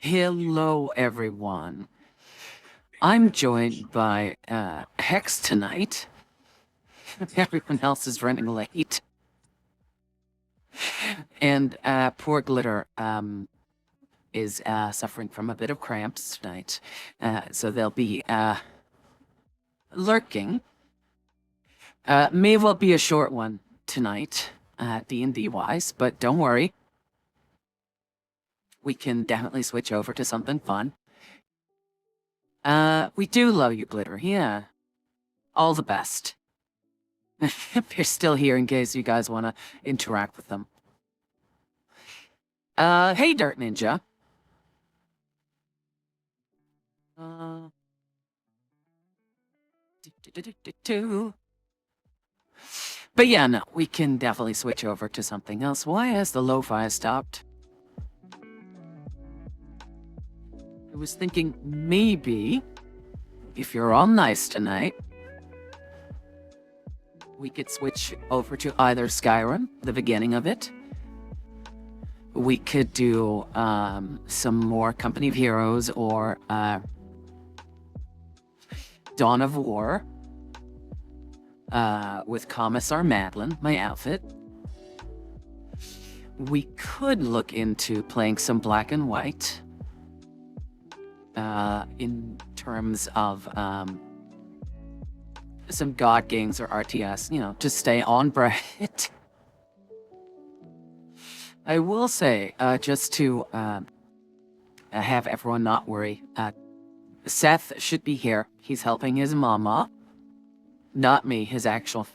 Hello, everyone. I'm joined by Hex tonight. Everyone else is running late. And poor Glitter is suffering from a bit of cramps tonight. So they'll be lurking. May well be a short one tonight, D&D wise, but don't worry. We can definitely switch over to something fun. We do love you, Glitter. Yeah. All the best. They're still here in case you guys want to interact with them. Hey, Dirt Ninja. But yeah, no, we can definitely switch over to something else. Why has the lo-fi stopped? I was thinking maybe, if you're all nice tonight, we could switch over to either Skyrim, the beginning of it. We could do some more Company of Heroes or Dawn of War with Commissar Madeline, my outfit. We could look into playing some Black and White in terms of some God games or RTS, you know, to stay on brand. I will say, just to have everyone not worry, Seth should be here. He's helping his mama. Not me, his actual...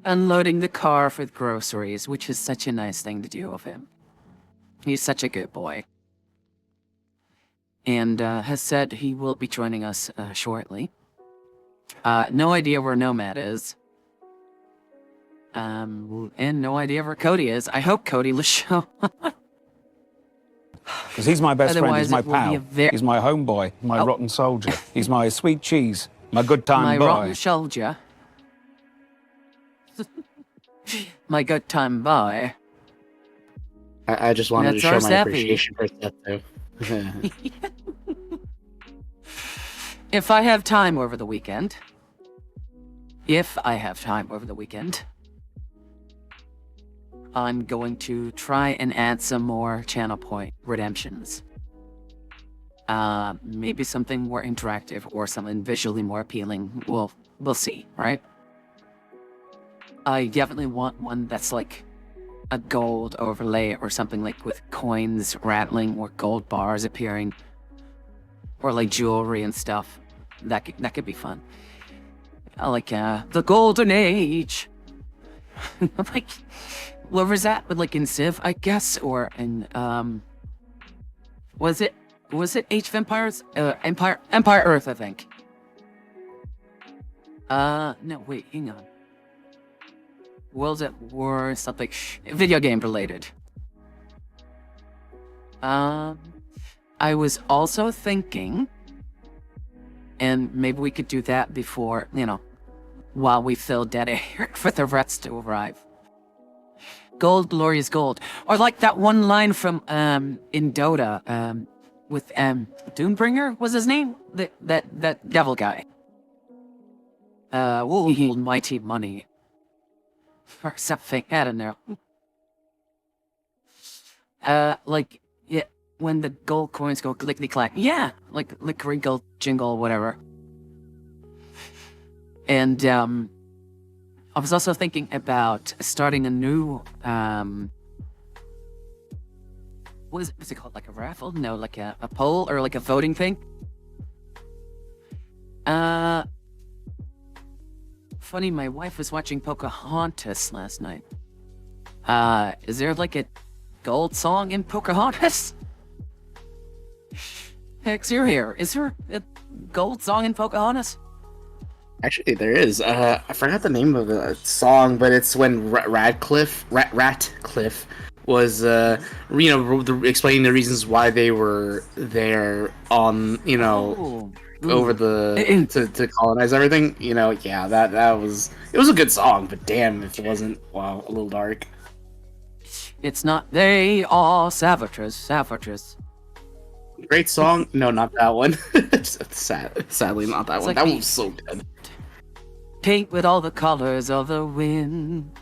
Unloading the car for the groceries, which is such a nice thing to do of him. He's such a good boy. And has said he will be joining us shortly. No idea where Nomad is. And no idea where Cody is. I hope Cody will show. Because he's my best friend, he's my pal, very... he's my homeboy, my rotten soldier, he's my sweet cheese, my good time boy. My rotten soldier. My good time boy. I just wanted to show my appreciation for Seth, too. If I have time over the weekend, I'm going to try and add some more channel point redemptions. Maybe something more interactive or something visually more appealing. We'll see, right? I definitely want one that's like a gold overlay or something, like with coins rattling or gold bars appearing, or like jewelry and stuff. That could be fun. I like the golden age. Like, where was that? But like in Civ, I guess, or in was it Age of Empires? Empire Earth, I think. No, wait, hang on. Worlds at War, something video game related. I was also thinking, and maybe we could do that before, you know, while we fill dead air for the rest to arrive. Gold, glorious gold. Or like that one line from in Dota, with Doombringer was his name? That devil guy. We'll hold mighty money. Or something, I don't know. Like, yeah, when the gold coins go clickety-clack. Yeah, like wrinkle, jingle, whatever. And, I was also thinking about starting a new, what's it called? Like a raffle? No, like a poll or like a voting thing? Funny, my wife was watching Pocahontas last night. Is there like a gold song in Pocahontas? Hex, you're here. Is there a gold song in Pocahontas? Actually, there is. I forgot the name of the song, but it's when Ratcliffe was, explaining the reasons why they were there on, over the to colonize everything. Yeah, it was a good song, but damn if it wasn't, a little dark. It's not they are savages. Great song. No, not that one. Sadly, not that one. like That the- one was so good. Paint with all the colors of the wind.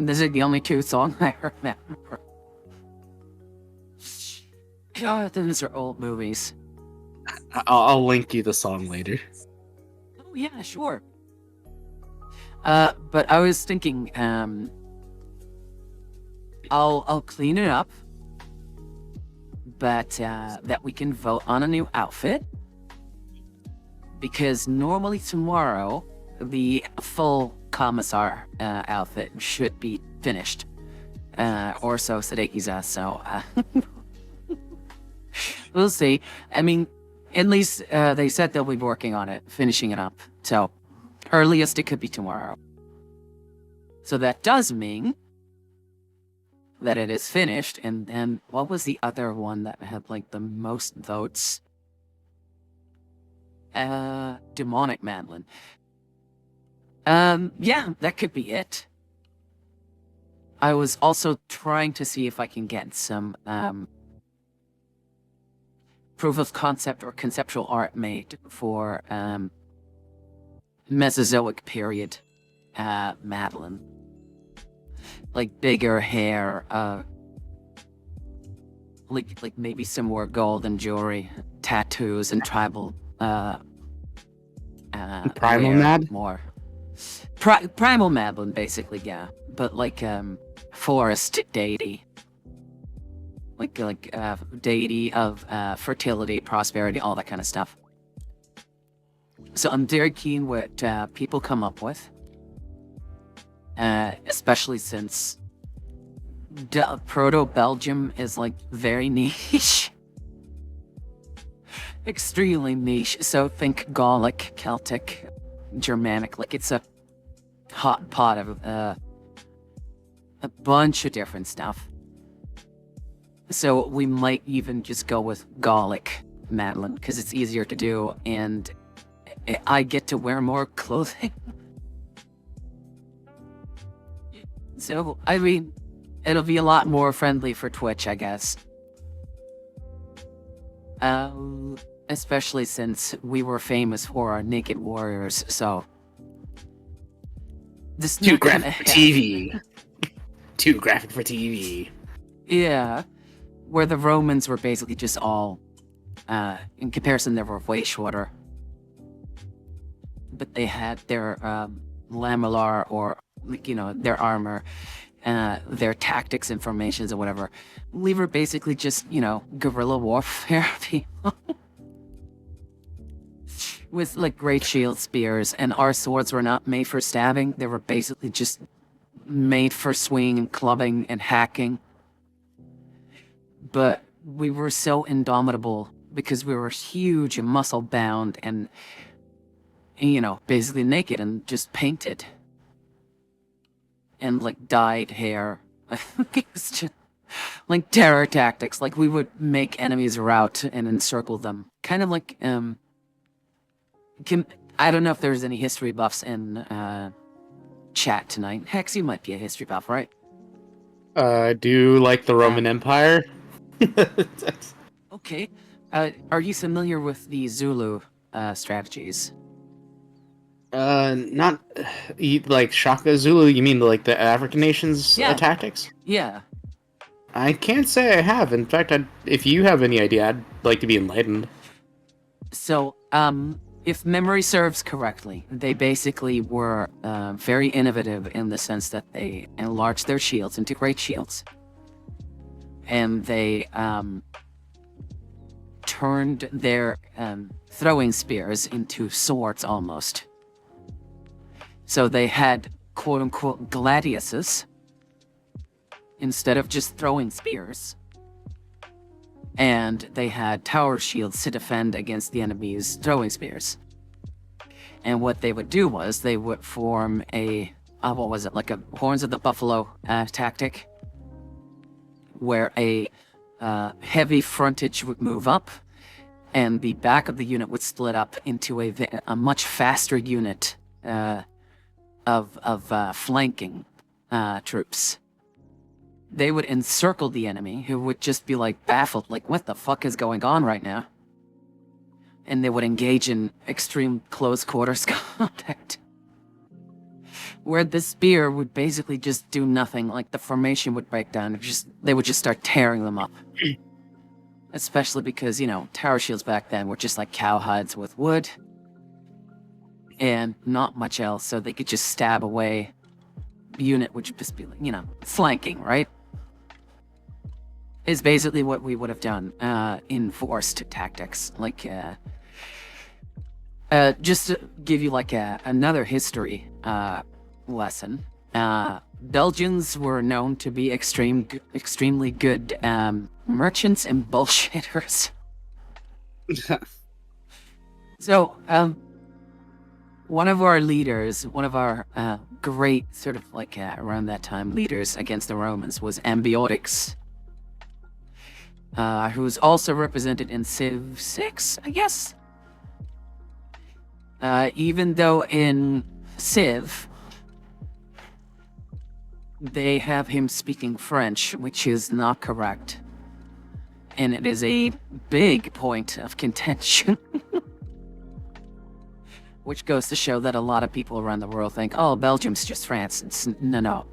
These are the only two songs I remember. God, those are old movies. I'll link you the song later. Oh yeah, sure. But I was thinking, I'll clean it up, but that we can vote on a new outfit, because normally tomorrow the full commissar outfit should be finished, or so Sadeki's so we'll see. I mean, at least they said they'll be working on it, finishing it up, so earliest it could be tomorrow. So that does mean that it is finished. And then what was the other one that had like the most votes? Demonic Madeline. Yeah, that could be it. I was also trying to see if I can get some proof of concept or conceptual art made for Mesozoic period Madeline. Like bigger hair, like maybe some more gold and jewelry, tattoos and tribal Primal Mad? More. Primal Madeline, basically, yeah. But like forest deity. Like deity of fertility, prosperity, all that kind of stuff. So I'm very keen what people come up with. Especially since Proto-Belgium is like very niche. Extremely niche. So think Gallic, Celtic, Germanic. Like it's a hot pot of a bunch of different stuff. So we might even just go with Gallic Madeline because it's easier to do and I get to wear more clothing. So, I mean, it'll be a lot more friendly for Twitch, I guess. Especially since we were famous for our naked warriors, so... This Too graphic for TV. Too graphic for TV. Yeah. Where the Romans were basically just all... in comparison, they were way shorter. But they had their lamellar or... you know, their armor, their tactics and formations or whatever. We were basically just, you know, guerrilla warfare people. With, like, great shield spears, and our swords were not made for stabbing. They were basically just made for swinging and clubbing and hacking. But we were so indomitable because we were huge and muscle-bound and, you know, basically naked and just painted. And like dyed hair. It's just like terror tactics. Like we would make enemies rout and encircle them. Kind of like I don't know if there's any history buffs in chat tonight. Hex, you might be a history buff, right? I do like the Roman Empire. Okay. Are you familiar with the Zulu strategies? Not like Shaka Zulu. You mean like the African nations tactics? Yeah. I can't say I have. In fact, if you have any idea, I'd like to be enlightened. So, if memory serves correctly, they basically were very innovative in the sense that they enlarged their shields into great shields, and they turned their throwing spears into swords almost. So they had quote-unquote gladiuses instead of just throwing spears. And they had tower shields to defend against the enemy's throwing spears. And what they would do was they would form a, what was it, like a Horns of the Buffalo tactic, where a heavy frontage would move up, and the back of the unit would split up into a much faster unit of flanking troops. they would encircle the enemy, who would just be like baffled, like, what the fuck is going on right now? And they would engage in extreme close quarters contact, where the spear would basically just do nothing. Like, the formation would break down. They would just start tearing them up. Especially because, you know, tower shields back then were just like cowhides with wood. And not much else, so they could just stab away. The unit would just be, you know, flanking, right? Is basically what we would have done in forced tactics. Like, just to give you like another history lesson. Belgians were known to be extremely good merchants and bullshitters. So, one of our leaders, one of our great sort of like around that time leaders against the Romans was Ambiorix, who was also represented in Civ 6, I guess. Even though in Civ, they have him speaking French, which is not correct. And it is a big point of contention. Which goes to show that a lot of people around the world think, oh, Belgium's just France. It's no.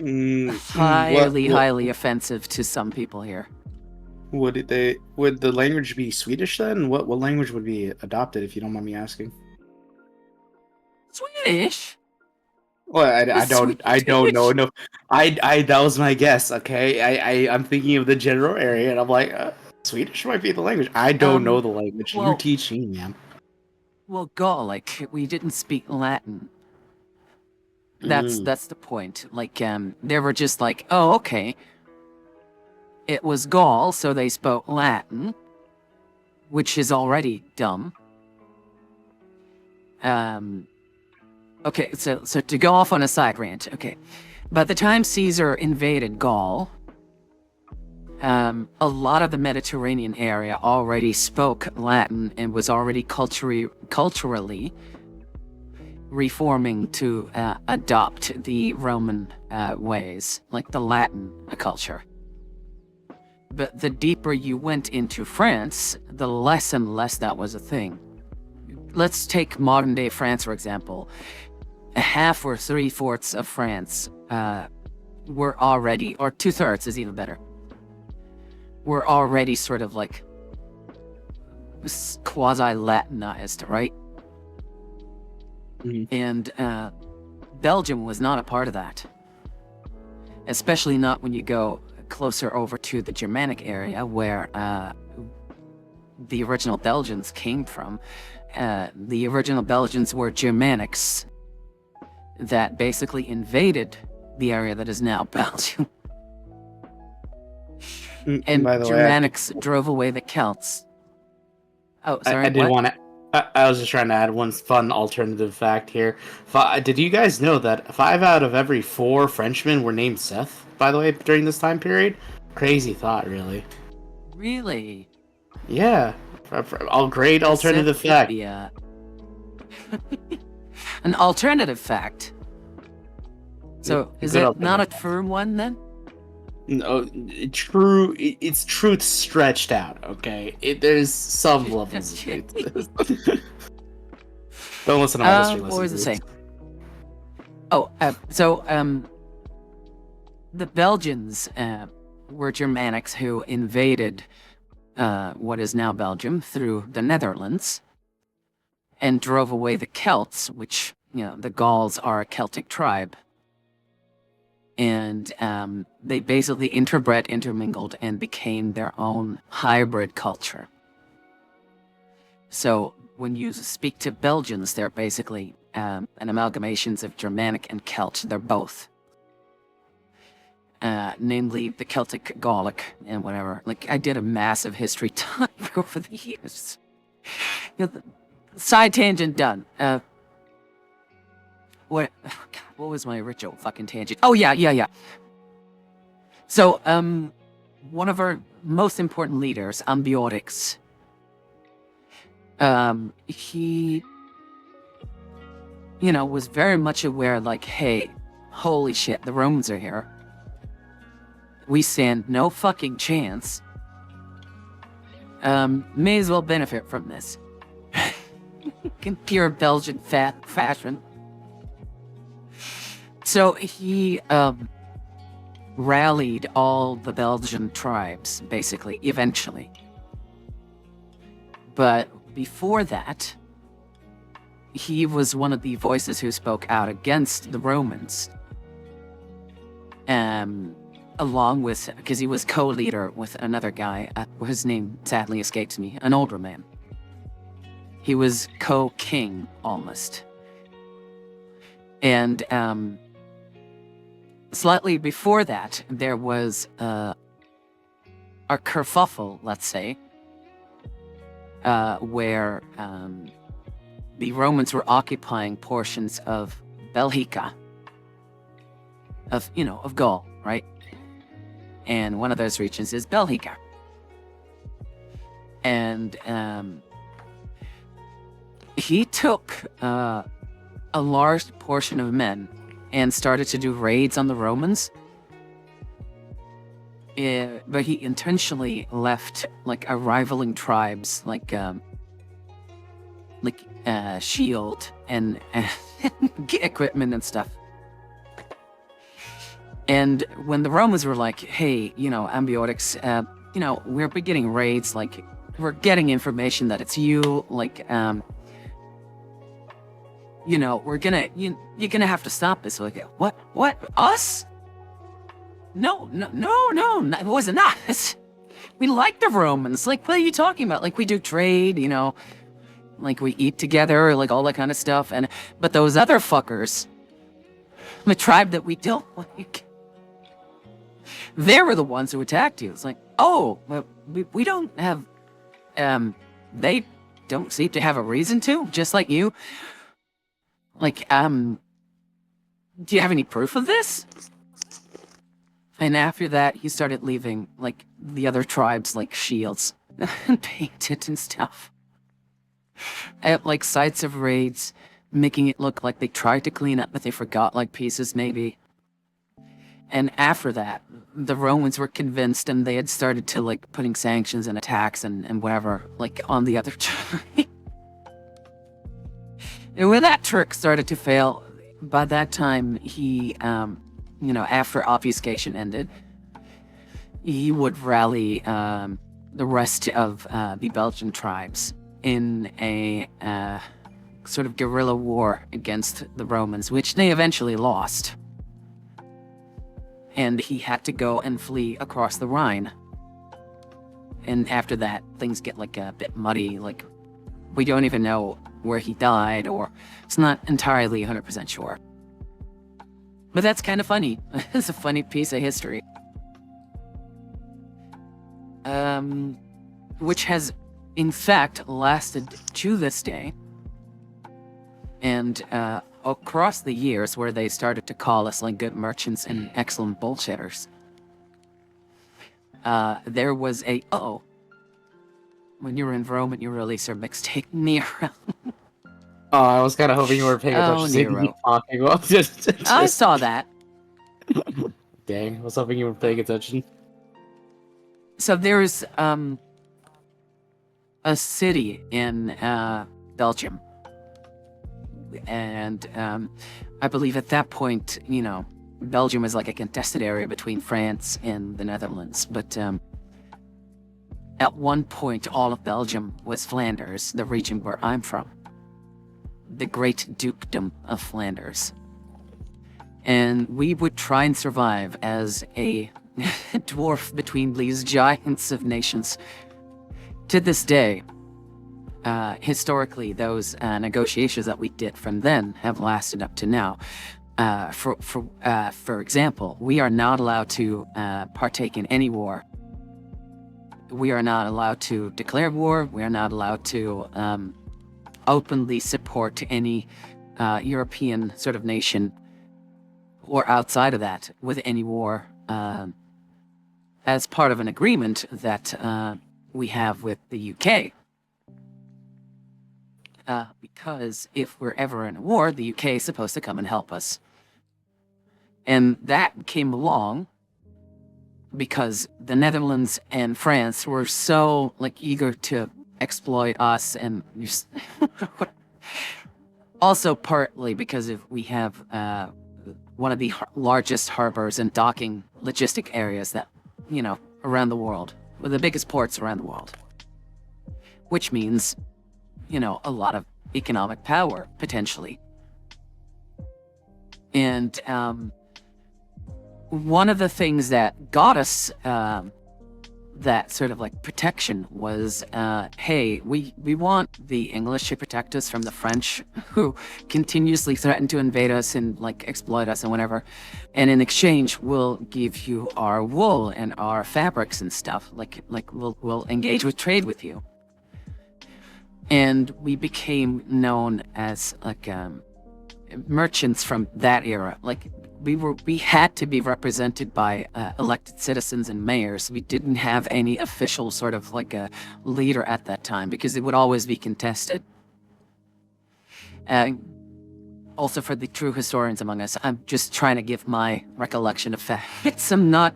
Highly offensive to some people here. Would the language be Swedish then? What language would be adopted, if you don't mind me asking? Swedish? Well, I don't know. No, that was my guess. Okay, I'm thinking of the general area, and I'm like, Swedish might be the language. I don't know the language. Well, you teach me, man. Well, Gallic, we didn't speak Latin. That's the point. Like, they were just like, oh, okay. It was Gaul, so they spoke Latin, which is already dumb. Okay, so to go off on a side rant, okay. By the time Caesar invaded Gaul, a lot of the Mediterranean area already spoke Latin and was already culturally reforming to adopt the Roman ways, like the Latin culture. But the deeper you went into France, the less and less that was a thing. Let's take modern day France, for example. A half or 3/4 of France were already, or 2/3 is even better, were already sort of like quasi-Latinized, right? And Belgium was not a part of that. Especially not when you go closer over to the Germanic area where the original Belgians came from. The original Belgians were Germanics that basically invaded the area that is now Belgium. And Germanics drove away the Celts. Oh, sorry. I didn't want to. I was just trying to add one fun alternative fact here. Did you guys know that 5 out of every 4 Frenchmen were named Seth, by the way, during this time period? Crazy thought, really. Really? Yeah. All great alternative fact. Yeah. An alternative fact. So, is it not a true one then? No, true. It's truth stretched out. Okay, there's some levels. Don't listen to my history lessons. What was it saying? Oh, the Belgians were Germanics who invaded what is now Belgium through the Netherlands and drove away the Celts, which, you know, the Gauls are a Celtic tribe. And they basically intermingled, and became their own hybrid culture. So when you speak to Belgians, they're basically an amalgamations of Germanic and Celt. They're both. Namely the Celtic, Gallic, and whatever. Like, I did a massive history time over the years. You know, side tangent done. What was my original fucking tangent? Oh, yeah. So, one of our most important leaders, Ambiorix, he, you know, was very much aware, like, hey, holy shit, the Romans are here. we stand no fucking chance. May as well benefit from this. In pure Belgian fashion. So he, rallied all the Belgian tribes, basically, eventually. But before that, he was one of the voices who spoke out against the Romans. Along with, because he was co-leader with another guy, his name sadly escapes me, an older man. He was co-king, almost. And, slightly before that, there was a kerfuffle, let's say, where the Romans were occupying portions of Belgica, of Gaul, right? And one of those regions is Belgica. And he took a large portion of men and started to do raids on the Romans. But he intentionally left like rivaling tribes, like shield and equipment and stuff. And when the Romans were like, hey, Ambiotics, we're beginning raids, like, we're getting information that it's you, like, you're gonna have to stop this. Like, what, us? No, it wasn't us. We like the Romans. Like, what are you talking about? Like, we do trade, like we eat together, like all that kind of stuff. But those other fuckers, the tribe that we don't like, they were the ones who attacked you. It's like, oh, well, we don't have, they don't seem to have a reason to, just like you. Like, do you have any proof of this? And after that, he started leaving, like, the other tribes, like, shields and painted and stuff. At, like, sites of raids, making it look like they tried to clean up, but they forgot, like, pieces, maybe. And after that, the Romans were convinced, and they had started to, like, putting sanctions and attacks and whatever, like, on the other tribe. And when that trick started to fail, by that time, he, after obfuscation ended, he would rally the rest of the Belgian tribes in a sort of guerrilla war against the Romans, which they eventually lost. And he had to go and flee across the Rhine. And after that, things get, like, a bit muddy, like, we don't even know where he died, or it's not entirely 100% sure. But that's kind of funny. It's a funny piece of history. Which has, in fact, lasted to this day. And across the years, where they started to call us, like, good merchants and excellent bullshitters, there was a, when you were in Rome and you released your mixtape, Nero. Oh, I was kind of hoping you were paying attention to me talking. Well, just... I saw that. Dang, I was hoping you were paying attention. So there's a city in Belgium. And I believe at that point, Belgium is like a contested area between France and the Netherlands. But at one point, all of Belgium was Flanders, the region where I'm from. The great dukedom of Flanders. And we would try and survive as a dwarf between these giants of nations. To this day, historically, those negotiations that we did from then have lasted up to now. For example, we are not allowed to partake in any war. We are not allowed to declare war. We are not allowed to openly support any European sort of nation or outside of that with any war as part of an agreement that we have with the UK. Because if we're ever in a war, the UK is supposed to come and help us. And that came along because the Netherlands and France were so like eager to exploit us, and also partly because we have one of the largest harbors and docking logistic areas that, around the world, with the biggest ports around the world, which means, a lot of economic power potentially. And one of the things that got us that sort of like protection was, hey, we want the English to protect us from the French, who continuously threaten to invade us and like exploit us and whatever. And in exchange, we'll give you our wool and our fabrics and stuff. Like we'll engage with trade with you. And we became known as like merchants from that era. Like we had to be represented by elected citizens and mayors. We didn't have any official sort of like a leader at that time because it would always be contested. Also, for the true historians among us, I'm just trying to give my recollection of facts. I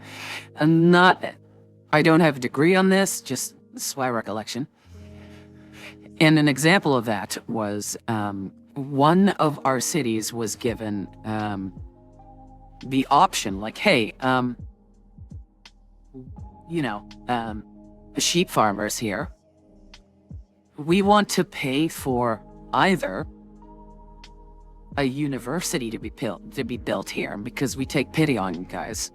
don't have a degree on this, just this is my recollection. And an example of that was one of our cities was given the option, like, hey, sheep farmers here, we want to pay for either a university to be built here because we take pity on you guys,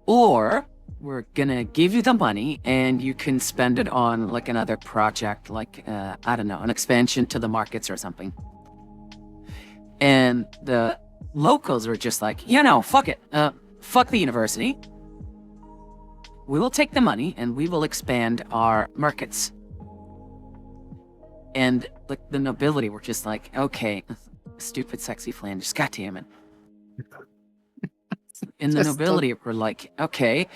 or we're gonna give you the money and you can spend it on like another project, like I don't know, an expansion to the markets or something. And the locals were just like, fuck it, fuck the university. We will take the money and we will expand our markets. And like the nobility were just like, okay, stupid sexy Flanders, goddamn it. And the nobility were like, okay,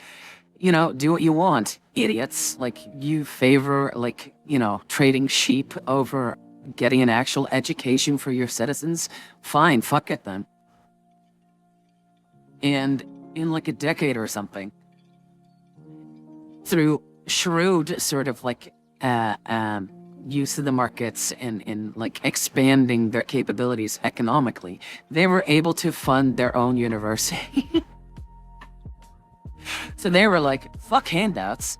do what you want, idiots. Like, you favor, like, trading sheep over getting an actual education for your citizens? Fine, fuck it then. And in like a decade or something, through shrewd sort of like use of the markets and like expanding their capabilities economically, they were able to fund their own university. So they were like, fuck handouts.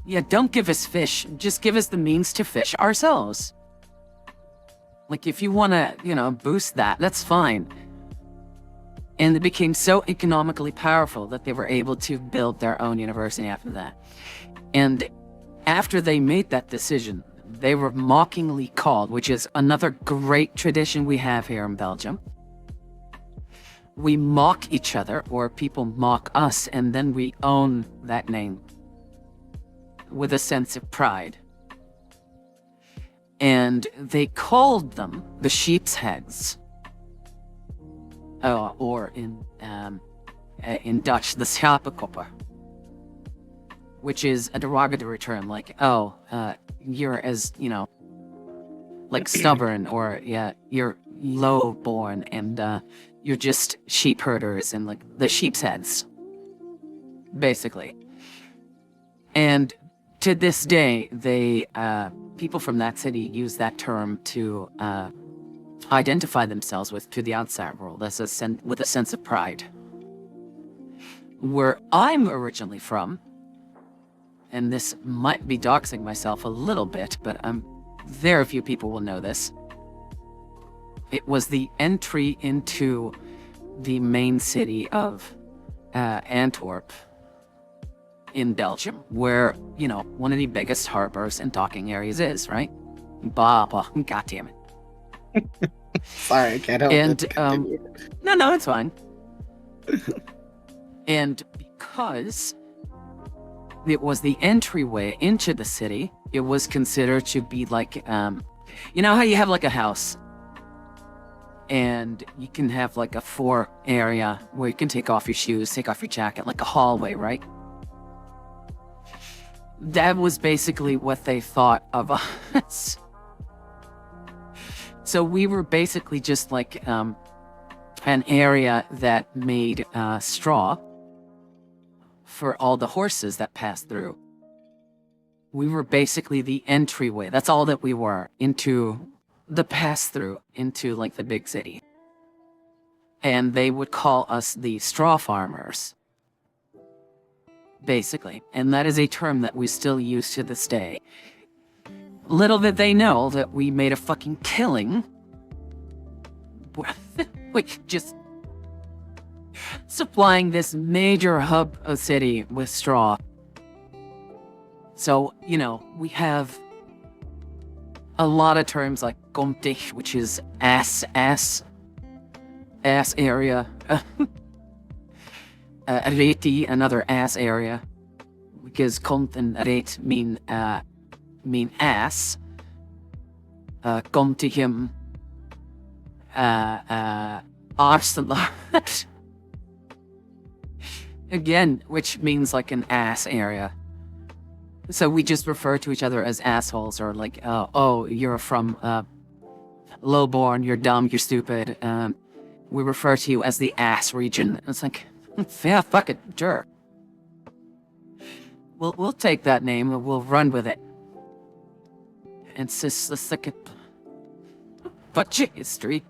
Yeah, don't give us fish, just give us the means to fish ourselves. Like, if you want to, boost that, that's fine. And they became so economically powerful that they were able to build their own university after that. And after they made that decision, they were mockingly called, which is another great tradition we have here in Belgium. We mock each other, or people mock us, and then we own that name with a sense of pride. And they called them the sheep's heads. Or in Dutch, the schapenkopper, which is a derogatory term, like, you're as, like stubborn, or you're low-born, and you're just sheep herders and like the sheep's heads, basically. And to this day, people from that city use that term to identify themselves to the outside world with a sense of pride. Where I'm originally from, and this might be doxing myself a little bit, but very few people will know this. It was the entry into the main city of Antwerp in Belgium, where, one of the biggest harbors and docking areas is, right? God damn it. Sorry, I can't help it. No, it's fine. And because it was the entryway into the city, it was considered to be like, how you have like a house, and you can have like a fore area where you can take off your shoes, take off your jacket, like a hallway, right? That was basically what they thought of us. So we were basically just like an area that made straw for all the horses that passed through. We were basically the entryway. That's all that we were into the pass-through into like the big city. And they would call us the straw farmers. Basically. And that is a term that we still use to this day. Little did they know that we made a fucking killing. Like, just supplying this major hub of city with straw. So, you know, we have a lot of terms like Gomte, which is ass area. Reti, another ass area. Because Kont and Ret mean ass. Gomtihim. Arsenal. Again, which means like an ass area. So we just refer to each other as assholes, or like, oh, you're from lowborn, you're dumb, you're stupid. We refer to you as the ass region. It's like, yeah, fuck it, sure. We'll take that name and we'll run with it. And it's just like a bunch of history.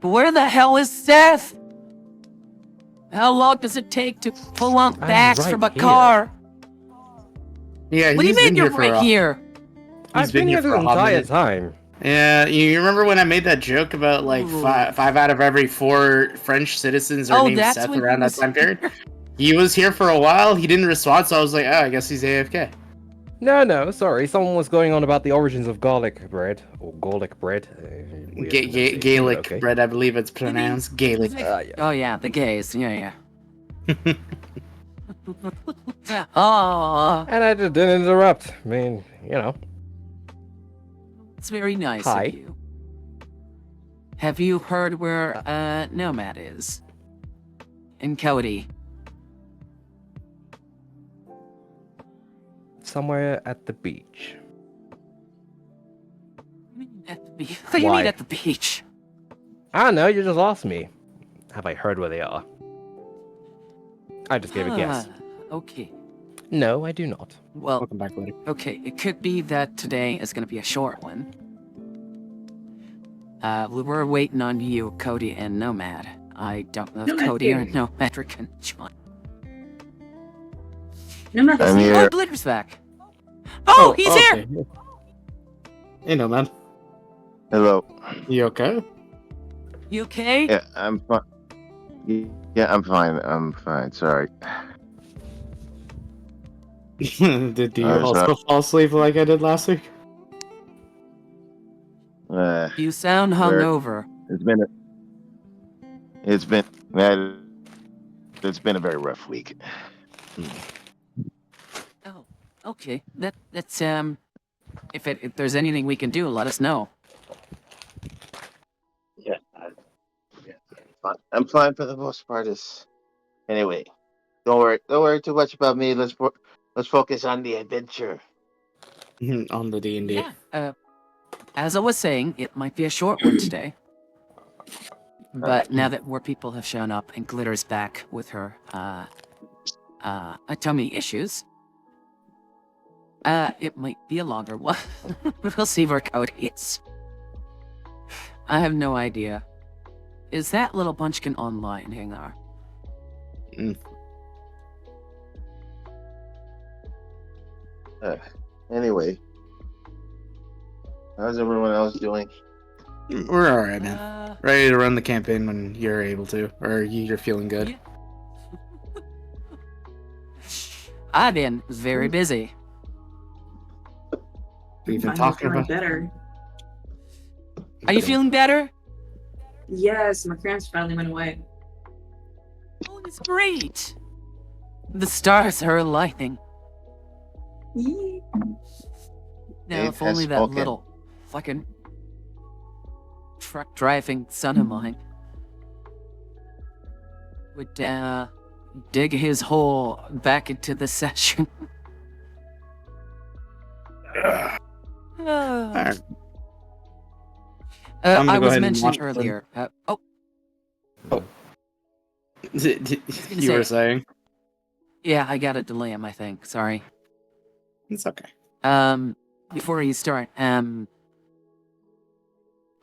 But where the hell is Seth? How long does it take to pull out bags from a car? Yeah, What do you mean you're right here? I've been here the entire time. Yeah, you remember when I made that joke about like five out of every 4 French citizens are named Seth around that time period? He was here for a while, he didn't respond, so I was like, oh, I guess he's AFK. No, sorry. Someone was going on about the origins of garlic bread, or Gaelic bread. Gaelic bread, I believe it's pronounced Gaelic. Yeah. Oh yeah, the gays, yeah. Oh, And I just didn't interrupt. I mean, you know. it's very nice Hi. of you. Have you heard where Nomad is? In Cody. Somewhere at the beach. At the beach? What do you mean Why? at the beach? I don't know, you just asked me. Have I heard where they are? I just gave a guess. Okay. No, I do not. Well, Welcome back later. okay, it could be that today is going to be a short one. We were waiting on you, Cody, and Nomad. I don't know if Nomad Cody or here. Nomad can join. Nomad is I'm here. here. Oh, Glitter's back. Oh, he's here! here. Hey, Nomad. Hello. You okay? You okay? Yeah, I'm fine. Yeah, I'm fine. I'm fine. Sorry. Did you sorry. also fall asleep like I did last week? You sound hungover. It's been a very rough week. Oh, okay. That's if there's anything we can do, let us know. Yeah, I'm fine for the most part. Anyway, don't worry too much about me. Let's focus on the adventure. On the D&D. Yeah. As I was saying, it might be a short one today. But now that more people have shown up and Glitter's back with her tummy issues, it might be a longer one. We'll see where Cody is. I have no idea. Is that little bunchkin online, Hangar? Anyway, how's everyone else doing? We're alright, man. Ready to run the campaign when you're able to, or you're feeling good. Yeah. I've been very busy. We've been I'm talking feeling about. better. Are you feeling better? Yes, my cramps finally went away. Oh, that's great. The stars are aligning. Yee. Now, It if only has that spoken. little fucking truck driving son of mine would dig his hole back into the session. Alright. I'm gonna I go was ahead and mentioning watch the- earlier. You were saying? Yeah, I got a delay on my thing. Sorry. It's okay. Before you start, I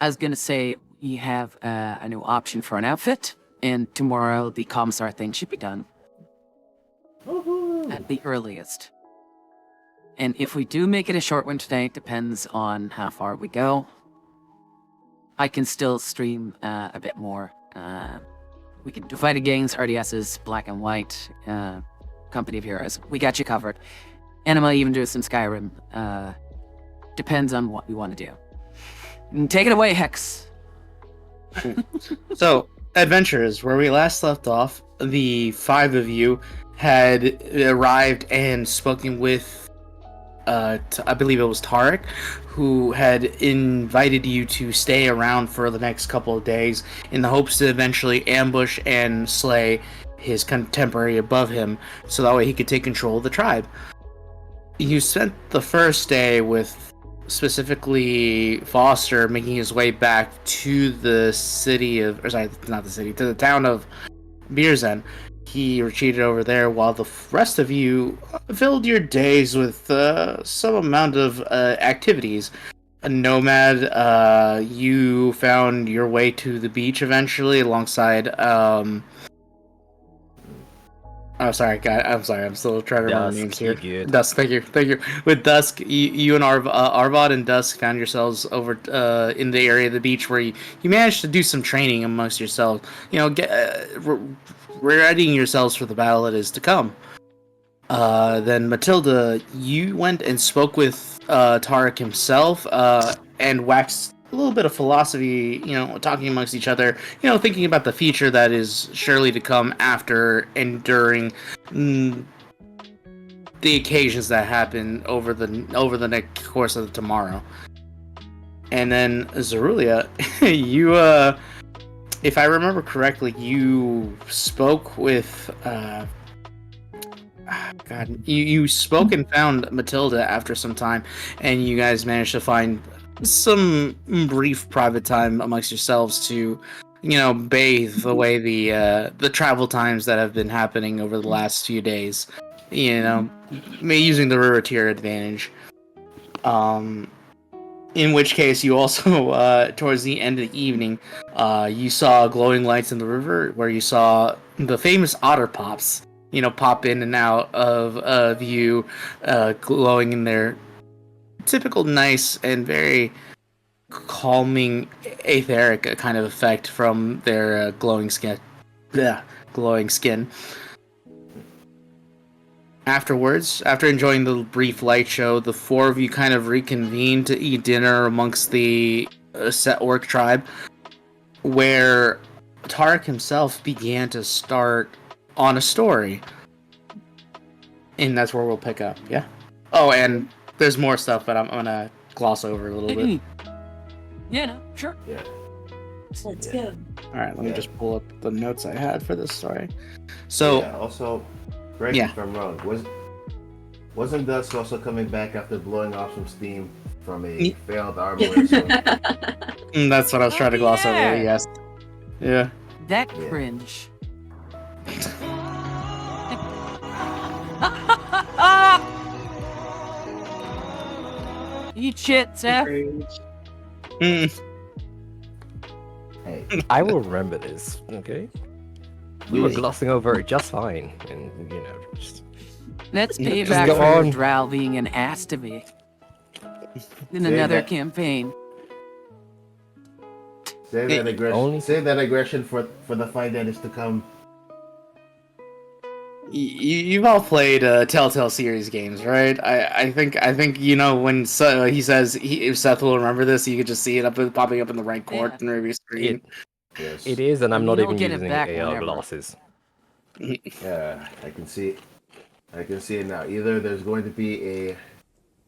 was gonna say we have a new option for an outfit, and tomorrow the commissar thing should be done at the earliest. And if we do make it a short one today, depends on how far we go. I can still stream a bit more. We can do fighting games, RDSs, black and white, Company of Heroes. We got you covered. And I might even do some Skyrim. Depends on what we want to do. And take it away, Hex. So, adventurers, where we last left off, the 5 of you had arrived and spoken with I believe it was Tarek, who had invited you to stay around for the next couple of days in the hopes to eventually ambush and slay his contemporary above him, so that way he could take control of the tribe. You spent the first day with specifically Foster making his way back to the city of, or sorry, not the city, to the town of Beerzen. He retreated over there while the rest of you filled your days with some amount of activities. A Nomad, you found your way to the beach eventually alongside oh, sorry, God. I'm sorry. I'm still trying to remember names here. Good. Dusk, thank you. With Dusk, you and Arvad and Dusk found yourselves over in the area of the beach where you managed to do some training amongst yourselves. You know, readying yourselves for the battle that is to come. Then Mathilda, you went and spoke with Tarek himself and waxed a little bit of philosophy, you know, talking amongst each other, you know, thinking about the future that is surely to come after and during the occasions that happen over the next course of tomorrow. And then Rezulea, you if I remember correctly, you spoke with you spoke and found Mathilda after some time, and you guys managed to find some brief private time amongst yourselves to, you know, bathe away the travel times that have been happening over the last few days. You know, using the river to your advantage. In which case, you also, towards the end of the evening, you saw glowing lights in the river, where you saw the famous otter pops, you know, pop in and out of you, glowing in their typical nice and very calming, etheric kind of effect from their glowing skin. Yeah, glowing skin. Afterwards, after enjoying the brief light show, the 4 of you kind of reconvened to eat dinner amongst the Set Orc tribe, where Tarek himself began to start on a story. And that's where we'll pick up, yeah? Oh, and there's more stuff, but I'm gonna gloss over a little bit. Yeah, no, sure. Yeah. Let's go. Alright, let me just pull up the notes I had for this story. So, yeah, also, correct me Yeah. if I'm wrong. Wasn't Dusk also coming back after blowing off some steam from a failed armor? So, that's what I was trying to gloss yeah. over, yes. Yeah. That Yeah. cringe. Eat shit, Seth. Mm. hey, I will remember this, okay? We were glossing over it just fine, and, you know, just... Let's pay Just back go for on. your drow being an ass to me. In Say another that. campaign. save that aggression. only- Save that aggression for the fight that is to come. You've all played Telltale series games, right? I think you know when he says if Seth will remember this, you could just see it popping up in the right corner of your screen. Yes. It is, and I'm And not you'll even get it using back AR whenever. glasses. Yeah, I can see it now. Either there's going to be a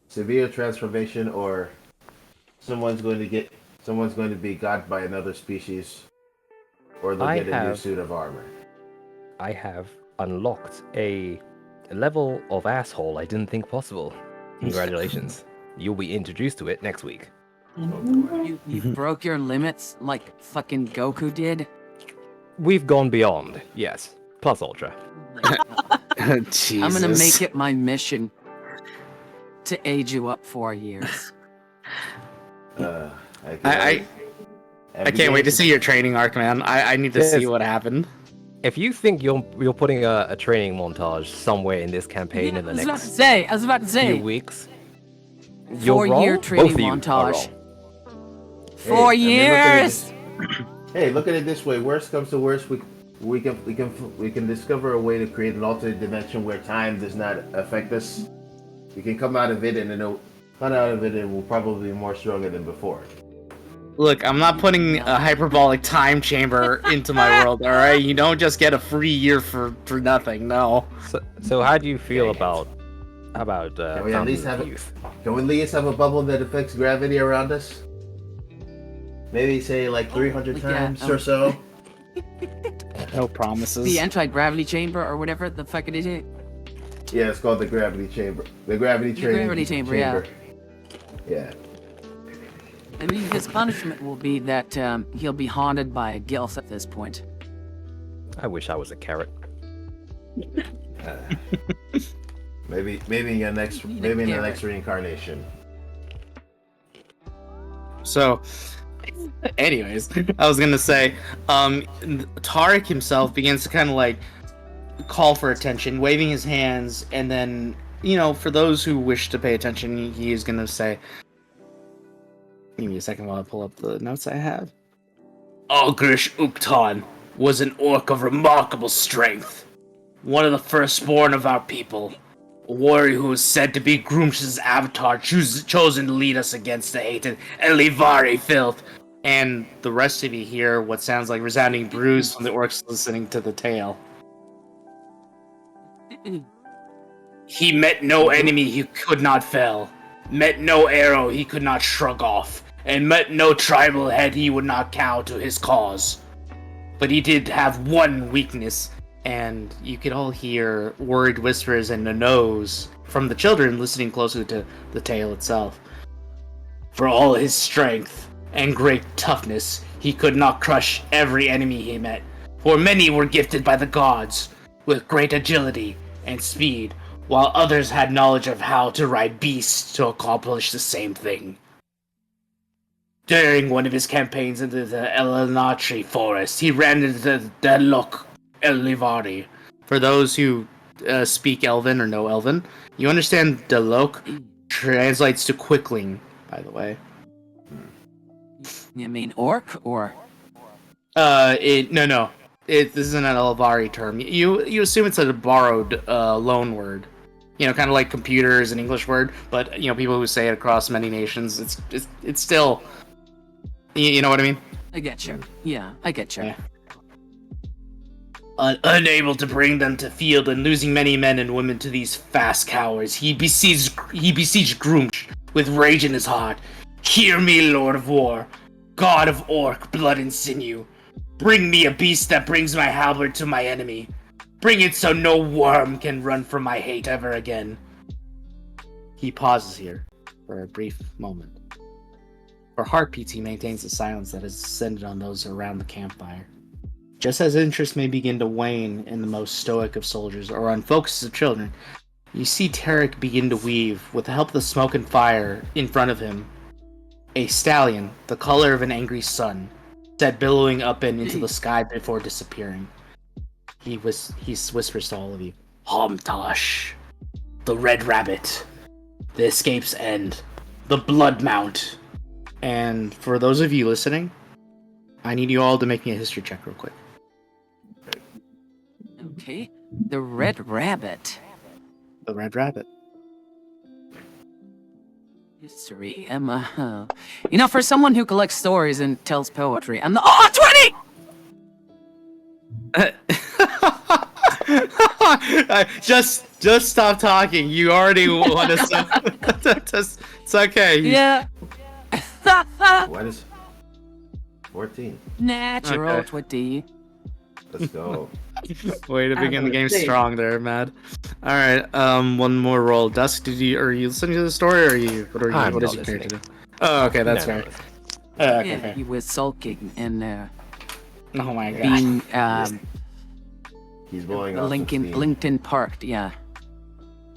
severe transformation, or someone's going to be got by another species, or they'll get a new suit of armor. I have unlocked a level of asshole I didn't think possible. Congratulations. You'll be introduced to it next week. You broke your limits like fucking Goku did. we've gone beyond. Yes, plus ultra. Jesus. I'm gonna make it my mission to age you up 4 years. I can't wait to see your training arc, man. I need to see Yes. what happened. If you think you're putting a training montage somewhere in this campaign in the I next was about to say, few weeks, you're 4-year wrong. training Both of you are montage. wrong. 4 I mean, years. Hey, look at it this way. Worst comes to worst, we can discover a way to create an alternate dimension where time does not affect us. We can come out of it and we'll probably be more stronger than before. Look, I'm not putting a hyperbolic time chamber into my world, alright? You don't just get a free year for nothing, no. So how do you feel about Can we at least Fountain of have Youth? Can we at least have a bubble that affects gravity around us? Maybe say like 300 Yeah, times or so. No promises. The anti-gravity chamber or whatever the fuck it is. Yeah, it's called the gravity chamber. The gravity chamber, yeah. Yeah. I mean, his punishment will be that he'll be haunted by a gilf at this point. I wish I was a carrot. Maybe in the next reincarnation. So, anyways, I was gonna say, Tarek himself begins to kind of like call for attention, waving his hands, and then, you know, for those who wish to pay attention, he is gonna say, give me a second while I pull up the notes I have. Algrish Uktan was an orc of remarkable strength, one of the firstborn of our people. A warrior who is said to be Groomsh's avatar, chosen to lead us against the hated Elivari filth. And the rest of you hear what sounds like resounding bruise from the orcs listening to the tale. He met no enemy he could not fell, met no arrow he could not shrug off, and met no tribal head he would not cow to his cause. But he did have one weakness, and you could all hear worried whispers and no-nos from the children listening closely to the tale itself. For all his strength and great toughness, he could not crush every enemy he met, for many were gifted by the gods with great agility and speed, while others had knowledge of how to ride beasts to accomplish the same thing. During one of his campaigns into the Elanatri forest, he ran into the Delok Elivari. For those who speak Elven or know Elven, you understand Delok translates to quickling, by the way. You mean orc or? No. This isn't an Elivari term. You assume it's a borrowed loan word. You know, kind of like computers, an English word, but you know, people who say it across many nations, it's still. You know what I mean? I get you. Yeah, I get you. Yeah. Unable to bring them to field and losing many men and women to these fast cowards, he besieged Grumsh with rage in his heart. Hear me, Lord of War, God of Orc, blood and sinew. Bring me a beast that brings my halberd to my enemy. Bring it so no worm can run from my hate ever again. He pauses here for a brief moment. For heartbeats, he maintains the silence that has descended on those around the campfire. Just as interest may begin to wane in the most stoic of soldiers or unfocused of children, you see Tarek begin to weave, with the help of the smoke and fire in front of him, a stallion, the color of an angry sun, set billowing up and into the sky before disappearing. He whispers to all of you, Homtosh, the Red Rabbit, the Escape's End, the Blood Mount. And for those of you listening, I need you all to make me a history check real quick. Okay. The Red Rabbit. The Red Rabbit. History, Emma. You know, for someone who collects stories and tells poetry, I'm the 20! Just stop talking. You already want to. It's okay. Yeah. What is 14? Natural Okay. 20. Let's go. Way to begin the game strong there, Mad. All right, one more roll. Dusk, are you listening to the story, or I'm what not is your character listening. do? Oh, okay, that's No, fair. Yeah, Okay. he was sulking and Oh my god. being He's blowing off some steam. LinkedIn parked. Yeah.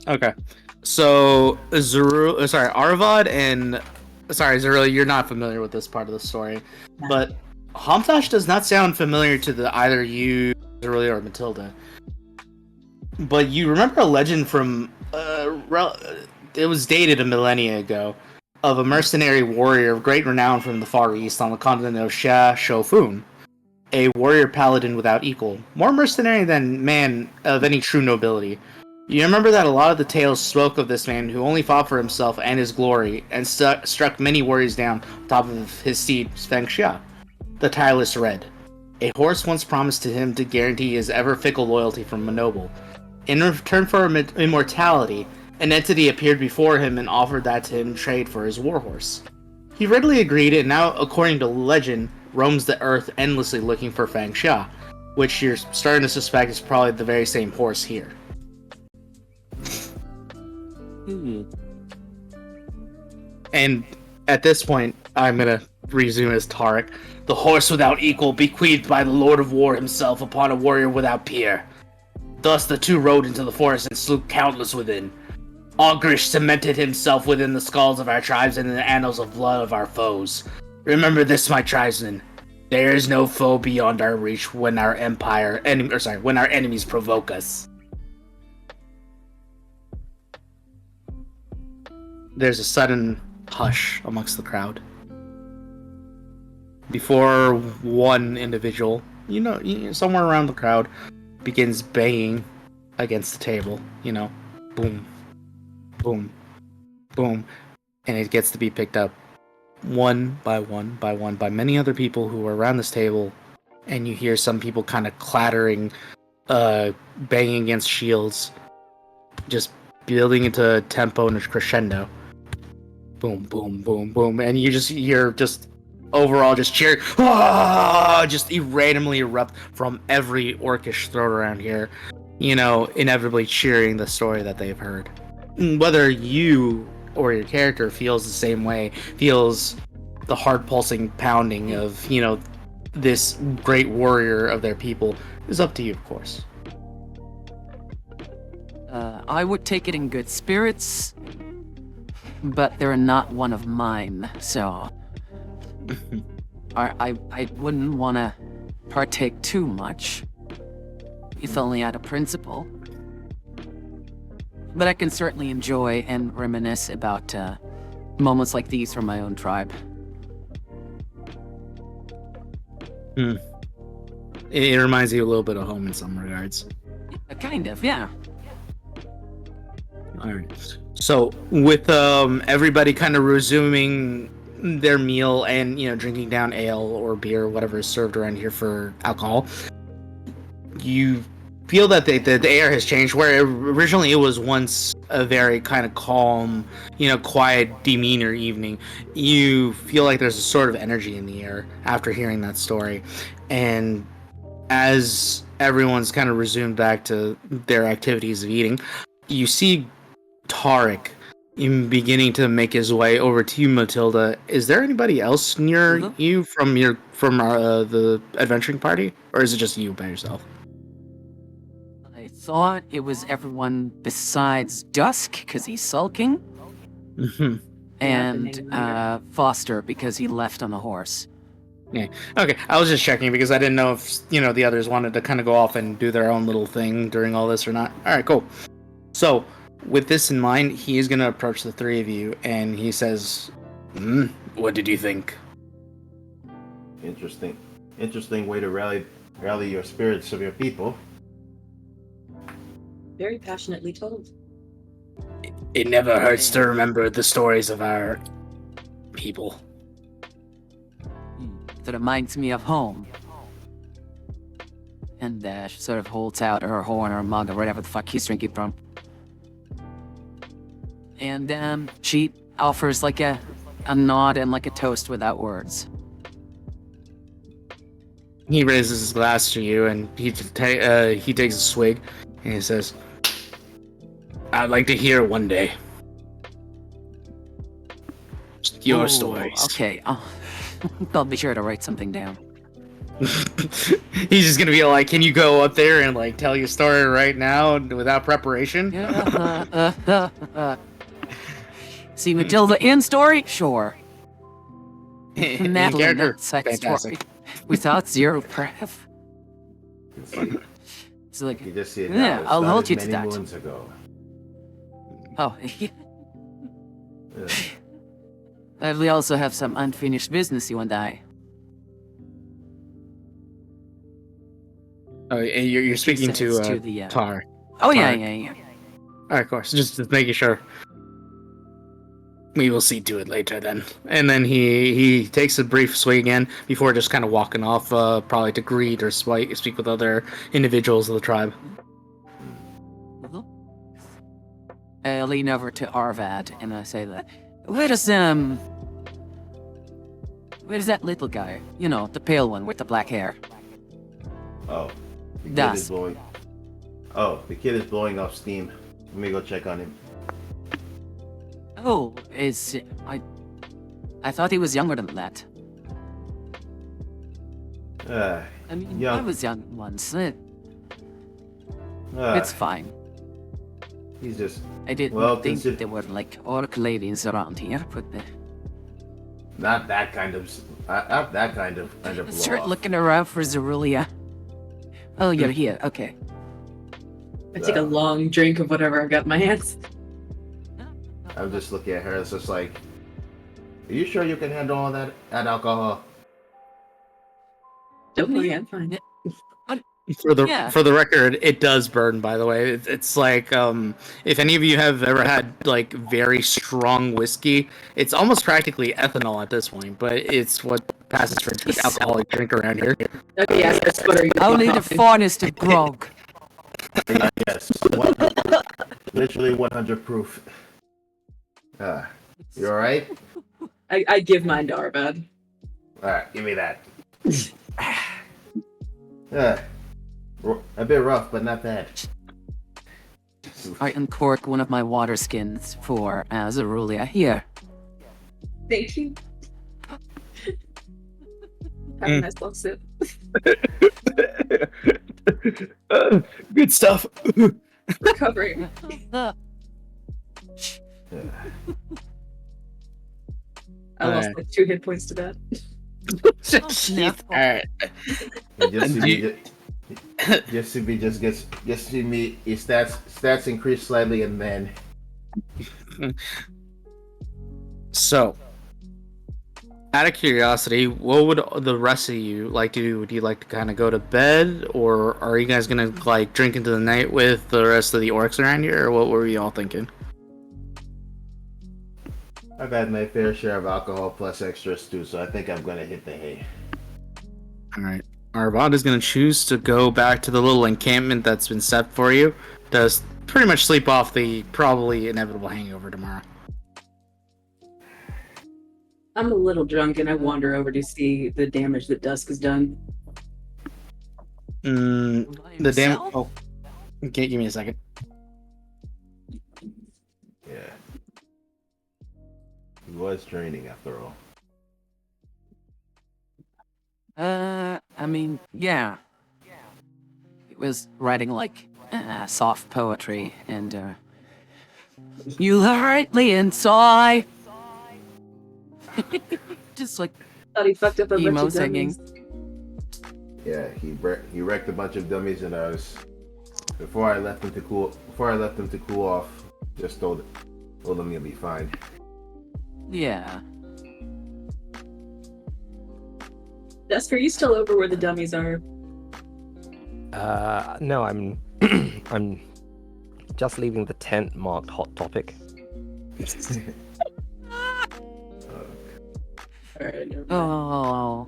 Okay. So Arvad and Zorilla, you're not familiar with this part of the story, but Hamtash does not sound familiar to either you, Zorilla, or Mathilda. But you remember a legend from it was dated a millennia ago, of a mercenary warrior of great renown from the Far East on the continent of Shofun, a warrior paladin without equal, more mercenary than man of any true nobility. You remember that a lot of the tales spoke of this man who only fought for himself and his glory, and struck many warriors down on top of his steed, Sfengxia, the tireless Red. A horse once promised to him to guarantee his ever-fickle loyalty from a noble. In return for immortality, an entity appeared before him and offered that to him in trade for his warhorse. He readily agreed, and now, according to legend, roams the earth endlessly looking for Fangxia, which you're starting to suspect is probably the very same horse here. And at this point, I'm gonna resume as Tarek. The horse without equal, bequeathed by the Lord of War himself upon a warrior without peer. Thus the two rode into the forest and slew countless within. Ogrish cemented himself within the skulls of our tribes and in the annals of blood of our foes. Remember this, my tribesmen. There is no foe beyond our reach when our when our enemies provoke us. There's a sudden hush amongst the crowd. Before one individual, somewhere around the crowd, begins banging against the table, boom, boom, boom, and it gets to be picked up one by one by many other people who are around this table, and you hear some people kind of clattering, banging against shields, just building into a tempo and a crescendo. Boom, boom, boom, boom, and you're just overall just cheering, just randomly erupt from every orcish throat around here, inevitably cheering the story that they've heard. Whether you or your character feels the same way, feels the heart pulsing pounding of, this great warrior of their people, is up to you, of course. I would take it in good spirits, but they're not one of mine, so I wouldn't want to partake too much, if only out of principle. But I can certainly enjoy and reminisce about moments like these from my own tribe. It reminds you a little bit of home in some regards. Kind of, yeah. Alright. So, with everybody kind of resuming their meal and, drinking down ale or beer or whatever is served around here for alcohol, you feel that the air has changed, where originally it was once a very kind of calm, quiet demeanor evening. You feel like there's a sort of energy in the air after hearing that story. And as everyone's kind of resumed back to their activities of eating, you see Tarek beginning to make his way over to you, Mathilda. Is there anybody else near you from the adventuring party, or is it just you by yourself? I thought it was everyone besides Dusk, because he's sulking, and Foster, because he left on the horse. Yeah. Okay, I was just checking because I didn't know if, the others wanted to kind of go off and do their own little thing during all this or not. Alright, cool. So, with this in mind, he is going to approach the three of you, and he says, what did you think? Interesting way to rally your spirits of your people. Very passionately told. It never hurts to remember the stories of our people. That reminds me of home. And she sort of holds out her horn or mug or whatever the fuck he's drinking from. And she offers like a nod and like a toast without words. He raises his glass to you, and he takes a swig, and he says, I'd like to hear one day. Just your stories. Okay, I'll be sure to write something down. He's just gonna be like, "Can you go up there and like tell your story right now without preparation?" See Matilda in story? Sure. In Madeline character, outside fantastic. story. Without zero prep. You can see, It's like, you just see it yeah, now. It I'll hold started you to many that. moons ago. Oh, Yeah. we also have some unfinished business, you and I. Oh, and you're speaking Says to the, Tar. Oh, yeah, Tar. yeah. Of course, just making sure. We will see to it later then. And then he takes a brief swig again before just kind of walking off, probably to greet or speak with other individuals of the tribe. I lean over to Arvad and I say that, where's that little guy? You know, the pale one with the black hair. Oh, the kid Dusk. is blowing. Oh, the kid is blowing off steam. Let me go check on him. Oh, I thought he was younger than that. I mean, young. I was young once. Uh, It's fine. He's just I didn't well, think there were like orc ladies around here, but not that kind of blow start off. looking around for Rezulea. Oh, you're here. Okay. I take a long drink of whatever I've got in my hands. I'm just looking at her. It's just like, are you sure you can handle all that alcohol? Don't worry, I'm fine. For the Yeah. for the record, it does burn. By the way, it's like if any of you have ever had like very strong whiskey, it's almost practically ethanol at this point. But it's what passes for an alcoholic drink around here. Okay, yes, that's what are you Only the finest of grog. Yes, literally 100 proof. You all right? I give mine to Arvad. All right, give me that. A bit rough, but not bad. I uncork one of my water skins for Rezulea. Here. Thank you. Have a nice long sip. Good stuff. Recovering. I lost Alright. like 2 hit points to that. No. All right. Just see me. His stats increase slightly, and then So, out of curiosity, what would the rest of you like to do? Would you like to kind of go to bed, or are you guys gonna like drink into the night with the rest of the orcs around here, or what were you all thinking? I've had my fair share of alcohol plus extras too, so I think I'm gonna hit the hay. All right. Arvad is going to choose to go back to the little encampment that's been set for you. Does pretty much sleep off the probably inevitable hangover tomorrow. I'm a little drunk and I wander over to see the damage that Dusk has done. The damn. Oh, okay, give me a second. Yeah, he was training after all. I mean, yeah. It was writing like soft poetry, and you hurt me inside. Just like Thought he fucked up a bunch emo of singing. dummies. Yeah, he wrecked a bunch of dummies, and I was before I left him to cool off. Just told him he'll be fine. Yeah. Dusk, are you still over where the dummies are? No, I'm I'm just leaving the tent marked hot topic. Alright, never mind. Oh.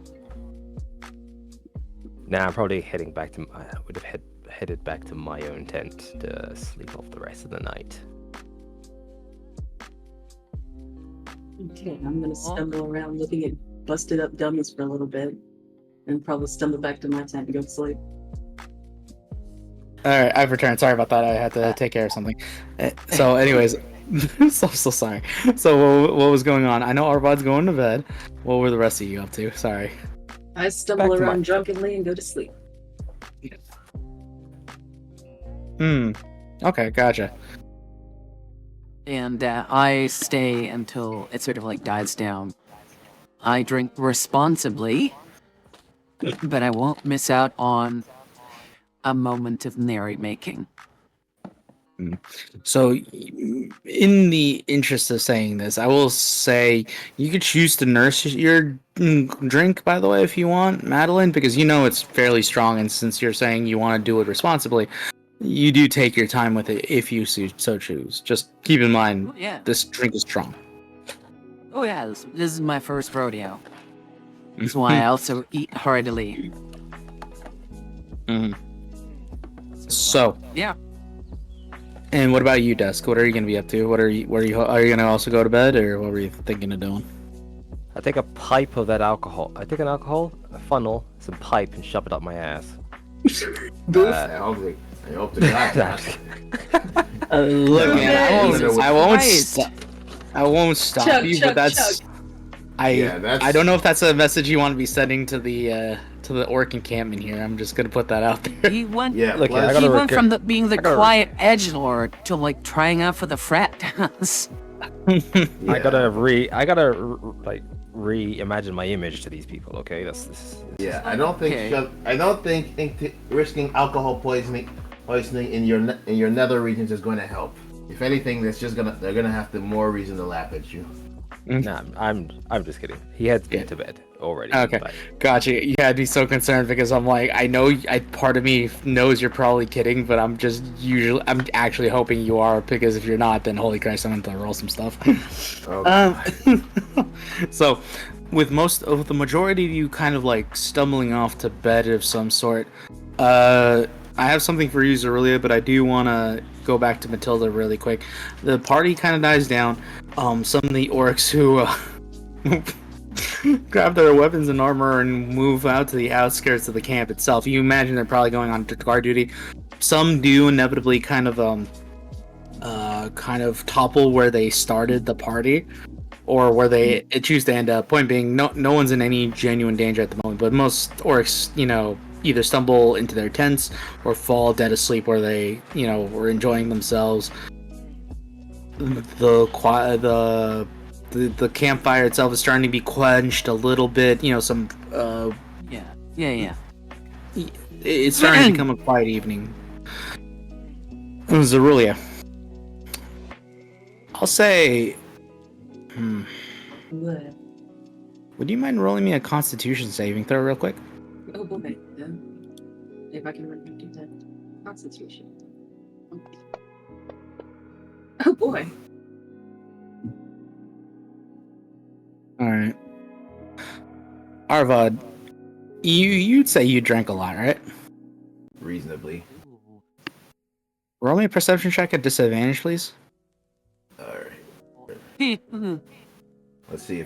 Now I'm probably heading back to. I would have headed back to my own tent to sleep off the rest of the night. Okay, I'm gonna stumble around looking at busted up dummies for a little bit. And probably stumble back to my tent and go to sleep. All right, I've returned. Sorry about that. I had to take care of something. So, anyways, so sorry. So, what was going on? I know Arvad's going to bed. What were the rest of you up to? Sorry. I stumble Back to around my- drunkenly and go to sleep. Okay, gotcha. And I stay until it sort of like dies down. I drink responsibly, but I won't miss out on a moment of merry making. So, in the interest of saying this, I will say you could choose to nurse your drink, by the way, if you want, Madeline, because you know it's fairly strong, and since you're saying you want to do it responsibly, you do take your time with it if you so choose. Just keep in mind, Oh, yeah. this drink is strong. Oh yeah, this is my first rodeo. That's why I also eat heartily. So, Yeah. and what about you, Dusk? What are you going to be up to? Are you going to also go to bed, or what were you thinking of doing? I take a pipe of that alcohol. I take an alcohol, a funnel, some pipe, and shove it up my ass. I hope to God that. Look, man, Jesus I won't Christ. stop. I won't stop Chug, you, chug, but that's. chug. I don't know if that's a message you want to be sending to the orc encampment here. I'm just gonna put that out there. He went. Yeah, Look, plus- I He gotta went from being the gotta- quiet edgelord to like trying out for the frat dance. I yeah. gotta reimagine my image to these people. Okay, this Yeah, I don't think Okay. risking alcohol poisoning in your nether regions is going to help. If anything, they're gonna have the more reason to laugh at you. Nah, I'm just kidding. He had been to bed already. Okay. but- Gotcha. Yeah, I'd be so concerned because I'm like, I know, part of me knows you're probably kidding, but I'm actually hoping you are, because if you're not, then holy Christ, I'm gonna have to roll some stuff. So, with the majority of you kind of like stumbling off to bed of some sort, I have something for you, Rezulea, but I do want to go back to Mathilda really quick. The party kind of dies down. Some of the orcs who grab their weapons and armor and move out to the outskirts of the camp itself. You imagine they're probably going on guard duty. Some do inevitably kind of topple where they started the party, or where they choose to end up. Point being, no one's in any genuine danger at the moment, but most orcs, either stumble into their tents or fall dead asleep where they, were enjoying themselves. The campfire itself is starting to be quenched a little bit. Some Yeah. it's starting to become a quiet evening. Rezulea, I'll say, What? would you mind rolling me a Constitution saving throw real quick? Oh boy. Yeah. If I can remember to do that. Constitution. Oh boy. All right, Arvad, you'd say you drank a lot, right? Reasonably. Roll me a perception check at disadvantage, please. All right. He- Let's see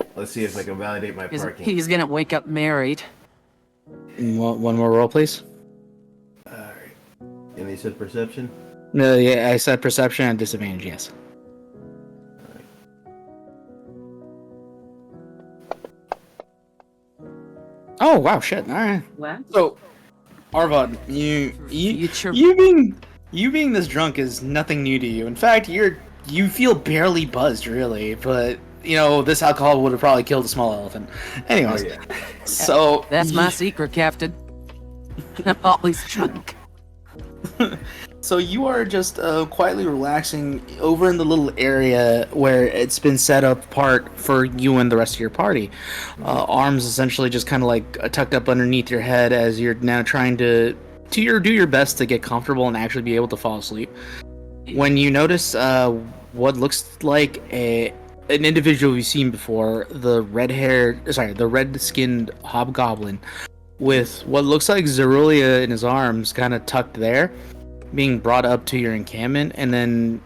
if I can validate my parking. He's gonna wake up married. One more roll, please. All right. And they said perception. No, yeah, I said perception and disadvantage. Yes. Oh wow, shit! All right. Wow. So, Arvad, you Future- you being this drunk is nothing new to you. In fact, you feel barely buzzed, really. But this alcohol would have probably killed a small elephant. Anyways, Oh yeah. so That's my secret, Captain. I'm always drunk. So you are just quietly relaxing over in the little area where it's been set up apart for you and the rest of your party. Arms essentially just kind of like tucked up underneath your head as you're now trying to do your best to get comfortable and actually be able to fall asleep. When you notice what looks like an individual you've seen before, the red-skinned hobgoblin with what looks like Rezulea in his arms, kind of tucked there, being brought up to your encampment, and then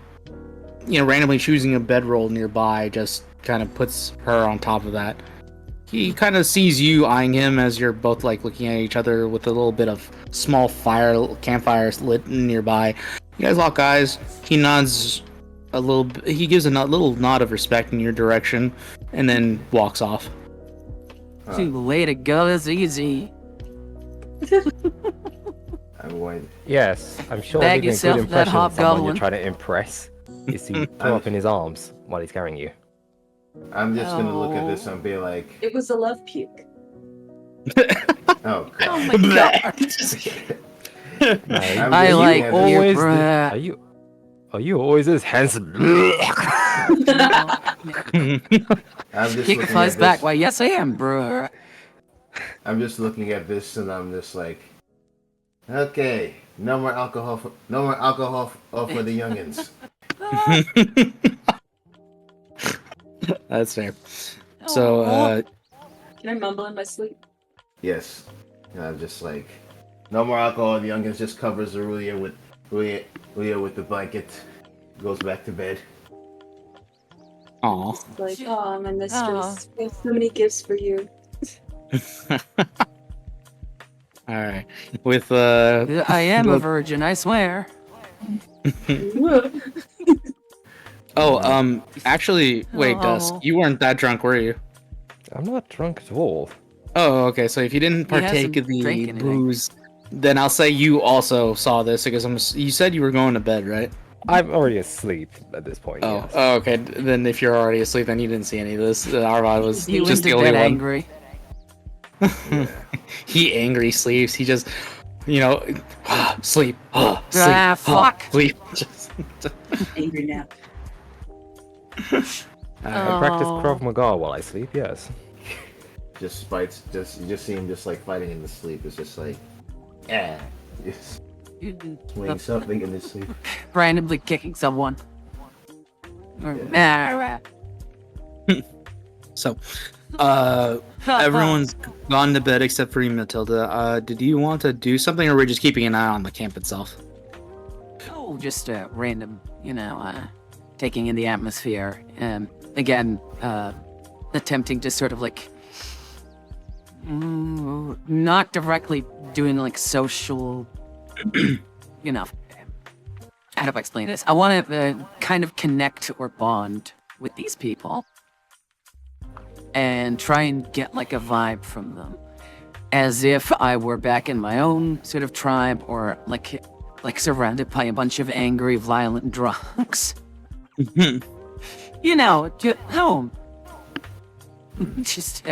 randomly choosing a bedroll nearby, just kind of puts her on top of that. He kind of sees you eyeing him as you're both like looking at each other with a little bit of small campfire lit nearby. You guys lock eyes. He nods a little. He gives a little nod of respect in your direction, and then walks off. See, the way to go is easy. I'm going. Yes, I'm sure Bag leaving a yourself good that impression on someone hobgoblin. you're trying to impress is to throw up in his arms while he's carrying you. I'm just gonna look at this and be like, It was a love puke. oh Oh god. my god. I'm I just like looking at your this- breath. Are you always this handsome? I'm just Kick a looking fuzz at back. this. Why, yes, I am, bruh. I'm just looking at this and I'm just like, okay, no more alcohol for the youngins. That's fair. So, Can I mumble in my sleep? Yes. And I'm just like, no more alcohol. The youngins just covers Rezulea with the blanket, goes back to bed. aw. Like, oh, my Aw. mistress. We have so many gifts for you. All right. With I am a Well- virgin, I swear. actually, wait, Dusk, Oh. you weren't that drunk, were you? I'm not drunk at all. Oh, okay. So if you didn't He hasn't partake of the drank anything. booze, then I'll say you also saw this because you said you were going to bed, right? I'm already asleep at this point. Oh, yes. oh, okay. Then if you're already asleep, then you didn't see any of this. Arvad was He went just to the only bed one. angry. He angry sleeps. He just, sleep, sleep, Ah, fuck. sleep. Angry nap. I practice Oh. Krav Maga while I sleep. Yes. Just fights. You just see him just like fighting in his sleep. It's just like, yeah, just swing something in his sleep. Randomly kicking someone. Or, So, everyone's gone to bed except for you, Mathilda. Did you want to do something, or we're just keeping an eye on the camp itself? Oh, just random, taking in the atmosphere. And again, attempting to sort of like, not directly doing like social, how do I explain this? I want to kind of connect or bond with these people and try and get like a vibe from them, as if I were back in my own sort of tribe, or like surrounded by a bunch of angry, violent drunks. Just home. Just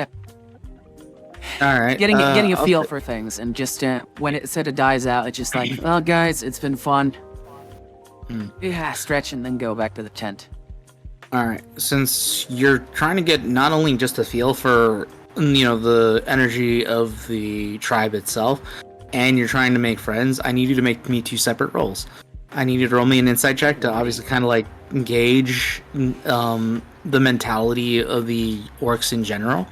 All right. getting a okay. feel for things, and just when it sort of dies out, it's just like, well, guys, it's been fun. Yeah, stretch and then go back to the tent. All right. Since you're trying to get not only just a feel for, the energy of the tribe itself, and you're trying to make friends, I need you to make me 2 separate rolls. I need you to roll me an insight check to obviously kind of like gauge the mentality of the orcs in general.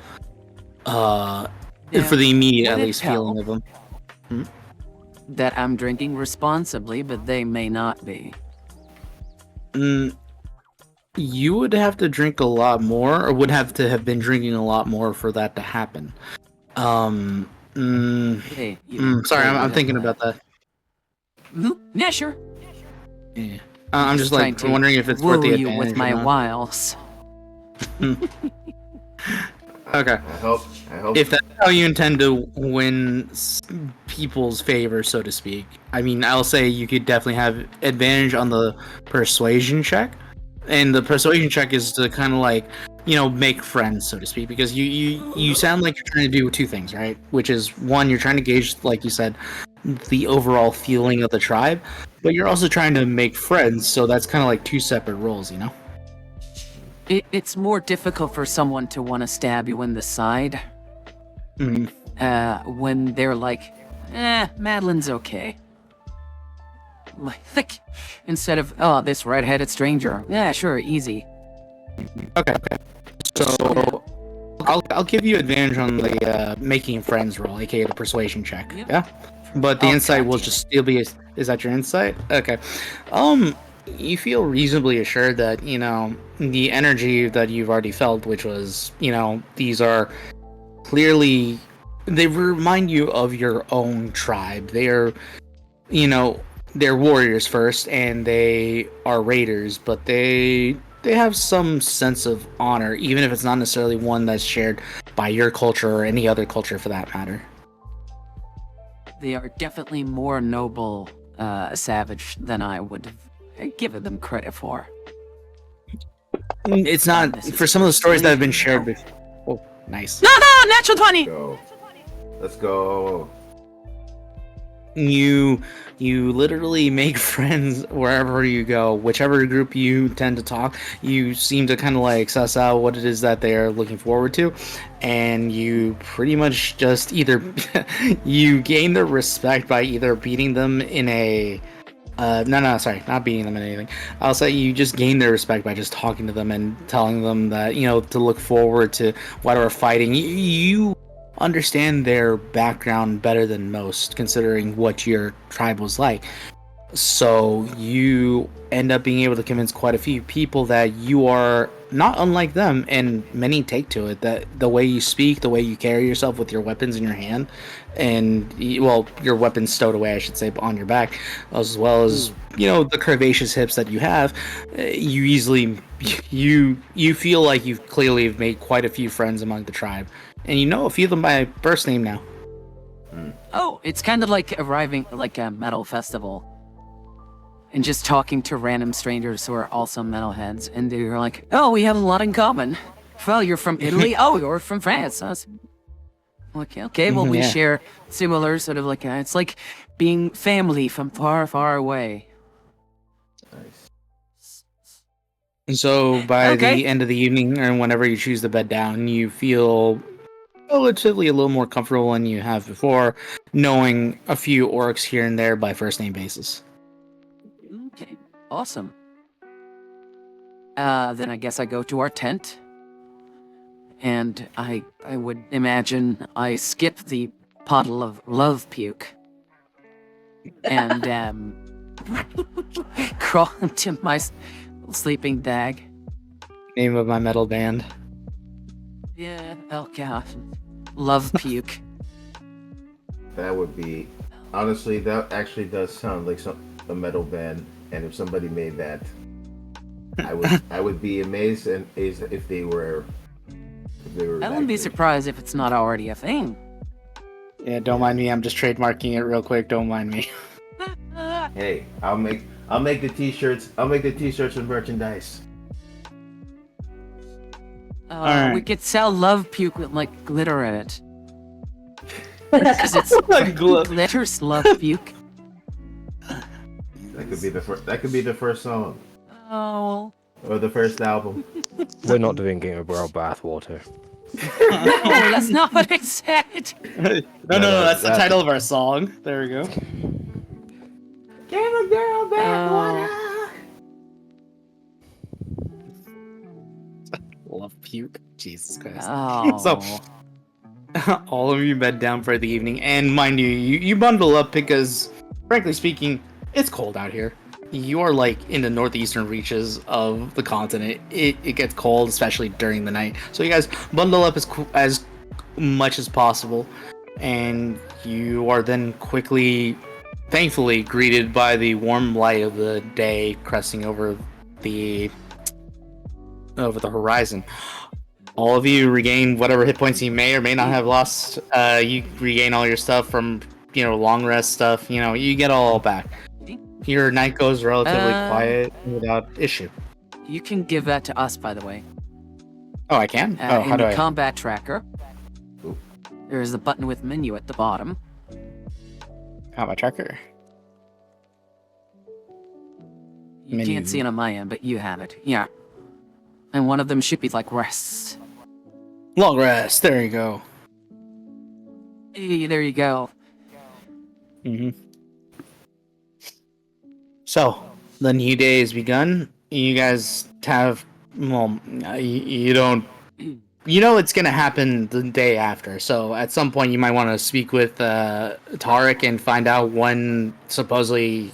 For the immediate, at Would it least, feeling help? of them. That I'm drinking responsibly, but they may not be. You would have to drink a lot more, or would have to have been drinking a lot more for that to happen. Hey, Sorry, I'm thinking about that. Yeah, sure. Yeah. I'm just trying like to wondering if it's worth the woo you advantage with my or not. wiles. Okay. I hope. If that's how you intend to win people's favor, so to speak, I mean, I'll say you could definitely have advantage on the persuasion check, and the persuasion check is to kind of like, make friends, so to speak, because you sound like you're trying to do 2 things, right? Which is, one, you're trying to gauge, like you said, the overall feeling of the tribe, but you're also trying to make friends, so that's kind of like 2 separate roles, It's more difficult for someone to want to stab you in the side when they're like, Madeline's okay. Like, instead of, oh, this red-headed stranger. Yeah, sure, easy. Okay. So I'll give you advantage on the making friends roll, aka the persuasion check. Yep. Yeah. But the Oh, insight will goddamn. just still be. Is that your insight? Okay. You feel reasonably assured that the energy that you've already felt, which was these are clearly, they remind you of your own tribe. They are they're warriors first, and they are raiders, but they have some sense of honor, even if it's not necessarily one that's shared by your culture or any other culture for that matter. They are definitely more noble savage than I would have given them credit for. It's not for some of the stories that have been shared before. Oh, nice. No, natural 20! Go. Let's go. You literally make friends wherever you go. Whichever group you tend to talk, you seem to kind of like suss out what it is that they're looking forward to, and you pretty much just either you gain their respect by either beating them in a sorry, not beating them in anything. I'll say you just gain their respect by just talking to them and telling them that, you know, to look forward to whatever fighting. You understand their background better than most, considering what your tribe was like. So you end up being able to convince quite a few people that you are not unlike them, and many take to it that the way you speak, the way you carry yourself with your weapons in your hand, and well, your weapons stowed away, I should say, on your back, as well as, you know, the curvaceous hips that you have, you easily you feel like you've clearly made quite a few friends among the tribe, and you know a few of them by first name now. Oh, it's kind of like arriving like a metal festival and just talking to random strangers who are also metalheads, and they're like, oh, we have a lot in common. Well, you're from Italy? Oh, you're from France. I was like, okay, well, we Yeah. share similar sort of like, it's like being family from far, far away. Nice. And so by Okay. the end of the evening, or whenever you choose to bed down, you feel relatively a little more comfortable than you have before, knowing a few orcs here and there by first name basis. Okay, awesome. Then I guess I go to our tent, and I would imagine I skip the puddle of love puke, and crawl into my sleeping bag. Name of my metal band. Yeah, oh god, love puke. That would be, honestly, that actually does sound like a metal band. And if somebody made that, I would be amazed and if they were. I wouldn't be surprised if it's not already a thing. Yeah, don't mind me. I'm just trademarking it real quick. Don't mind me. Hey, I'll make the t-shirts. I'll make the t-shirts and merchandise. Alright. We could sell love puke with like glitter in it. Because it's glitters love puke. That could be the first. That could be the first song Oh. or the first album. We're not doing Game of World bathwater. No, that's not what I said. No, that's the title of our song. There we go. Give a girl bathwater. Love puke. Jesus Christ. Oh. So, all of you bed down for the evening, and mind you bundle up because, frankly speaking, it's cold out here. You are like in the northeastern reaches of the continent. It gets cold, especially during the night. So you guys bundle up as much as possible, and you are then quickly, thankfully, greeted by the warm light of the day cresting over the horizon. All of you regain whatever hit points you may or may not have lost. You regain all your stuff from, you know, long rest stuff. You know, you get all back. Your night goes relatively quiet without issue. You can give that to us, by the way. Oh, I can? In How do the I? combat tracker, Ooh. there is a button with menu at the bottom. Combat tracker. You Menu. can't see it on my end, but you have it. Yeah. And one of them should be like rest. Long rest. There you go. Hey, there you go. Mm-hmm. So, the new day has begun. You guys have, well, you don't, you know it's going to happen the day after. So, at some point, you might want to speak with Tarek and find out when supposedly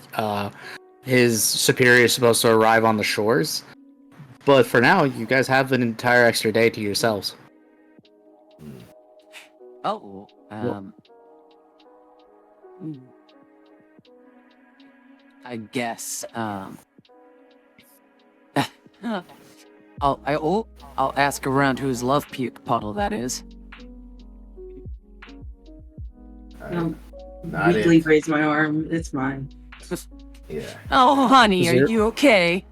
his superior is supposed to arrive on the shores. But for now, you guys have an entire extra day to yourselves. Oh, I guess, I'll ask around whose love puke puddle that is. No, Not weakly it. raise my arm. It's mine. Yeah. Oh, honey, Is are there- you okay?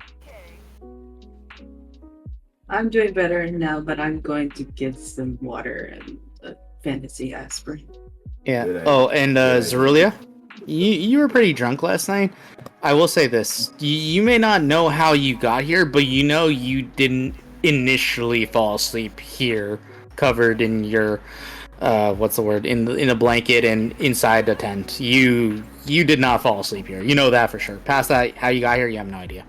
I'm doing better now, but I'm going to get some water and a fantasy aspirin. Yeah. Good Oh, idea. and Good idea. Zerulia, you were pretty drunk last night. I will say this: you may not know how you got here, but you know you didn't initially fall asleep here, covered in your what's the word, in a blanket and inside the tent. You did not fall asleep here. You know that for sure. Past that, how you got here, you have no idea.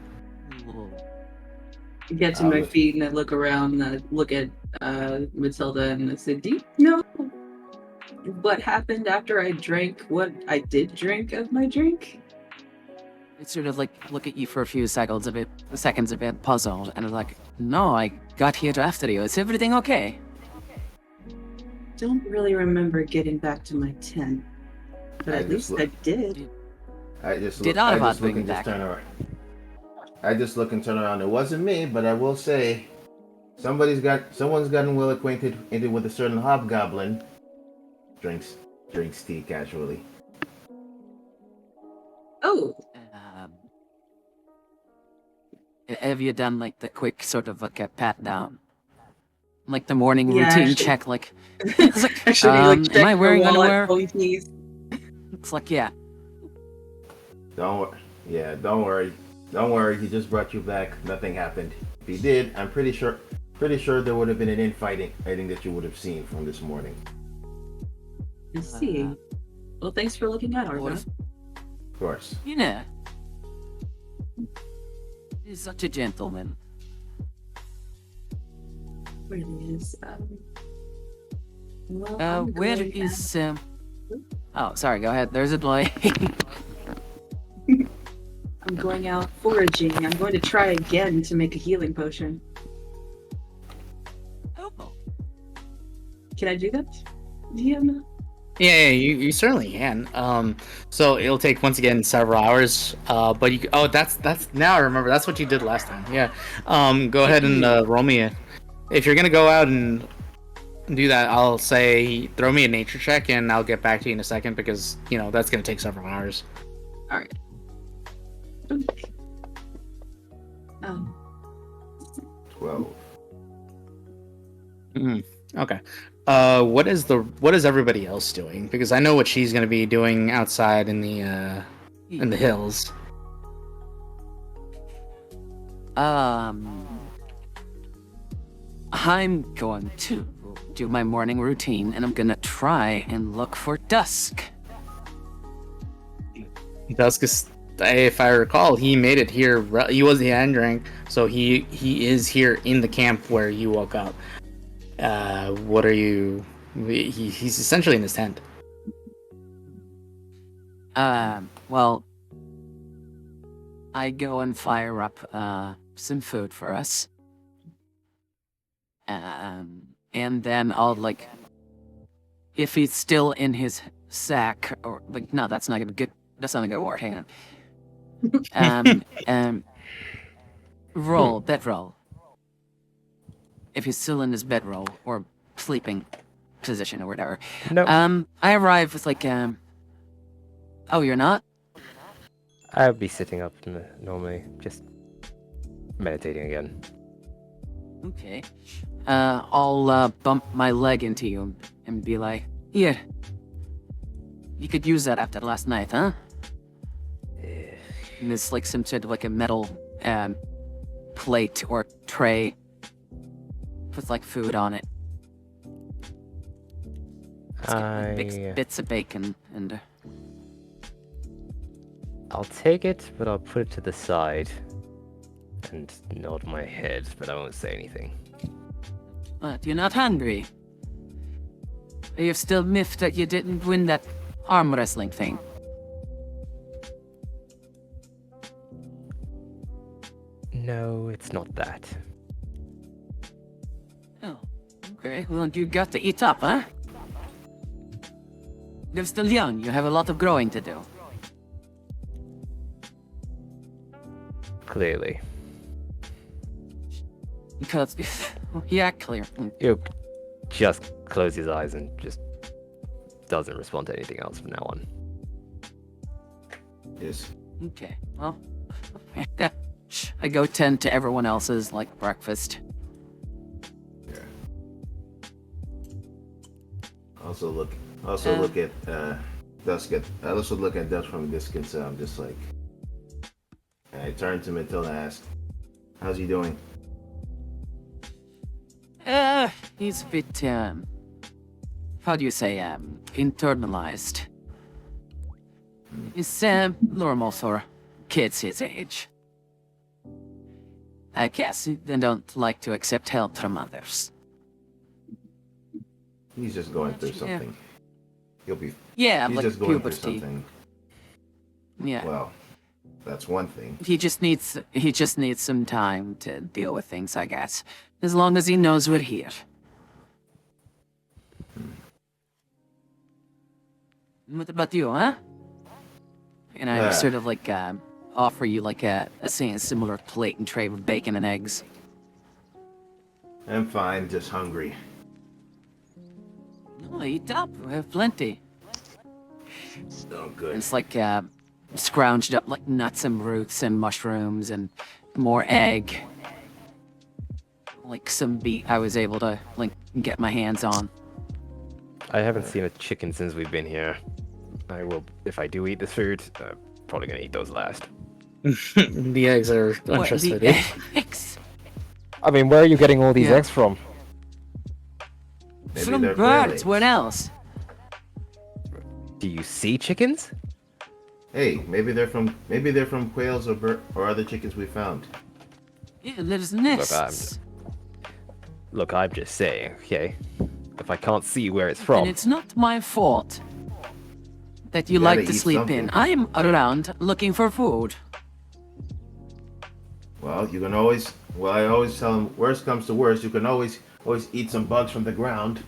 I get to I'll my look- feet and I look around and I look at Mathilda and I said, "Do you know what happened after I drank what I did drink of my drink?" It's sort of like look at you for a few seconds, a bit puzzled, and I'm like, no, I got here after you. Is everything okay? Don't really remember getting back to my tent, but I at just least I did. I just Did look, I Arvad just look bring and you just back? turn around. I just look and turn around. It wasn't me, but I will say, someone's gotten well acquainted with a certain hobgoblin. Drinks tea casually. Oh, Um, have you done like the quick sort of like a pat down, like the morning Yeah, routine actually- check? Like, it's like, actually, am check I my wearing wallet, underwear? phone keys. It's like, yeah. Don't worry. Don't worry. He just brought you back. Nothing happened. If he did, I'm pretty sure there would have been an infighting. I think that you would have seen from this morning. I see. Well, thanks for looking at What Arvad. if, Of course. you know, he's such a gentleman. Really is. Well, I'm Where going is Oh, sorry. Go ahead. There's a delay. I'm going out foraging. I'm going to try again to make a healing potion. Oh. Can I do that? DM? Yeah, you certainly can. So it'll take once again several hours. But you. Oh, that's now I remember. That's what you did last time. Yeah. Go ahead and roll me a. If you're gonna go out and do that, I'll say throw me a nature check, and I'll get back to you in a second because that's gonna take several hours. All right. Okay. 12. Okay. What is everybody else doing? Because I know what she's gonna be doing outside in the hills. I'm going to do my morning routine, and I'm gonna try and look for Dusk. Dusk is, if I recall, he made it here. He hadn't drank, so he is here in the camp where you woke up. What are you? He's essentially in his tent. Well, I go and fire up some food for us. And then I'll if he's still in his sack, or no, that's not gonna work. Hang on. Bedroll. If he's still in his bedroll or sleeping position or whatever. No, I arrive with oh, you're not? I would be sitting up normally, just meditating again. Okay. I'll bump my leg into you and be like, "Here. You could use that after last night, huh?" And it's some sort of a metal plate or tray with food on it. It's got, bits of bacon and. I'll take it, but I'll put it to the side and nod my head, but I won't say anything. What, you're not hungry? Are you still miffed that you didn't win that arm wrestling thing? No, it's not that. Oh, okay. Well, you got to eat up, huh? You're still young. You have a lot of growing to do. Clearly. Because, yeah, clear. He'll just close his eyes and just doesn't respond to anything else from now on. Yes. Okay, well, I go tend to everyone else's, like, breakfast. Yeah. Also look at Dusk. I also look at Dusk from a distance. I'm just like, and I turn to Mathilda and ask, "How's he doing?" He's a bit, how do you say, internalized. He's, normal for kids his age. I guess they don't like to accept help from others. He's just going through something. He'll be. Yeah, He's like just going puberty. through something. Yeah. Well, that's one thing. He just needs some time to deal with things, I guess. As long as he knows we're here. What about you, huh? And I sort of like offer you like a similar plate and tray with bacon and eggs. I'm fine, just hungry. Oh, eat up. We have plenty. Oh, good. It's like scrounged up like nuts and roots and mushrooms and more egg. Like some beet I was able to like get my hands on. I haven't seen a chicken since we've been here. I will, if I do eat this food, probably gonna eat those last. The eggs are What, interesting. the eggs? I mean, where are you getting all these Yeah. eggs from? Maybe From they're birds. eggs. What else? Do you see chickens? Hey, maybe they're from quails or other chickens we found. Yeah, there's nests. Look, I'm just saying, okay? If I can't see where it's And from, it's not my fault that you You gotta like to eat sleep something. in. I'm around looking for food. Well, you can always. Well, I always tell them, worst comes to worst, you can always eat some bugs from the ground.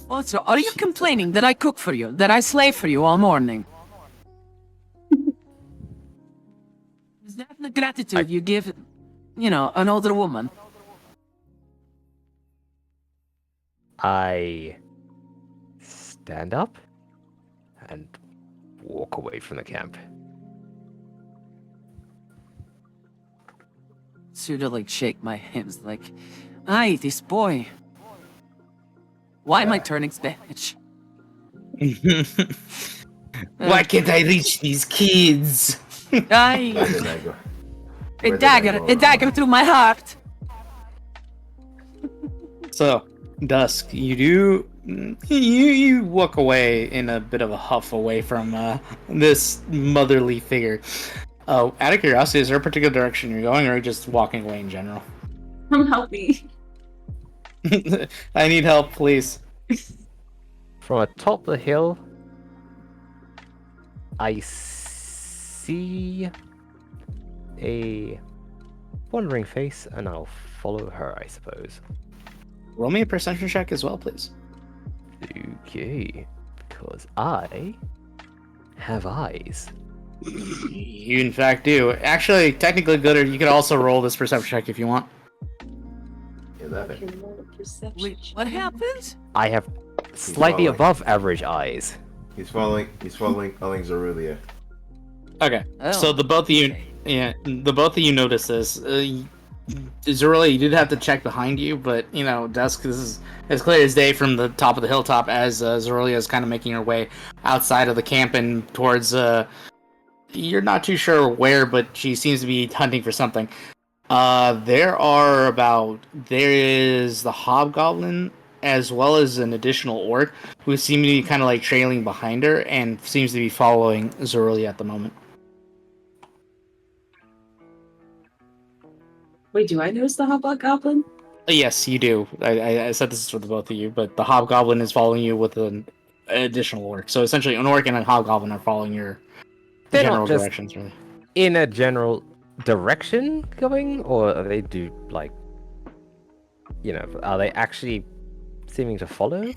Also, are you complaining that I cook for you, that I slave for you all morning? Is that the gratitude you give, an older woman? I stand up and walk away from the camp. Sort of like shake my hands like, aye, this boy. Why am I turning Spanish? Why can't I reach these kids? Aye, Where did I go? a Where did I dagger, go a dagger through my heart. So, Dusk, you walk away in a bit of a huff away from this motherly figure. Out of curiosity, is there a particular direction you're going, or are you just walking away in general? Come help me. I need help, please. From atop the hill, I see a wandering face, and I'll follow her, I suppose. Roll me a perception check as well, please. Okay, because I have eyes. You in fact do. Actually, technically, Glitter, you could also roll this perception check if you want. 11. Wait, what happened? I have slightly following. above average eyes. He's following Rezulea. Okay. Oh, So the both of you, okay. yeah, the both of you notice this. Zorilla, you did have to check behind you, but Dusk, this is as clear as day from the top of the hilltop as Zorilla is kind of making her way outside of the camp and towards. You're not too sure where, but she seems to be hunting for something. There is the hobgoblin as well as an additional orc who seem to be kind of like trailing behind her and seems to be following Zorilla at the moment. Wait, do I notice the hobgoblin? Yes, you do. I said this is for the both of you, but the hobgoblin is following you with an additional orc. So essentially, an orc and a hobgoblin are following your They're not general just- directions, really. In a general direction going, or are they are they actually seeming to follow?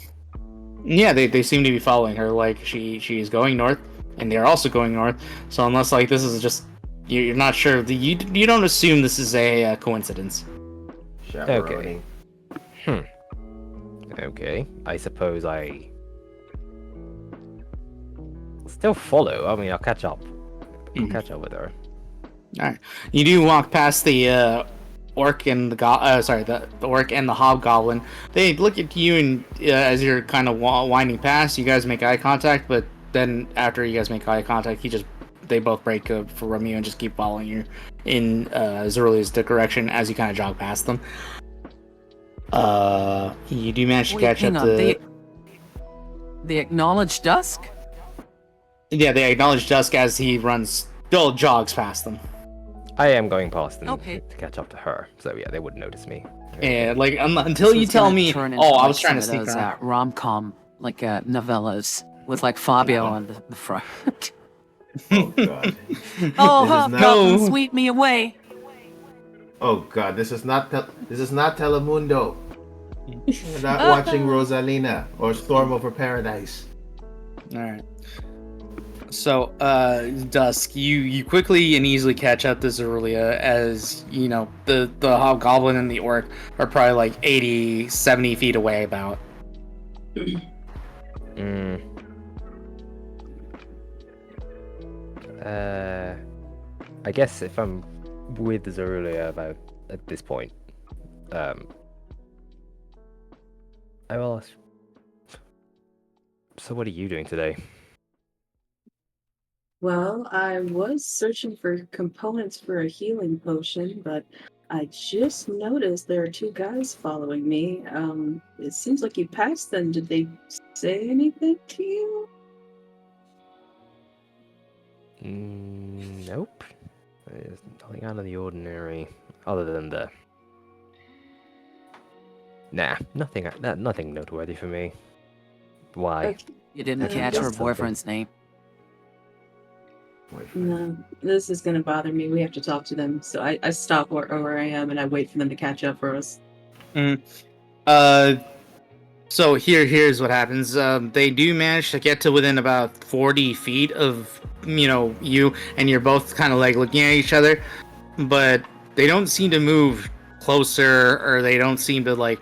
Yeah, they seem to be following her. Like she is going north, and they're also going north. So unless like this is just you're not sure, you don't assume this is a coincidence. Chaperoning. Okay, I suppose I still follow. I mean, I'll catch up. I'll catch up with her. Alright. You do walk past the orc and the orc and the hobgoblin. They look at you, and as you're kind of winding past, you guys make eye contact, but then after you guys make eye contact, they both break from you and just keep following you in Zerulea's direction as you kind of jog past them. You do manage to catch up to... They acknowledge Dusk? Yeah, they acknowledge Dusk as he still jogs past them. I am going past them Okay. to catch up to her, so yeah, they wouldn't notice me. Yeah, like until you tell me, I was trying to sneak around. Rom-com, like novellas with like Fabio on the front. Oh god. Oh, This is Hobgoblin, No. sweep me away. Oh god, this is not Telemundo. You're not watching Rosalina or Storm over Paradise. All right. So, Dusk, you quickly and easily catch up to Zerulea as, you know, the hobgoblin and the orc are probably like 80, 70 feet away about. I guess if I'm with Rezulea about at this point, I will ask. So what are you doing today? Well, I was searching for components for a healing potion, but I just noticed there are two guys following me. It seems like you passed them. Did they say anything to you? Nope. There's nothing out of the ordinary, other than the. Nah, nothing noteworthy for me. Why? Okay. You didn't Uh, catch that's her something. boyfriend's name. No, this is gonna bother me. We have to talk to them. So I stop where I am and I wait for them to catch up for us. So here's what happens. They do manage to get to within about 40 feet of, you, and you're both kind of like looking at each other, but they don't seem to move closer, or they don't seem to like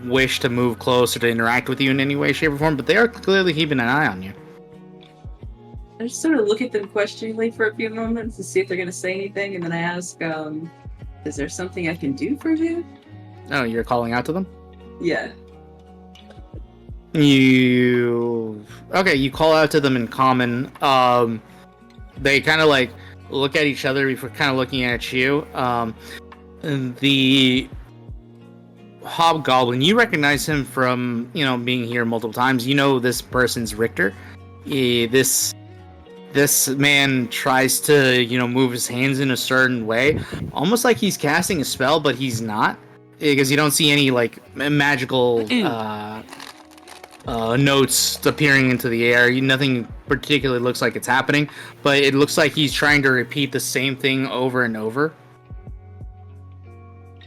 wish to move closer to interact with you in any way, shape, or form, but they are clearly keeping an eye on you. I just sort of look at them questioningly for a few moments to see if they're gonna say anything, and then I ask, is there something I can do for you? Oh, you're calling out to them? Yeah. You call out to them in common. They kind of like look at each other before kind of looking at you. And the hobgoblin, you recognize him from, being here multiple times. You know this person's Richter. This man tries to, move his hands in a certain way, almost like he's casting a spell, but he's not, because you don't see any like magical notes appearing into the air. Nothing particularly looks like it's happening, but it looks like he's trying to repeat the same thing over and over.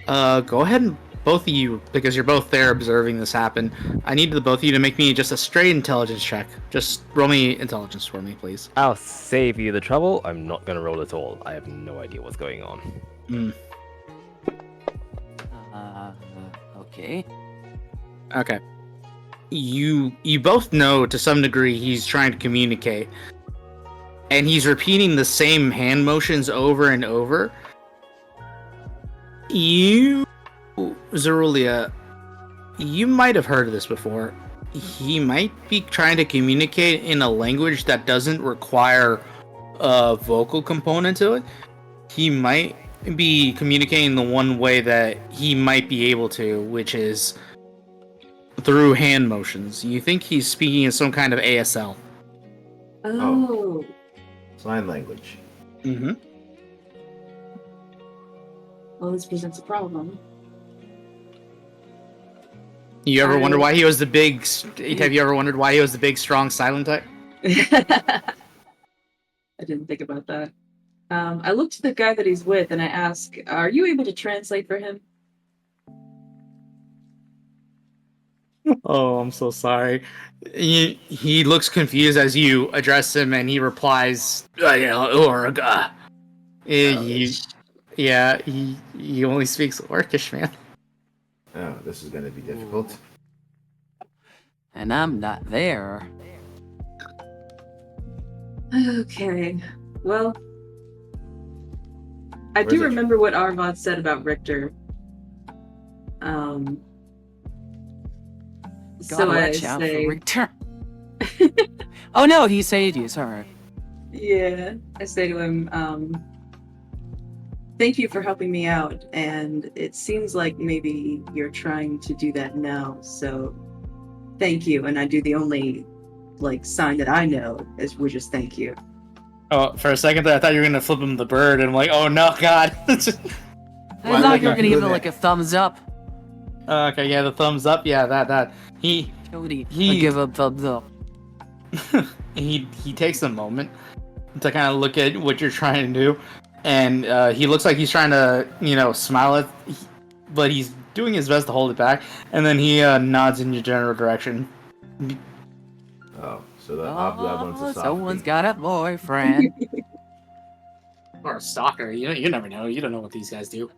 Go ahead and both of you, because you're both there observing this happen, I need the both of you to make me just a straight intelligence check. Just roll me intelligence for me, please. I'll save you the trouble. I'm not gonna roll at all. I have no idea what's going on. Okay. Okay. You both know to some degree he's trying to communicate, and he's repeating the same hand motions over and over. You, Zerulea, you might have heard of this before. He might be trying to communicate in a language that doesn't require a vocal component to it. He might be communicating the one way that he might be able to, which is through hand motions. You think he's speaking in some kind of ASL. Oh. Sign language. Mm-hmm. Well, this presents a problem. You ever wonder why he was the big? Have you ever wondered why he was the big, strong, silent type? I didn't think about that. I look to the guy that he's with and I ask, are you able to translate for him? Oh, I'm so sorry. He looks confused as you address him, and he replies, "Orga." He only speaks Orcish, man. Oh, this is going to be difficult. And I'm not there. Okay. Well, I Where's do it? remember what Arvad said about Richter. So Gotta I watch out for say, return. Oh no, he saved you. Sorry. yeah, I say to him, thank you for helping me out, and it seems like maybe you're trying to do that now, so thank you. And I do the only sign that I know which is thank you. Oh, for a second there, I thought you were gonna flip him the bird, and I'm like, oh no, God. I Why thought would you were you gonna do give it that? like a thumbs up. Okay, yeah, the thumbs up, yeah, that. Cody, He- give a thumbs up. he takes a moment to kind of look at what you're trying to do, and he looks like he's trying to, smile at, but he's doing his best to hold it back, and then he nods in your general direction. Oh, so the hobgoblins Oh, are someone's softy. got a boyfriend. Or a stalker, you never know. You don't know what these guys do.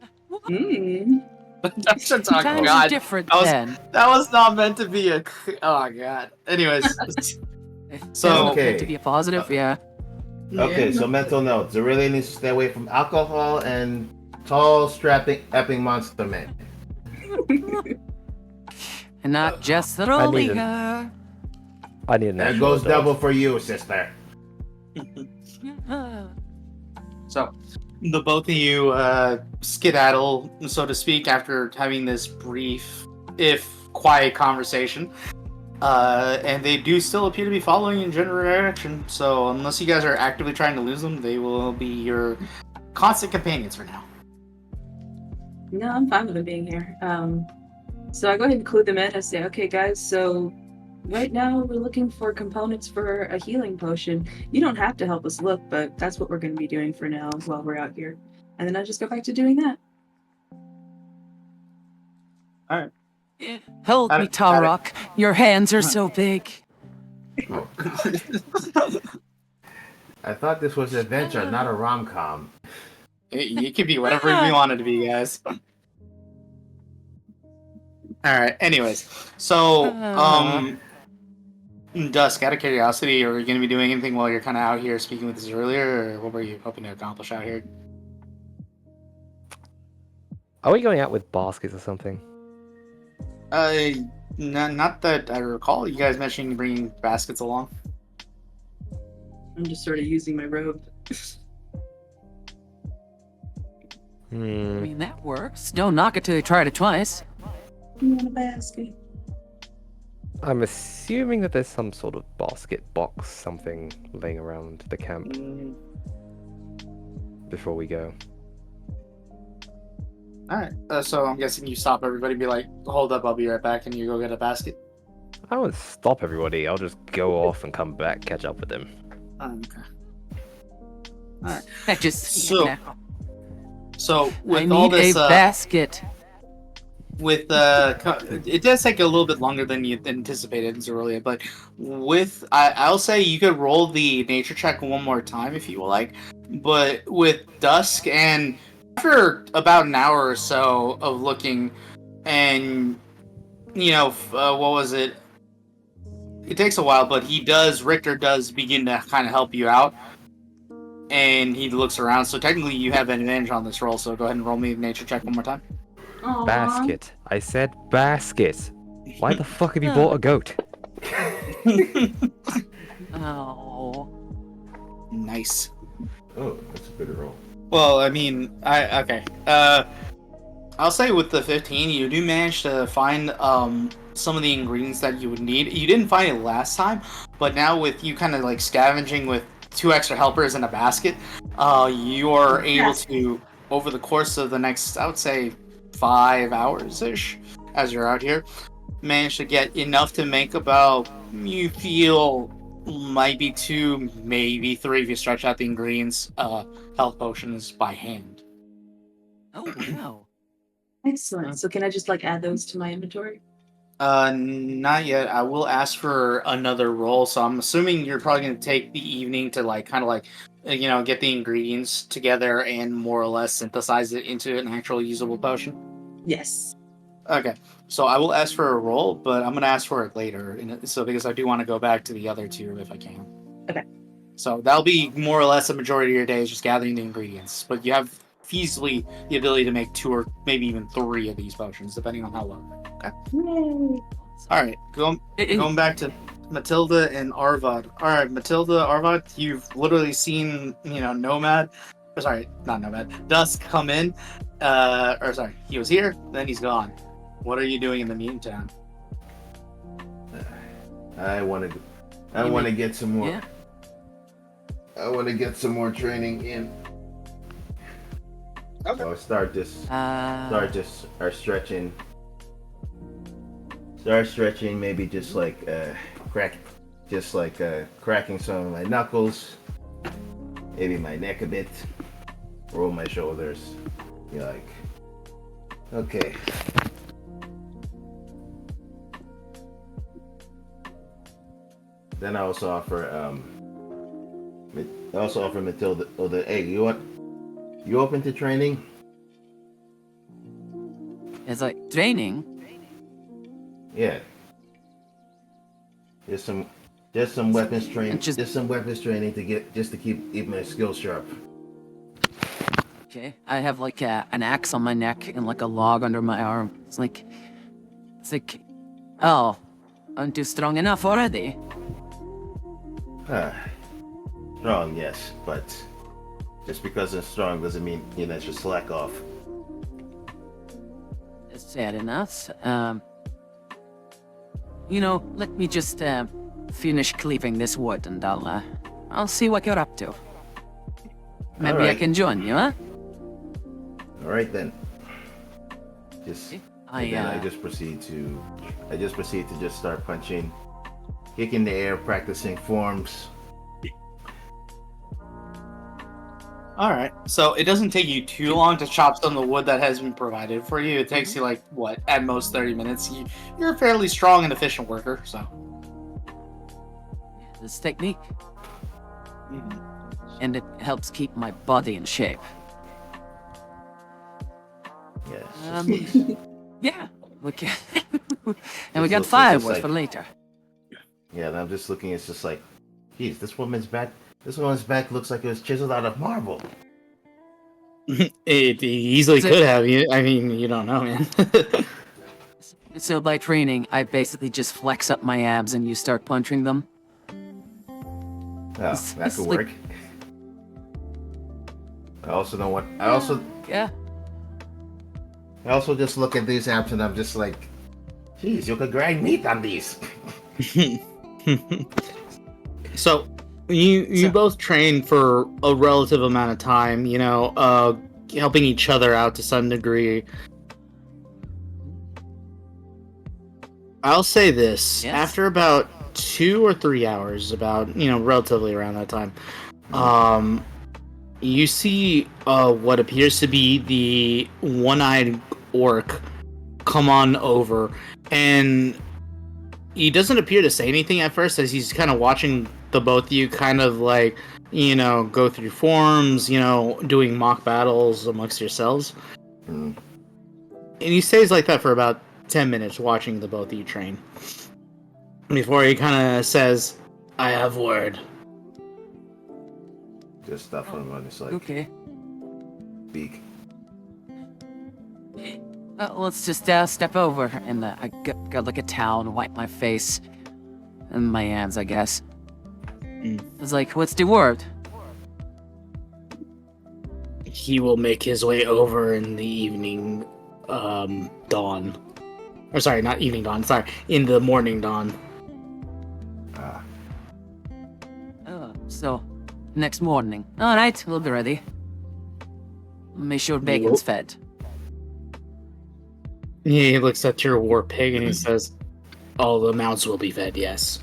Mm. That's just, oh, Times are God. different That was- then. That was not meant to be a. Oh God. Anyways, So Okay. meant to be a positive, yeah. Okay, Yeah. so mental note. Zarelli needs to stay away from alcohol and tall, strapping, epping monster men. And not just the I need Rollinger. I need an That actual goes adult. double for you, sister. so the both of you skedaddle, so to speak, after having this brief, if quiet, conversation. And they do still appear to be following in general direction. So unless you guys are actively trying to lose them, they will be your constant companions for now. No, I'm fine with them being here. So I go ahead and clue them in. I say, okay, guys, so right now we're looking for components for a healing potion. You don't have to help us look, but that's what we're going to be doing for now while we're out here. And then I just go back to doing that. Help Got me, it, got it. Tarok. Your hands are so big. Oh, I thought this was an adventure, not a rom-com. It could be whatever we want it to be, guys. Alright, anyways. So, Dusk, out of curiosity, are you going to be doing anything while you're kind of out here speaking with us earlier, or what were you hoping to accomplish out here? Are we going out with baskets or something? Not that I recall you guys mentioning bringing baskets along. I'm just sort of using my robe. I mean, that works. Don't knock it till you try it twice. You want a basket? I'm assuming that there's some sort of basket box, something laying around the camp before we go. Alright, so I'm guessing you stop everybody, be like, hold up, I'll be right back, and you go get a basket. I won't stop everybody. I'll just go off and come back, catch up with them. Okay. I just see So, it now. So I with need all this, a basket. it does take a little bit longer than you anticipated, Zorlia, but I'll say you could roll the nature check one more time if you would like. But with Dusk, and after about an hour or so of looking, and what was it? It takes a while, but Richter does begin to kind of help you out. And he looks around, so technically you have an advantage on this roll, so go ahead and roll me a nature check one more time. Aww. Basket. I said basket. Why the fuck have you bought a goat? Oh. Nice. Oh, that's a good roll. Well, I mean, okay. I'll say with the 15, you do manage to find some of the ingredients that you would need. You didn't find it last time, but now with you kind of like scavenging with 2 extra helpers in a basket, you are able to, over the course of the next, I would say, 5 hours-ish, as you're out here, manage to get enough to make about, you feel, might be 2, maybe 3 if you stretch out the ingredients, health potions by hand. Oh, wow. Excellent. So can I just add those to my inventory? Not yet. I will ask for another roll, so I'm assuming you're probably going to take the evening to get the ingredients together and more or less synthesize it into an actual usable potion. Yes. Okay, So I will ask for a roll, but I'm gonna ask for it later. So because I do want to go back to the other two if I can. Okay. So that'll be more or less a majority of your day is just gathering the ingredients. But you have feasibly the ability to make 2 or maybe even 3 of these potions, depending on how well. Okay. Yay. All right. Going back to Mathilda and Arvad. All right, Mathilda, Arvad, you've literally seen Nomad. Or sorry, not Nomad. Dusk come in. Or sorry, he was here, then he's gone. What are you doing in the meantime? I want to get some more. Yeah. I want to get some more training in. Okay. So start stretching. Start stretching. Maybe just like cracking some of my knuckles. Maybe my neck a bit. Roll my shoulders. Be like, okay. Then I also offer Mathilda. Oh, hey, you open to training? It's like training. Yeah. Just some weapons training. Just- Just some weapons training to keep my skills sharp. Okay, I have like an axe on my neck and like a log under my arm. It's like, oh, aren't you strong enough already? Strong, yes, but just because I'm strong doesn't mean I should slack off. Fair enough. Let me just finish cleaving this wood and I'll see what you're up to. Maybe I Alright. can join you, huh? All right then. I I just proceed to just start punching, kicking the air, practicing forms. All right. So it doesn't take you too long to chop some of the wood that has been provided for you. It takes you like what, at most 30 minutes. You're a fairly strong and efficient worker, so. this technique, and it helps keep my body in shape. Yes. Yeah, we can. And we Just got looks firewood like- for later. Yeah, and I'm just looking. It's just like, geez, this woman's back looks like it was chiseled out of marble. It easily So- could have. I mean, you don't know, man. So by training, I basically just flex up my abs and you start punching them. Oh, It's- that it's could like- work. I also don't want. Yeah. I also just look at these abs and I'm just like, geez, you could grind meat on these. So you both train for a relative amount of time, helping each other out to some degree. I'll say this: Yes. after about 2 or 3 hours, relatively around that time, you see what appears to be the one-eyed orc come on over, and he doesn't appear to say anything at first as he's kind of watching the both of you kind of like, go through forms, doing mock battles amongst yourselves. Mm. And he stays like that for about 10 minutes watching the both of you train. Before he kind of says, I have word. Just stuff on him. It's like, Okay. beak. Let's just step over and I got like a towel and wipe my face and my hands, I guess. It's like, what's the word? He will make his way over in the evening dawn. Or sorry, not evening dawn, sorry, in the morning dawn. Oh, so next morning. All right, we'll be ready. Make sure bacon's fed. He looks at your war pig and he says, all the mounts will be fed, yes.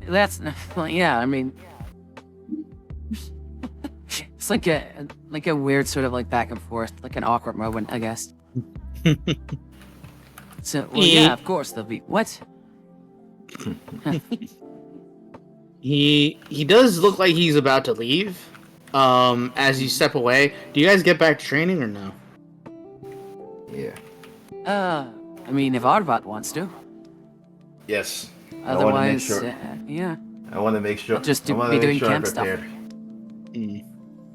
That's well, yeah. I mean, it's like a weird sort of like back and forth, like an awkward moment, I guess. So well, yeah, of course there'll be what? He does look like he's about to leave. As you step away, do you guys get back to training or no? Yeah. I mean, if Arvad wants to. Yes. Otherwise, yeah. I want to make sure. I'll just I want be to make doing sure I'm camp stuff. prepared.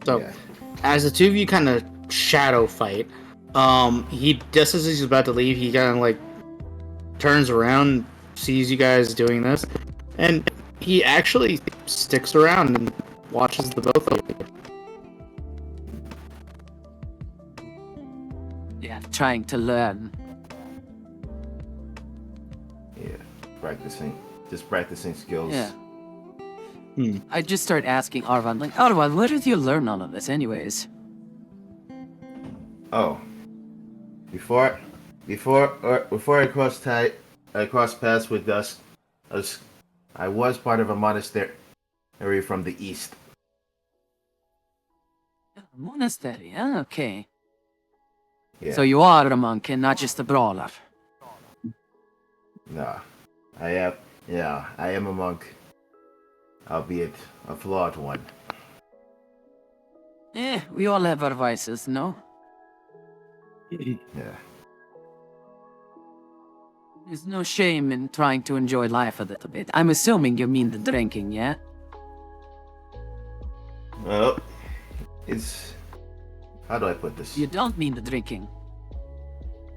So, Yeah. as the two of you kind of shadow fight, he just as he's about to leave, he kind of like turns around, sees you guys doing this, and he actually sticks around and watches the both of you. Yeah, trying to learn. Yeah. Practicing. Just practicing skills. Yeah. I just start asking Arvad, like, Arvad, where did you learn all of this anyways? Oh. Before I crossed paths with Dusk, I was part of a monastery from the east. Monastery, huh? Okay. Yeah. So you are a monk and not just a brawler. Nah. I am a monk. Albeit a flawed one. We all have our vices, no? Yeah. There's no shame in trying to enjoy life a little bit. I'm assuming you mean the drinking, yeah? Well, it's... How do I put this? You don't mean the drinking.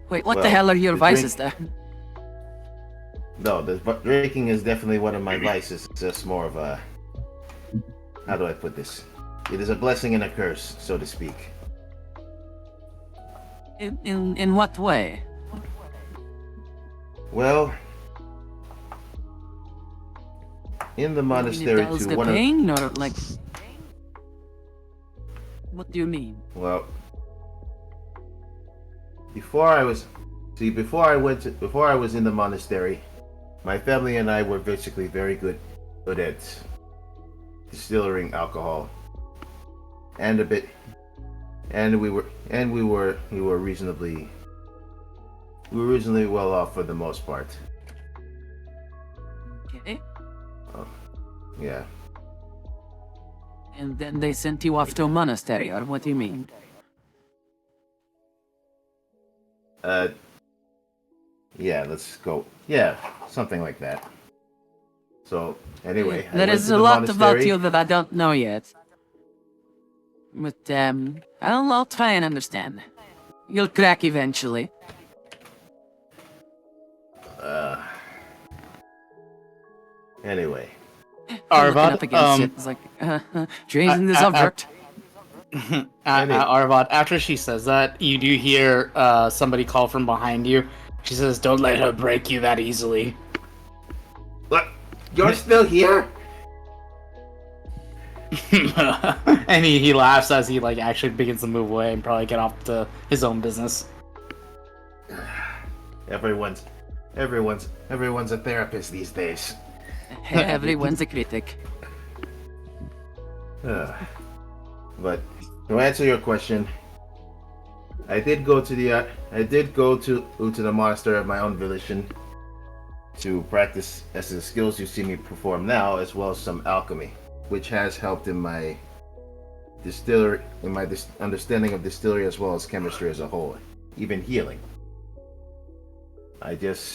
Wait, what the Well, hell are your the vices there? No, the drinking is definitely one of my vices. It's just more of a... How do I put this? It is a blessing and a curse, so to speak. In what way? Well... In the monastery It dulls to the one of... pain, or like... What do you mean? Well... Before I was in the monastery, my family and I were basically very good at distilling alcohol, and we were reasonably well off for the most part. Okay. Yeah. And then they sent you off to a monastery, or what do you mean? Yeah, let's go. Yeah, something like that. So, anyway, I There went is to a the lot about monastery. you that I don't know yet. But, I'll try and understand. You'll crack eventually. Anyway, Arvad, Up against it. It's like, changing the subject. Arvad, after she says that, you do hear somebody call from behind you. She says, "Don't let her break you that easily." what? You're still here? And he laughs as he like actually begins to move away and probably get off to his own business. Everyone's a therapist these days. Everyone's a critic. But to answer your question, I did go to the monastery of my own volition to practice as the skills you see me perform now, as well as some alchemy, which has helped in my understanding of distillery as well as chemistry as a whole, even healing.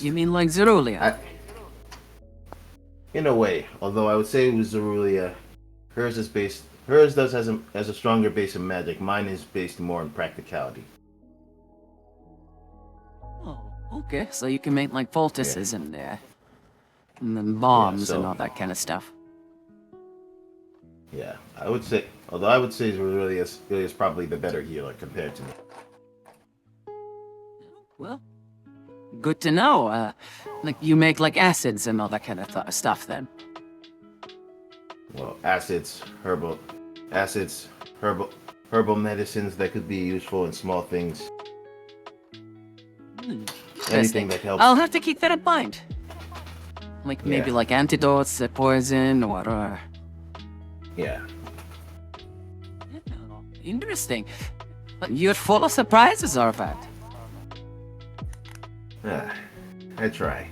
You mean like Rezulea? In a way, although I would say it was Rezulea, hers has a stronger base of magic. Mine is based more on practicality. Oh, okay. So you can make like poultices and then bombs and all that kind of stuff. Yeah, I would say Rezulea is probably the better healer compared to me. Well, good to know. Like you make like acids and all that kind of stuff then. Well, herbal medicines that could be useful in small things. Anything that helps. I'll have to keep that in mind. Like maybe Yeah. like antidotes, poison, or. Yeah. Interesting. You're full of surprises, Arvad. I try.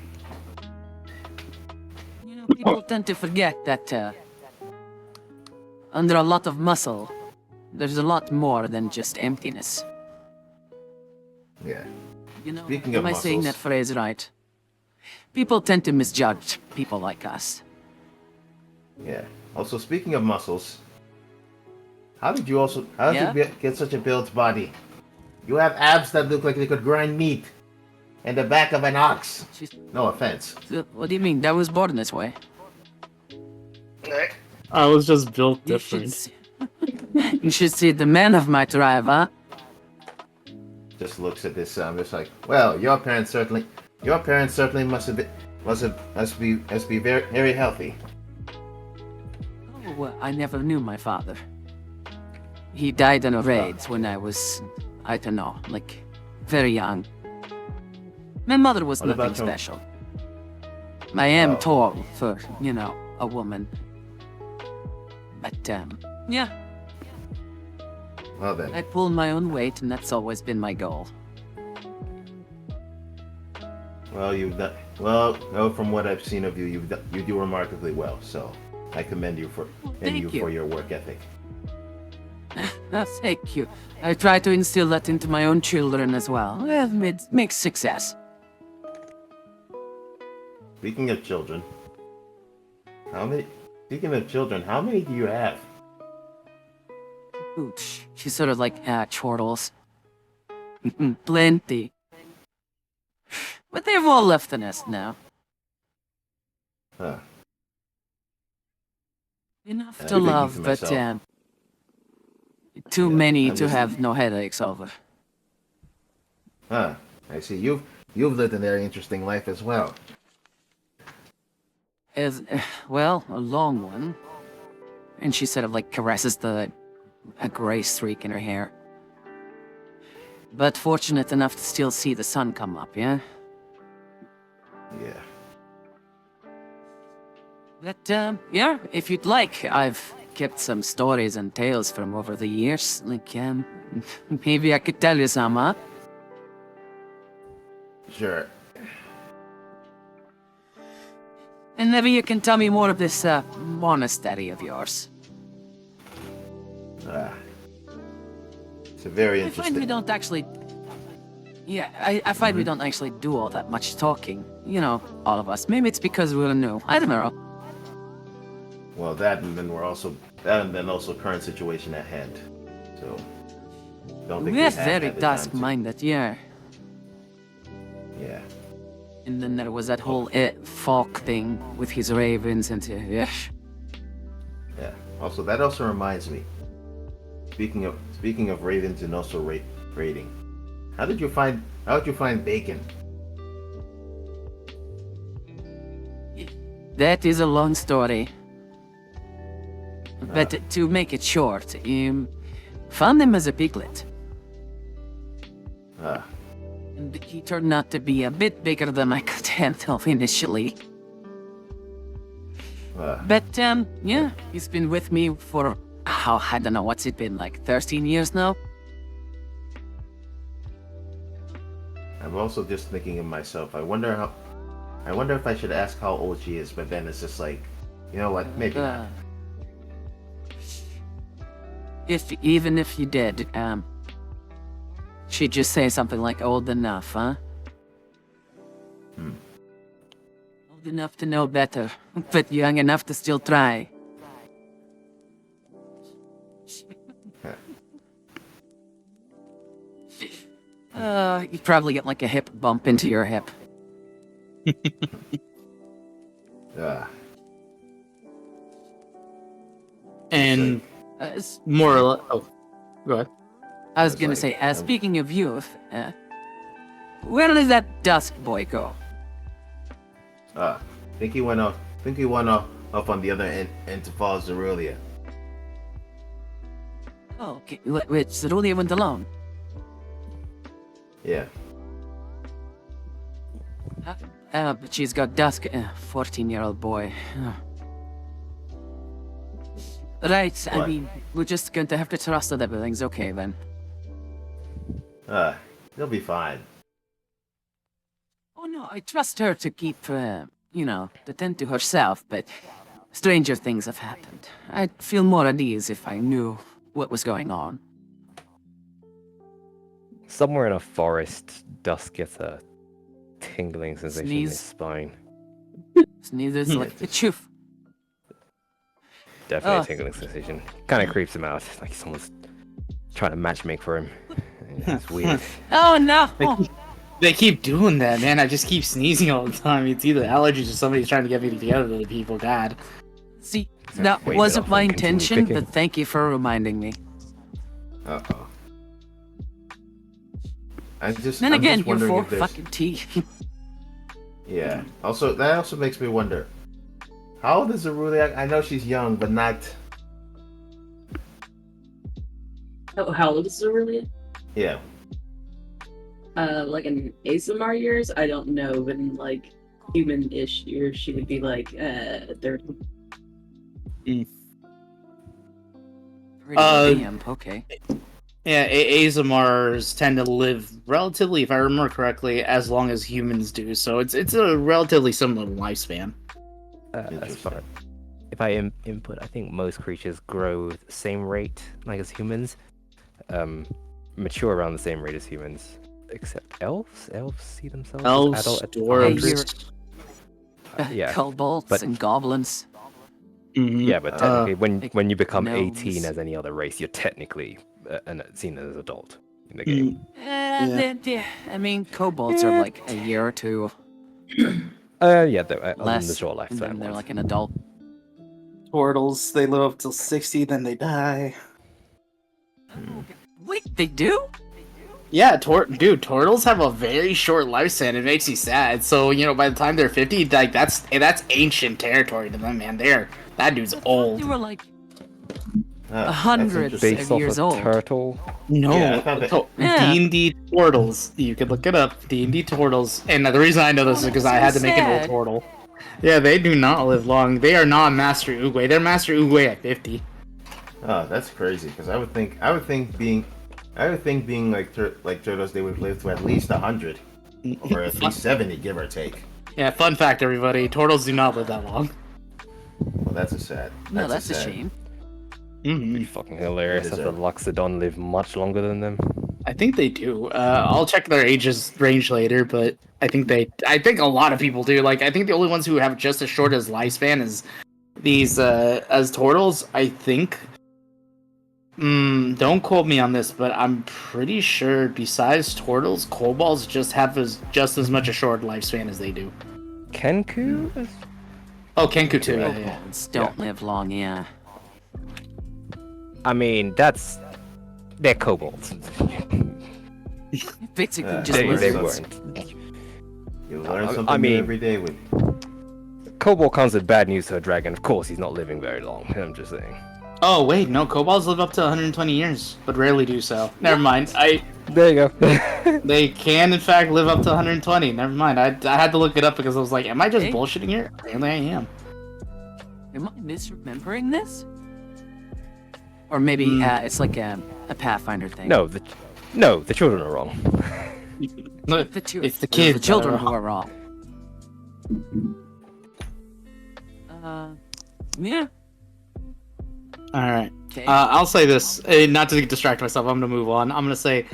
You know, people tend to forget that under a lot of muscle, there's a lot more than just emptiness. Yeah. You know, Speaking of am I saying that muscles. phrase right? People tend to misjudge people like us. Yeah. Also, speaking of muscles, how did Yeah? you get such a built body? You have abs that look like they could grind meat, and the back of an ox. She's, No offense. what do you mean? That was born this way. I was just built You should different. see, you should see the man of my tribe, huh? Just looks at his son. Just like, well, your parents certainly must be very very healthy. Oh, well, I never knew my father. He died in a raid when I was, I don't know, like, very young. My mother was What nothing about your- special. I am Oh. tall for, you know, a woman. But, yeah, Well then, I pull my own weight, and that's always been my goal. well you've done well. From what I've seen of you, you do remarkably well. So I commend you for thank you. for your work ethic. Thank you. I try to instill that into my own children as well. It makes success. Speaking of children, how many? Speaking of children, how many do you have? Ooh, she's sort of like, chortles. Plenty. But they've all left the nest now. Huh. Enough I'm to thinking love, to but myself. too Yeah, many I'm to just- have no headaches over. Huh. I see. You've lived a very interesting life as well. As well, a long one. And she sort of like caresses a gray streak in her hair. But fortunate enough to still see the sun come up, yeah? Yeah. But, yeah, if you'd like, I've kept some stories and tales from over the years. Like, maybe I could tell you some, huh? Sure. And maybe you can tell me more of this, monastery of yours. It's a very I find we interesting. don't actually... Yeah, I find we don't actually do all that much talking. You know, all of us. Maybe it's because we're new. I don't know. Well, that and then also current situation at hand. So, don't think We're we have very had the time to- dusk-minded, yeah. Yeah. And then there was that whole Falk thing with his ravens and yeah. Yeah. Also, that also reminds me. Speaking of ravens and also raiding, how did you find bacon? That is a long story. But to make it short, found him as a piglet. Ah, And he turned out to be a bit bigger than I could handle initially. But, yeah, he's been with me for, I don't know, what's it been, like 13 years now? I'm also just thinking of myself. I wonder if I should ask how old she is, but then it's just like, you know what? Maybe not. Even if you did, she'd just say something like old enough, huh? Old enough to know better, but young enough to still try. You probably get like a hip bump into your hip. Ah, And S- more or less. Oh, go ahead. I was It's gonna like, say, speaking of youth, where did that Dusk boy go? think he went off. Up on the other end to follow Rezulea. Oh, okay. Wait, Rezulea went alone. Yeah. But she's got Dusk, 14-year-old boy. Right, I What? mean, we're just going to have to trust that everything's okay then. He'll be fine. Oh no, I trust her to keep, you know, to tend to herself, but stranger things have happened. I'd feel more at ease if I knew what was going on. Somewhere in a forest, Dusk gets a tingling sensation in his Sneeze. spine. Sneezes like a choof. Definitely Oh. a tingling sensation. Kind of creeps him out, like someone's trying to matchmake for him. It's weird. Oh no! They keep doing that, man. I just keep sneezing all the time. It's either allergies or somebody's trying to get me together with the people. God. See, that Wave it wasn't off my and continue intention, picking. but thank you for reminding me. Uh-oh. I'm Then again, just you're wondering for if there's... fucking tea. Yeah. Also, that also makes me wonder. How old is Rezulea? I know she's young, but not... Oh, how old is Rezulea? Yeah. Like in ASMR years, I don't know, but in like human-ish years, she would be like 30. Damn, okay. Yeah, ASMRs tend to live relatively, if I remember correctly, as long as humans do. So it's a relatively similar lifespan. As far if I input, I think most creatures grow at the same rate, like as humans, mature around the same rate as humans, except elves. Elves see themselves Elves, as adult at dwarves. 100. Yeah, Kobolds but- and goblins. Yeah, but technically, when you become gnomes. 18 as any other race, you're technically seen as an adult in the game. I mean, kobolds are like a year or two Yeah, other than less, the short and lifespan then they're ones. like an adult. Turtles, they live up till 60, then they die. Wait, they do? Yeah, dude, turtles have a very short lifespan. It makes me sad. So by the time they're 50, like that's ancient territory to them, man. That dude's old. They were like That's hundreds interesting. Based of off years a old. turtle. No, Yeah, I thought that- Yeah. D&D turtles. You can look it up. D&D turtles. And the reason I know this is because I had to make an old sad. turtle. Yeah, they do not live long. They are not Master Oogway. They're Master Oogway at 50. Oh, that's crazy. Because I would think being like turtles, they would live to at least 100, or at least 70, give or take. Yeah, fun fact, everybody. Turtles do not live that long. Well, that's a sad. No, that's a sad- shame. Mm-hmm. Fucking hilarious. It is That the Loxodon live much longer than them. I think they do. I'll check their ages range later, but I think a lot of people do. Like, I think the only ones who have just as short as lifespan as these as turtles. I think. Don't quote me on this, but I'm pretty sure besides turtles, kobolds just have just as much a short lifespan as they do. Kenku? Oh, Kenku too. Yeah. Kobolds don't live long, yeah. I mean, they're kobolds. Basically, Yeah. just They lizards. weren't. You learn I something new mean- every day with. Kobold comes with bad news to a dragon. Of course, he's not living very long. I'm just saying. Oh wait, no, kobolds live up to 120 years, but rarely do so. Never mind. There you go. They can in fact live up to 120. Never mind. I had to look it up because I was like, am I just Okay. bullshitting here? Apparently I am. Am I misremembering this? Or maybe it's like a Pathfinder thing. no, the children are wrong. the two. It's the The kids children that who are wrong. Yeah. All right. Okay. I'll say this, not to distract myself. I'm gonna move on. I'm gonna say,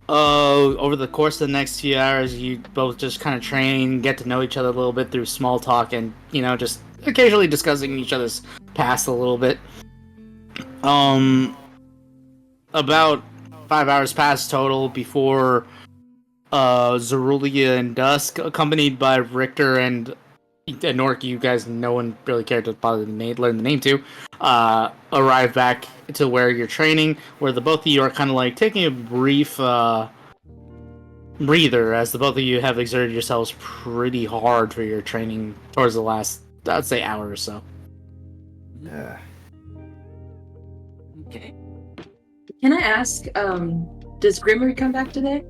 over the course of the next few hours, you both just kind of train, get to know each other a little bit through small talk, and just occasionally discussing each other's past a little bit. About 5 hours pass total before Rezulea and Dusk, accompanied by Richter and Nork, you guys, no one really cared to bother to learn the name to, arrive back to where you're training, where the both of you are kind of like taking a brief breather, as the both of you have exerted yourselves pretty hard for your training towards the last, I'd say, hour or so. Yeah. Okay. Can I ask, does Grimmery come back today?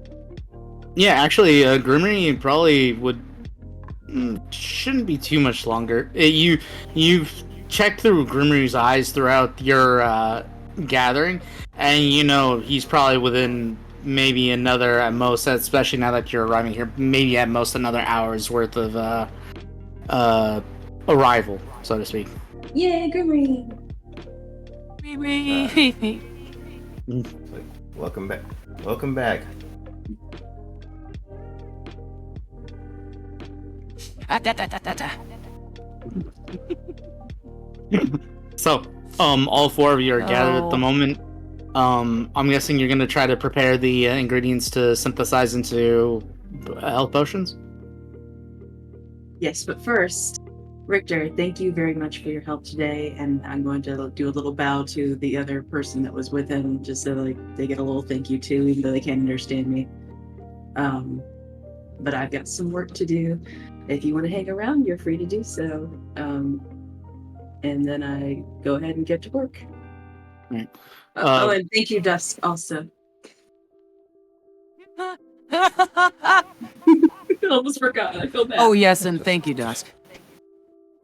Yeah, actually, Grimmery probably shouldn't be too much longer. You've checked through Grimmery's eyes throughout your gathering, and he's probably within maybe another, at most, especially now that you're arriving here, maybe at most another hour's worth of arrival, so to speak. Yay, Grimmery! Welcome back. Welcome back. So, all four of you are gathered at the Oh. moment. I'm guessing you're gonna try to prepare the ingredients to synthesize into health potions. Yes, but first, Richter, thank you very much for your help today, and I'm going to do a little bow to the other person that was with him, just so like they get a little thank you too, even though they can't understand me. But I've got some work to do. If you want to hang around, you're free to do so. And then I go ahead and get to work. Right. Oh, and thank you, Dusk, also. I almost forgot. I feel bad. Oh, yes, and thank you, Dusk,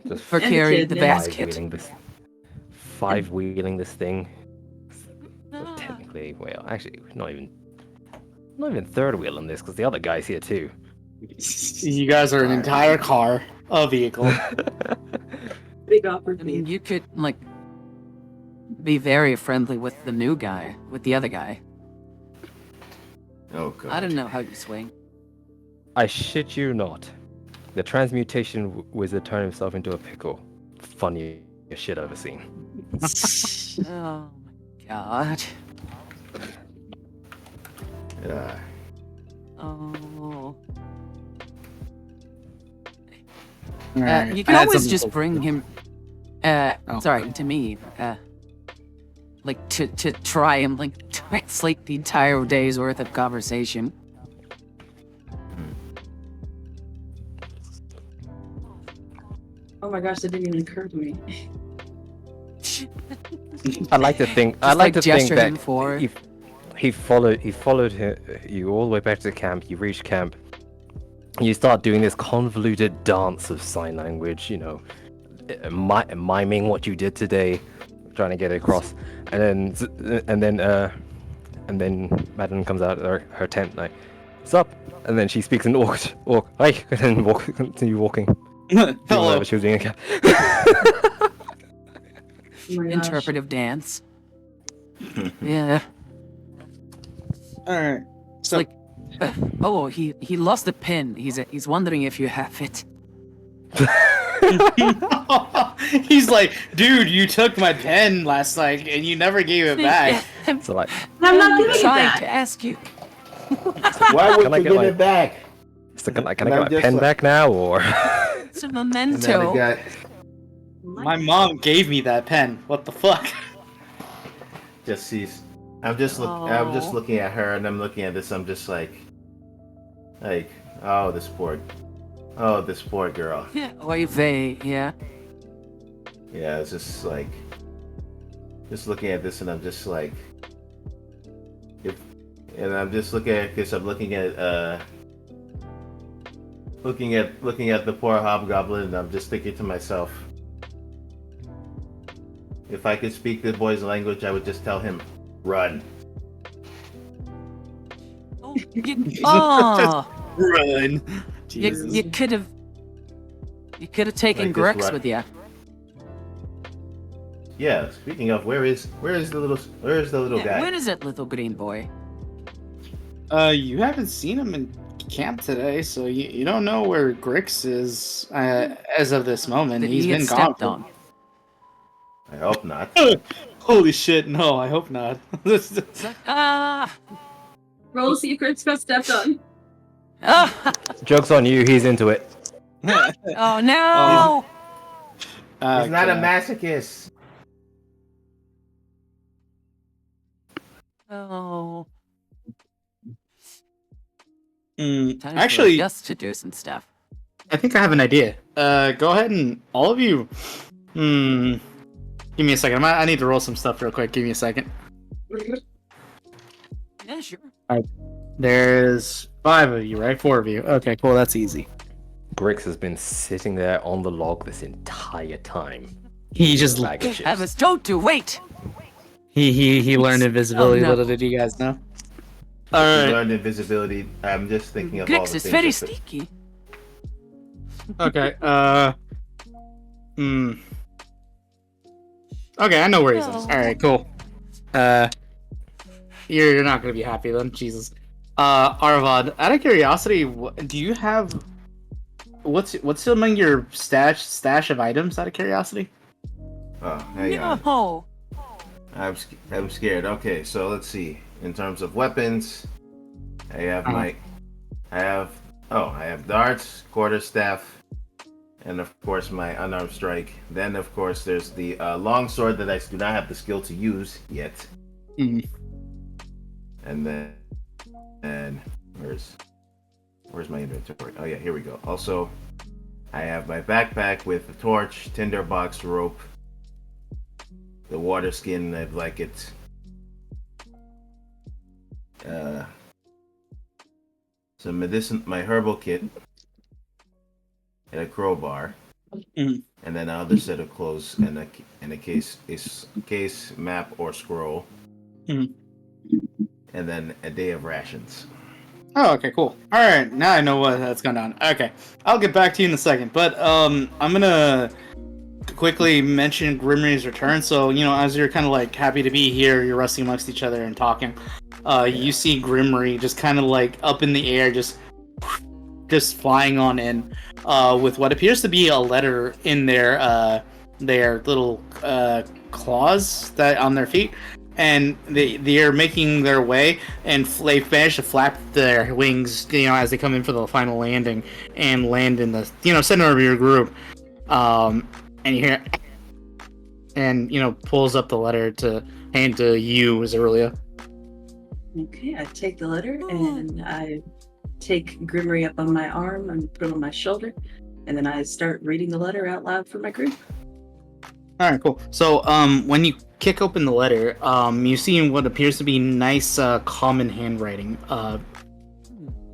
Just for And the carrying kid, the yeah. basket. Five wheeling this thing. Well, technically, well, actually, not even third wheeling this because the other guy's here too. You guys are an entire car, a vehicle. Big I opportunity. mean, you could, like, be very friendly with the new guy, with the other guy. Oh god. I don't know how you swing. I shit you not. The transmutation wizard turned himself into a pickle. Funniest shit I've ever seen. Oh my god. Yeah. Oh. Alright, You I can had always something just to- bring him, Oh. sorry, to me, like, to try and, like, translate the entire day's worth of conversation. Oh my gosh, that didn't even occur to me. I like to think. I Just, like to think gesture that him forward. he followed you all the way back to camp. You reach camp. You start doing this convoluted dance of sign language. You know, miming what you did today, trying to get it across, and then Madeline comes out of her tent like, "Sup?" And then she speaks in orc, hi, and then continue walking. Doing Hello. whatever she was doing in camp. Oh my gosh. Interpretive dance. Yeah. Alright. It's So, like, oh, he lost the pen. He's wondering if you have it. he's like, dude, you took my pen last night and you never gave it back. So like, I'm not I'm giving it trying back. to ask you. Why would Can I you get give my- it back? so can I And get I'm my just pen like- back now, or? It's a And then memento. I got My mom gave me that pen. What the fuck? just sees. I'm just Oh. looking at her, and I'm looking at this. I'm just like, oh, this poor girl. Yeah, oy vey, yeah. Yeah, it's just like, just looking at this, and I'm just like, and I'm just looking at because I'm looking at the poor hobgoblin, and I'm just thinking to myself, if I could speak the boy's language, I would just tell him, run. Oh, Run. you could have taken Like this Grex run. with you. Yeah. Speaking of, where is the little Yeah, guy? where is that little green boy? You haven't seen him in camp today, so you don't know where Grix is as of this moment. That He's he had been gone. stepped for- on. I hope not. Holy shit! No, I hope not. It's like, Roll to see if Chris got stepped on. Joke's on you. He's into it. oh no! He's not a masochist. Oh, time for Actually, just to do some stuff. I think I have an idea. Go ahead and all of you. Give me a second. I need to roll some stuff real quick. Give me a second. Yeah, sure. There's 5 of you, right? 4 of you. Okay, cool. That's easy. Grix has been sitting there on the log this entire time. He just Bag of I chips. was told to wait. he learned invisibility. Oh, no. Little did you guys know. He All right. learned invisibility. I'm just thinking of all Grix the is things. very that could- sneaky. Okay. Okay, I know where he is. No. All right, cool. You're not gonna be happy then, Jesus. Arvad, out of curiosity, do you have what's among your stash of items? Out of curiosity. Oh, hang on. No. I'm scared. Okay, so let's see. In terms of weapons, I have I have darts, quarterstaff, and of course my unarmed strike. Then of course there's the long sword that I do not have the skill to use yet. Mm-hmm. And then where's my inventory? Oh yeah, here we go. Also, I have my backpack with a torch, tinderbox, rope, the water skin, I like it. Some medicine, my herbal kit, and a crowbar, and then another set of clothes and a case, map or scroll, and then a day of rations. Oh, okay, cool. All right, now I know what's going on. Okay, I'll get back to you in a second, but I'm gonna quickly mention Grimry's return. So, as you're kind of like happy to be here, you're resting amongst each other and talking. You see Grimry just kind of like up in the air, just flying on in, with what appears to be a letter in their little claws that on their feet, and they are making their way, and they manage to flap their wings, as they come in for the final landing and land in the center of your group. And you hear, and pulls up the letter to hand to you, Rezulea. Okay, I take the letter and I take Grimry up on my arm and put it on my shoulder, and then I start reading the letter out loud for my group. All right, cool. So, when you kick open the letter, you see what appears to be nice, common handwriting.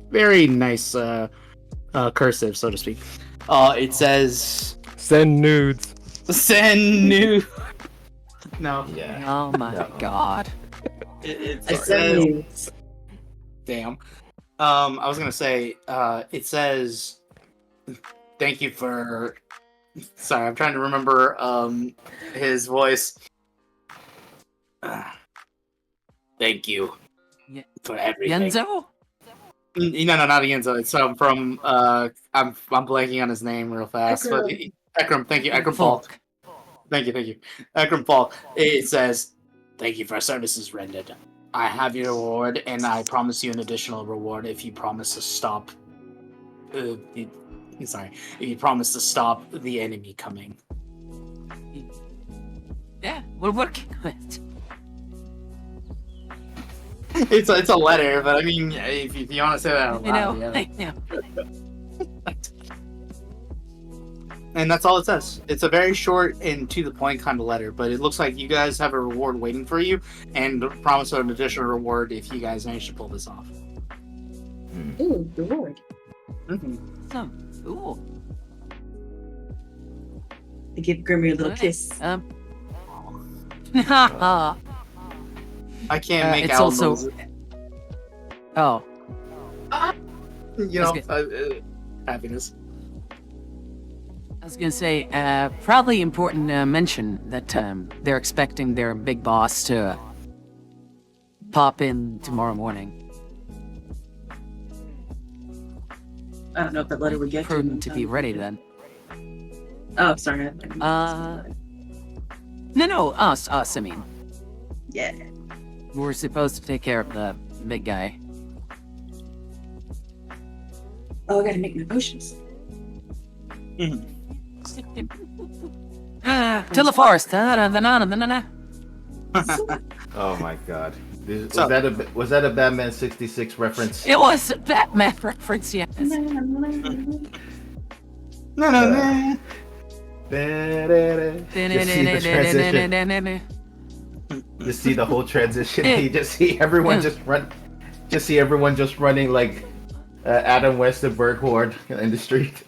Very nice, cursive, so to speak. It says, "Send nudes." Send nudes. No. Yeah. Oh my god. It I says, send you. damn. I was gonna say, it says, thank you for. Sorry, I'm trying to remember his voice. Thank you for everything. Yenzo? No, not Yenzo. It's from I'm blanking on his name real fast. But Ekram, thank you, Ekram Falk. Thank you, Ekram Falk. It says, "Thank you for services rendered. I have your reward, and I promise you an additional reward if you promise to stop. If you promise to stop the enemy coming." Yeah, we're working on it. It's a letter, but I mean, if you want to say that out loud, Yeah. And that's all it says. It's a very short and to the point kind of letter, but it looks like you guys have a reward waiting for you, and promise an additional reward if you guys manage to pull this off. Ooh, reward. Ooh. I give Grimry a little kiss. I can't make it's out also. noises. Oh, Happiness. I was gonna say, probably important to mention that they're expecting their big boss to pop in tomorrow morning. I don't know if that letter would get Prudent to be ready then. Oh, sorry. No, us, I mean. Yeah. We're supposed to take care of the big guy. Oh, I gotta make my potions. To the forest. Oh my god. Was that a Batman 66 reference? It was a Batman reference, yes. No. Just see the whole transition. You just see everyone just running like Adam West and Berghorn in the street.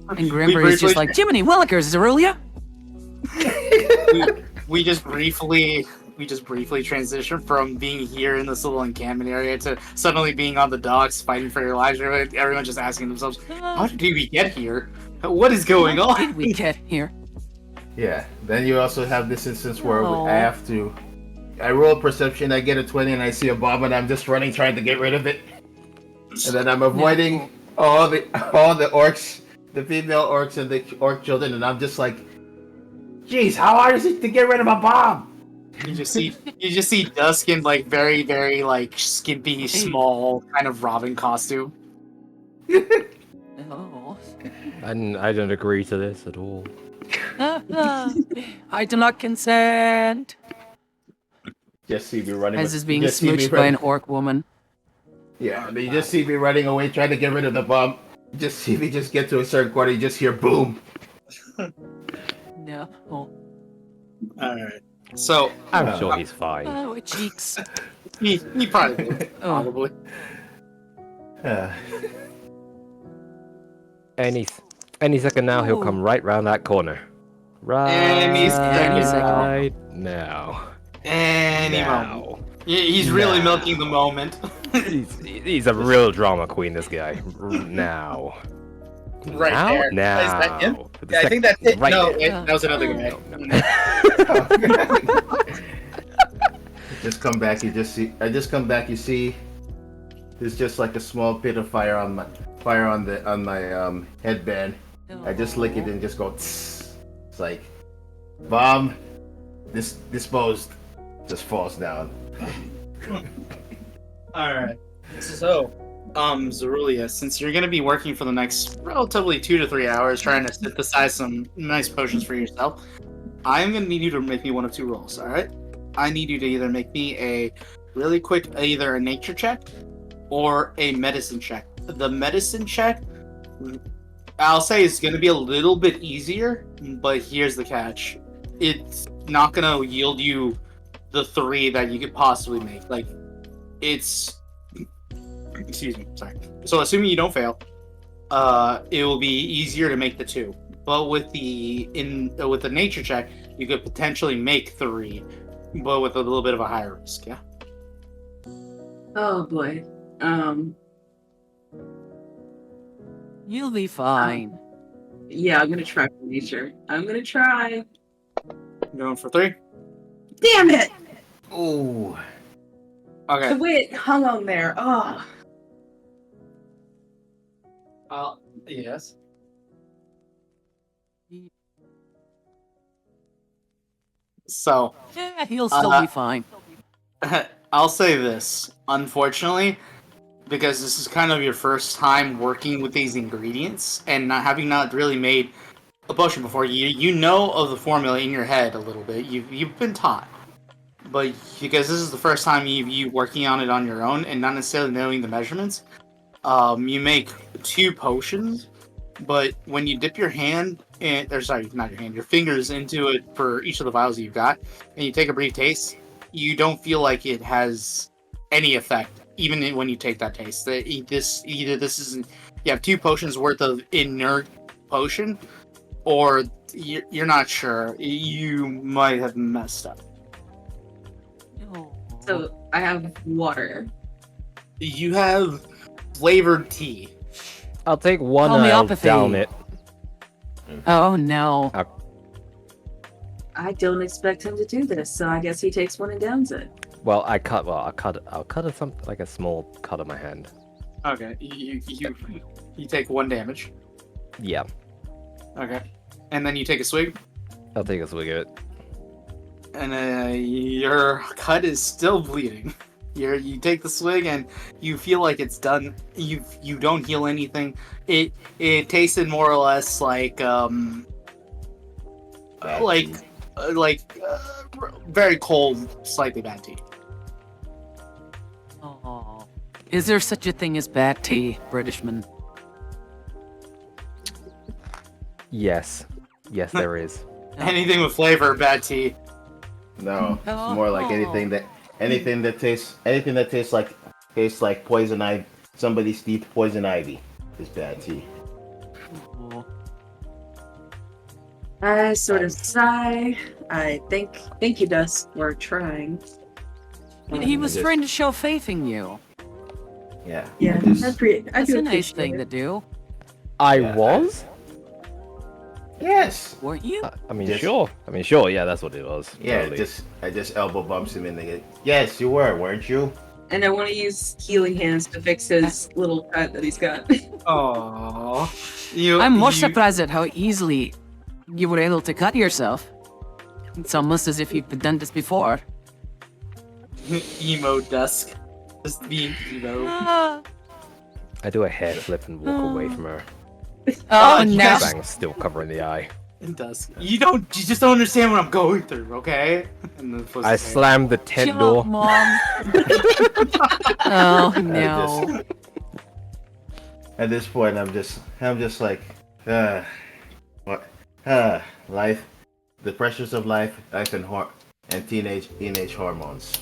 And Grimber's just like, Jiminy Willikers, Zerulia? we just briefly transitioned from being here in this little encampment area to suddenly being on the docks fighting for your lives. Everyone just asking themselves, how did we get here? What is going on? How did we get here? Yeah. Then you also have this instance where I have to I roll perception, I get a 20, and I see a bomb, and I'm just running, trying to get rid of it. And then I'm avoiding all the orcs, the female orcs and the orc children, and I'm just like, jeez, how hard is it to get rid of a bomb? You just see Dusk in like very, very like skimpy, small kind of Robin costume. Oh. I don't agree to this at all. I do not consent. Just see me running. As is being just see me smooched by an running- orc woman. Yeah, you just see me running away, trying to get rid of the bomb. Just see me just get to a certain corner, you just hear boom. No. Alright. So I'm sure he's fine. Oh, cheeks. he probably would, Oh. probably. Any second now, he'll come right round that corner. Right Any second. now. Any moment. He's really milking the moment. He's a real drama queen, this guy. Now. Right Now? there. Now. Is that him? For the Yeah, I think that's it. right No, there. wait, that was another guy. Just come back, I just come back, you see there's just like a small pit of fire on my headband. I just lick it and just go tss. It's like bomb disposed, just falls down. Alright. So, Rezulea, since you're gonna be working for the next relatively 2 to 3 hours trying to synthesize some nice potions for yourself, I'm gonna need you to make me one of two rolls, alright? I need you to either make me a really quick, either a nature check or a medicine check. The medicine check, I'll say it's gonna be a little bit easier, but here's the catch. It's not gonna yield you the 3 that you could possibly make. Like, it's... Excuse me, sorry. So assuming you don't fail, it will be easier to make the 2. But with the nature check, you could potentially make 3, but with a little bit of a higher risk, yeah? Oh boy. You'll be fine. Yeah, I'm gonna try for nature. I'm gonna try. Going for 3? Damn it! Ooh. Okay. The way it hung on there. Oh. Yes. So, Yeah, he'll still be fine. I'll say this. Unfortunately, because this is kind of your first time working with these ingredients and not really made a potion before, you know of the formula in your head a little bit. You've been taught, but because this is the first time you working on it on your own and not necessarily knowing the measurements, you make 2 potions. But when you dip your hand, your fingers into it for each of the vials you've got, and you take a brief taste, you don't feel like it has any effect, even when you take that taste. You have 2 potions worth of inert potion, or you're not sure. You might have messed up. So I have water. You have flavored tea. I'll take one and I'll Homeopathy. down it. Oh no. I don't expect him to do this, so I guess he takes one and downs it. Well, I'll cut a small cut of my hand. Okay, you take 1 damage. Yeah, Okay, and then you take a swig, I'll take a swig of it. and your cut is still bleeding. You take the swig and you feel like it's done. You don't heal anything. It tasted more or less like very cold, slightly bad tea. Oh. Is there such a thing as bad tea, Britishman? Yes, there is. Anything with flavor, bad tea. No, it's more like anything that tastes like poison ivy. Somebody steeped poison ivy is bad tea. Oh. I sort of sigh. I thank you, Dusk, for trying. He was just- trying to show faith in you. Yeah. Yeah, I just- I That's do a nice appreciate thing it. to do. I Yeah, was? Yes. Weren't you? I mean, Just- sure. I mean, sure. Yeah, that's what it was. Yeah, Totally. I just elbow bumps him in the. Yes, you were, weren't you? And I want to use healing hands to fix his little cut that he's got. Aww. I'm more surprised at how easily you were able to cut yourself. It's almost as if you've done this before. Emo Dusk. Just being emo. I do a hair flip and walk away from her. Oh, you no. guys- Bang, still covering the eye. Dusk. You just don't understand what I'm going through, okay? And then I slammed the tent Chill door. out, Mom. Oh, no. At this point, I'm just like, what? Life, the pressures of life and teenage hormones.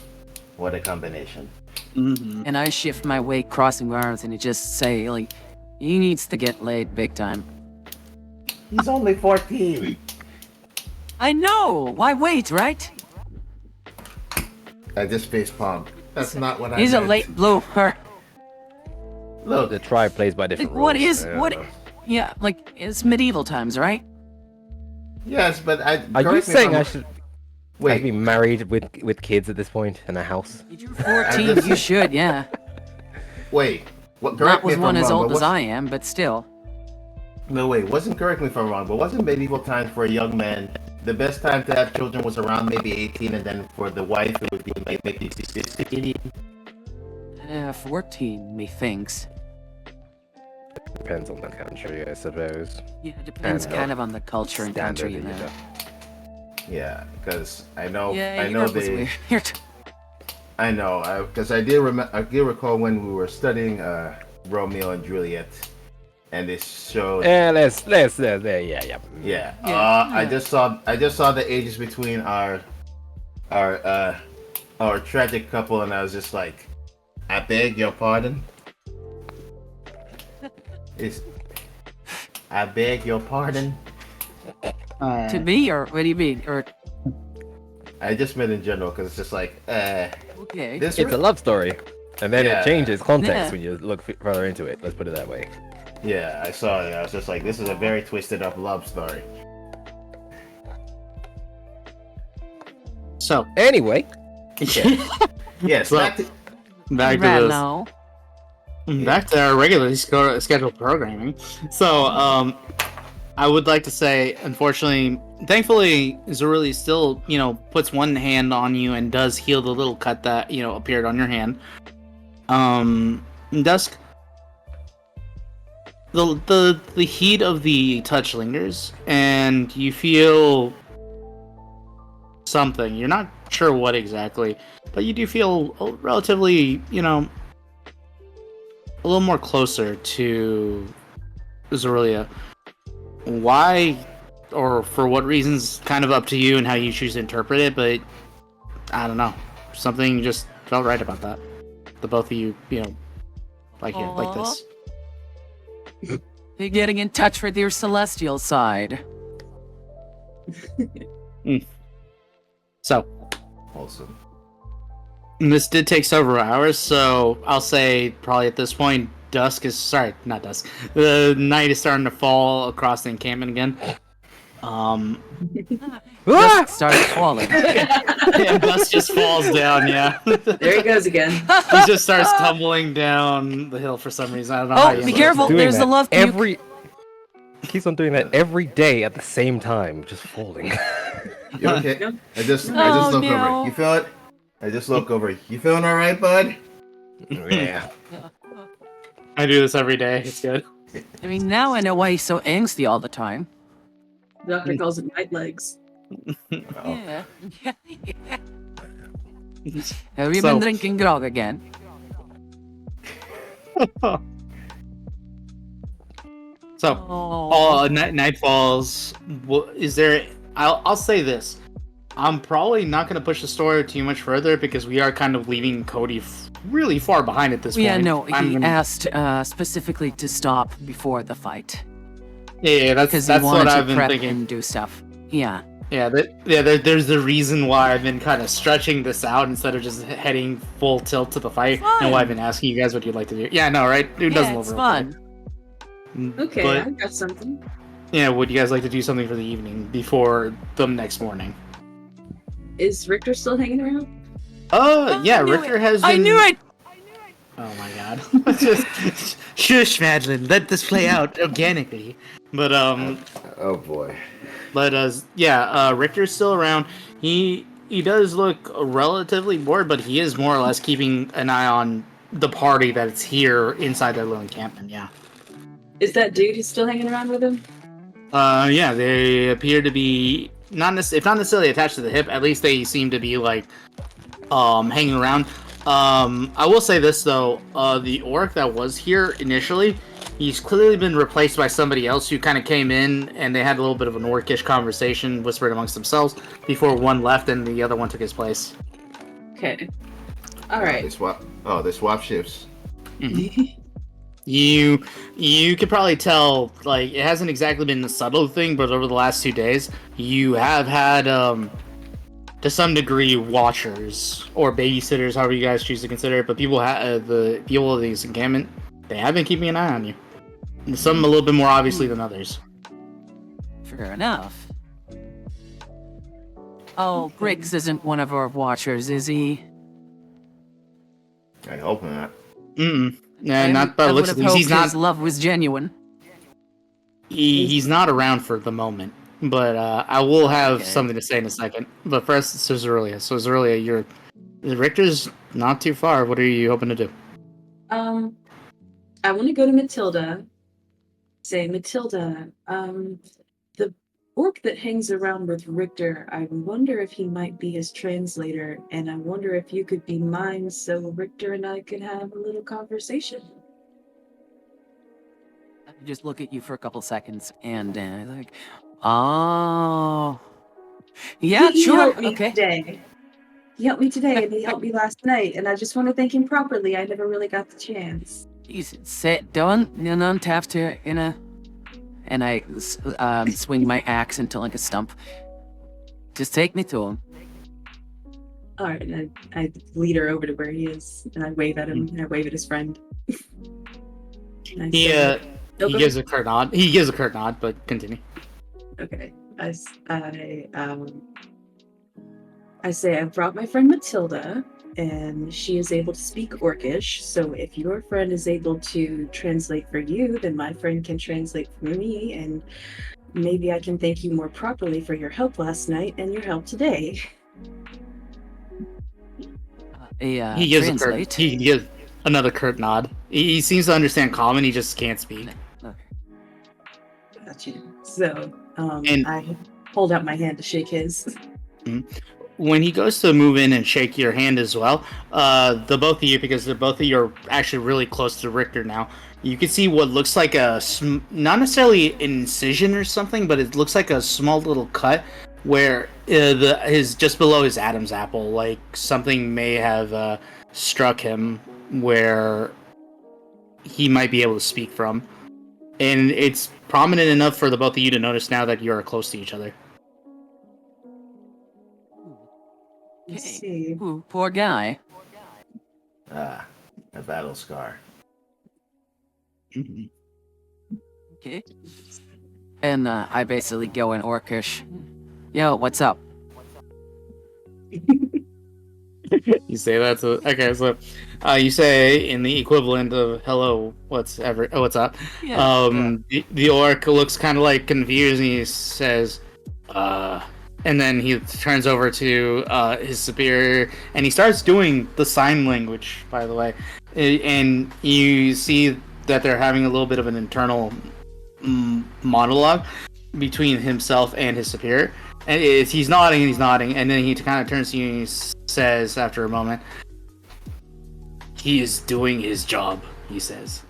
What a combination. Mm-hmm. And I shift my weight, crossing my arms, and I just say, like, he needs to get laid big time. He's only 14. I know. Why wait, right? I just face palm. That's not what I He's a meant. late bloomer. Look, The tribe plays by different rules. What is I what? don't know. Yeah, like it's medieval times, right? yes, but I. Are you correct me if saying I'm- I should Wait, be married with kids at this point in a house? You're 14. You should, yeah. wait. What, Not correct me with if one I'm as wrong, old but as I am, but still. No, wait. Wasn't correct me if I'm wrong, but wasn't medieval times for a young man the best time to have children was around maybe 18, and then for the wife it would be like maybe 16. 14, methinks. Depends on the country, I suppose. Yeah, it depends And, kind of on the culture and country, you Standard, know. Yeah, because I know, Yeah, I know Europe was they. weird. I know, because I did recall when we were studying Romeo and Juliet, and they showed. let's yeah. Yeah. Yeah. I just saw the ages between our tragic couple, and I was just like, I beg your pardon. I beg your pardon. To me, or what do you mean? Or I just meant in general, because it's just like, okay. this. It's a love story, and then Yeah. it changes context Yeah. when you look further into it. Let's put it that way. Yeah, I saw it. I was just like, this is a very twisted up love story. So, Anyway, Yes. Well, back to- back to Right this. now. Back to our regularly scheduled programming. So, I would like to say, unfortunately, thankfully, Zeruli still, puts one hand on you and does heal the little cut that, appeared on your hand. Dusk, the heat of the touch lingers, and you feel something. You're not sure what exactly, but you do feel relatively, a little more closer to Rezulea. Why, or for what reasons, kind of up to you and how you choose to interpret it, but I don't know. Something just felt right about that. The both of you, like this. You're getting in touch with your celestial side. So, Wholesome. this did take several hours, so I'll say probably at this point, not dusk. The night is starting to fall across the encampment again. Just started falling. Yeah, Dusk just falls down, yeah. There he goes again. He just starts tumbling down the hill for some reason. I don't know how Oh, he be ends up careful! doing There's the that love puke. he keeps on doing that every day at the same time, just falling. You okay? Yep. I just Oh, look no. over. You feel it? I just look over. You feeling all right, bud? Yeah. I do this every day. It's good. I mean, now I know why he's so angsty all the time. Doctor calls it night legs. Yeah. Have you So- been drinking grog again? So, Oh. night falls. Is there? I'll say this. I'm probably not going to push the story too much further because we are kind of leaving Cody really far behind at this point. Yeah, no, I'm he gonna- asked specifically to stop before the fight. Yeah, Because he that's wanted what to I've been prep thinking. and do stuff. Yeah. There's the reason why I've been kind of stretching this out instead of just heading full tilt to the fight, and why I've been asking you guys what you'd like to do. Yeah, no, right? It does Yeah, look it's real fun. fun. Okay, But I've got something. would you guys like to do something for the evening before the next morning? Is Richter still hanging around? Yeah, Richter has been... I knew it! Oh my god. Just shush, Madeline. Let this play out organically. But Oh boy. Richter's still around. He does look relatively bored, but he is more or less keeping an eye on the party that's here inside their little encampment. Yeah. Is that dude who's still hanging around with him? Yeah, they appear to be if not necessarily attached to the hip, at least they seem to be like hanging around. I will say this though, the orc that was here initially, he's clearly been replaced by somebody else who kind of came in and they had a little bit of an orcish conversation, whispered amongst themselves before one left and the other one took his place. Okay. All right. They swap shifts. You could probably tell, like, it hasn't exactly been a subtle thing, but over the last 2 days, you have had, to some degree, watchers or babysitters, however you guys choose to consider it. But the people of this encampment, they have been keeping an eye on you. And some a little bit more obviously than others. Fair enough. Oh, Briggs isn't one of our watchers, is he? I hope not. Yeah, not by the looks of things. He's not. His love was genuine. He's not around for the moment. But I will have something to say in a second. But first, it's Rezulea. So Rezulea, Richter's not too far. What are you hoping to do? I want to go to Mathilda. Say, Mathilda, the orc that hangs around with Richter, I wonder if he might be his translator, and I wonder if you could be mine so Richter and I could have a little conversation. I just look at you for a couple seconds and like, oh, yeah, He sure, helped me okay. today. He helped me today, and he helped me last night, and I just want to thank him properly. I never really got the chance. He's sit down, tap to and I swing my axe into like a stump. Just take me to him. All right, and I lead her over to where he is, and I wave at him, and I wave at his friend. He gives a curt nod. He gives a curt nod, but continue. Okay. I say I brought my friend Mathilda, and she is able to speak Orcish. So if your friend is able to translate for you, then my friend can translate for me, and maybe I can thank you more properly for your help last night and your help today. He gives another curt nod. He seems to understand common. He just can't speak. Gotcha. So And- I hold out my hand to shake his. When he goes to move in and shake your hand as well, the both of you, because the both of you are actually really close to Richter now, you can see what looks like not necessarily an incision or something, but it looks like a small little cut where his just below his Adam's apple, like something may have struck him where he might be able to speak from, and it's prominent enough for the both of you to notice now that you are close to each other. Let's see. Ooh, poor guy. A battle scar. Okay. And I basically go in Orcish. Yo, what's up? You say that to so you say in the equivalent of hello, what's up? Yeah, The orc looks kind of like confused and he says, and then he turns over to his superior and he starts doing the sign language, by the way, and you see that they're having a little bit of an internal monologue between himself and his superior. And he's nodding, and then he kind of turns to you and he says, after a moment, "He is doing his job," he says.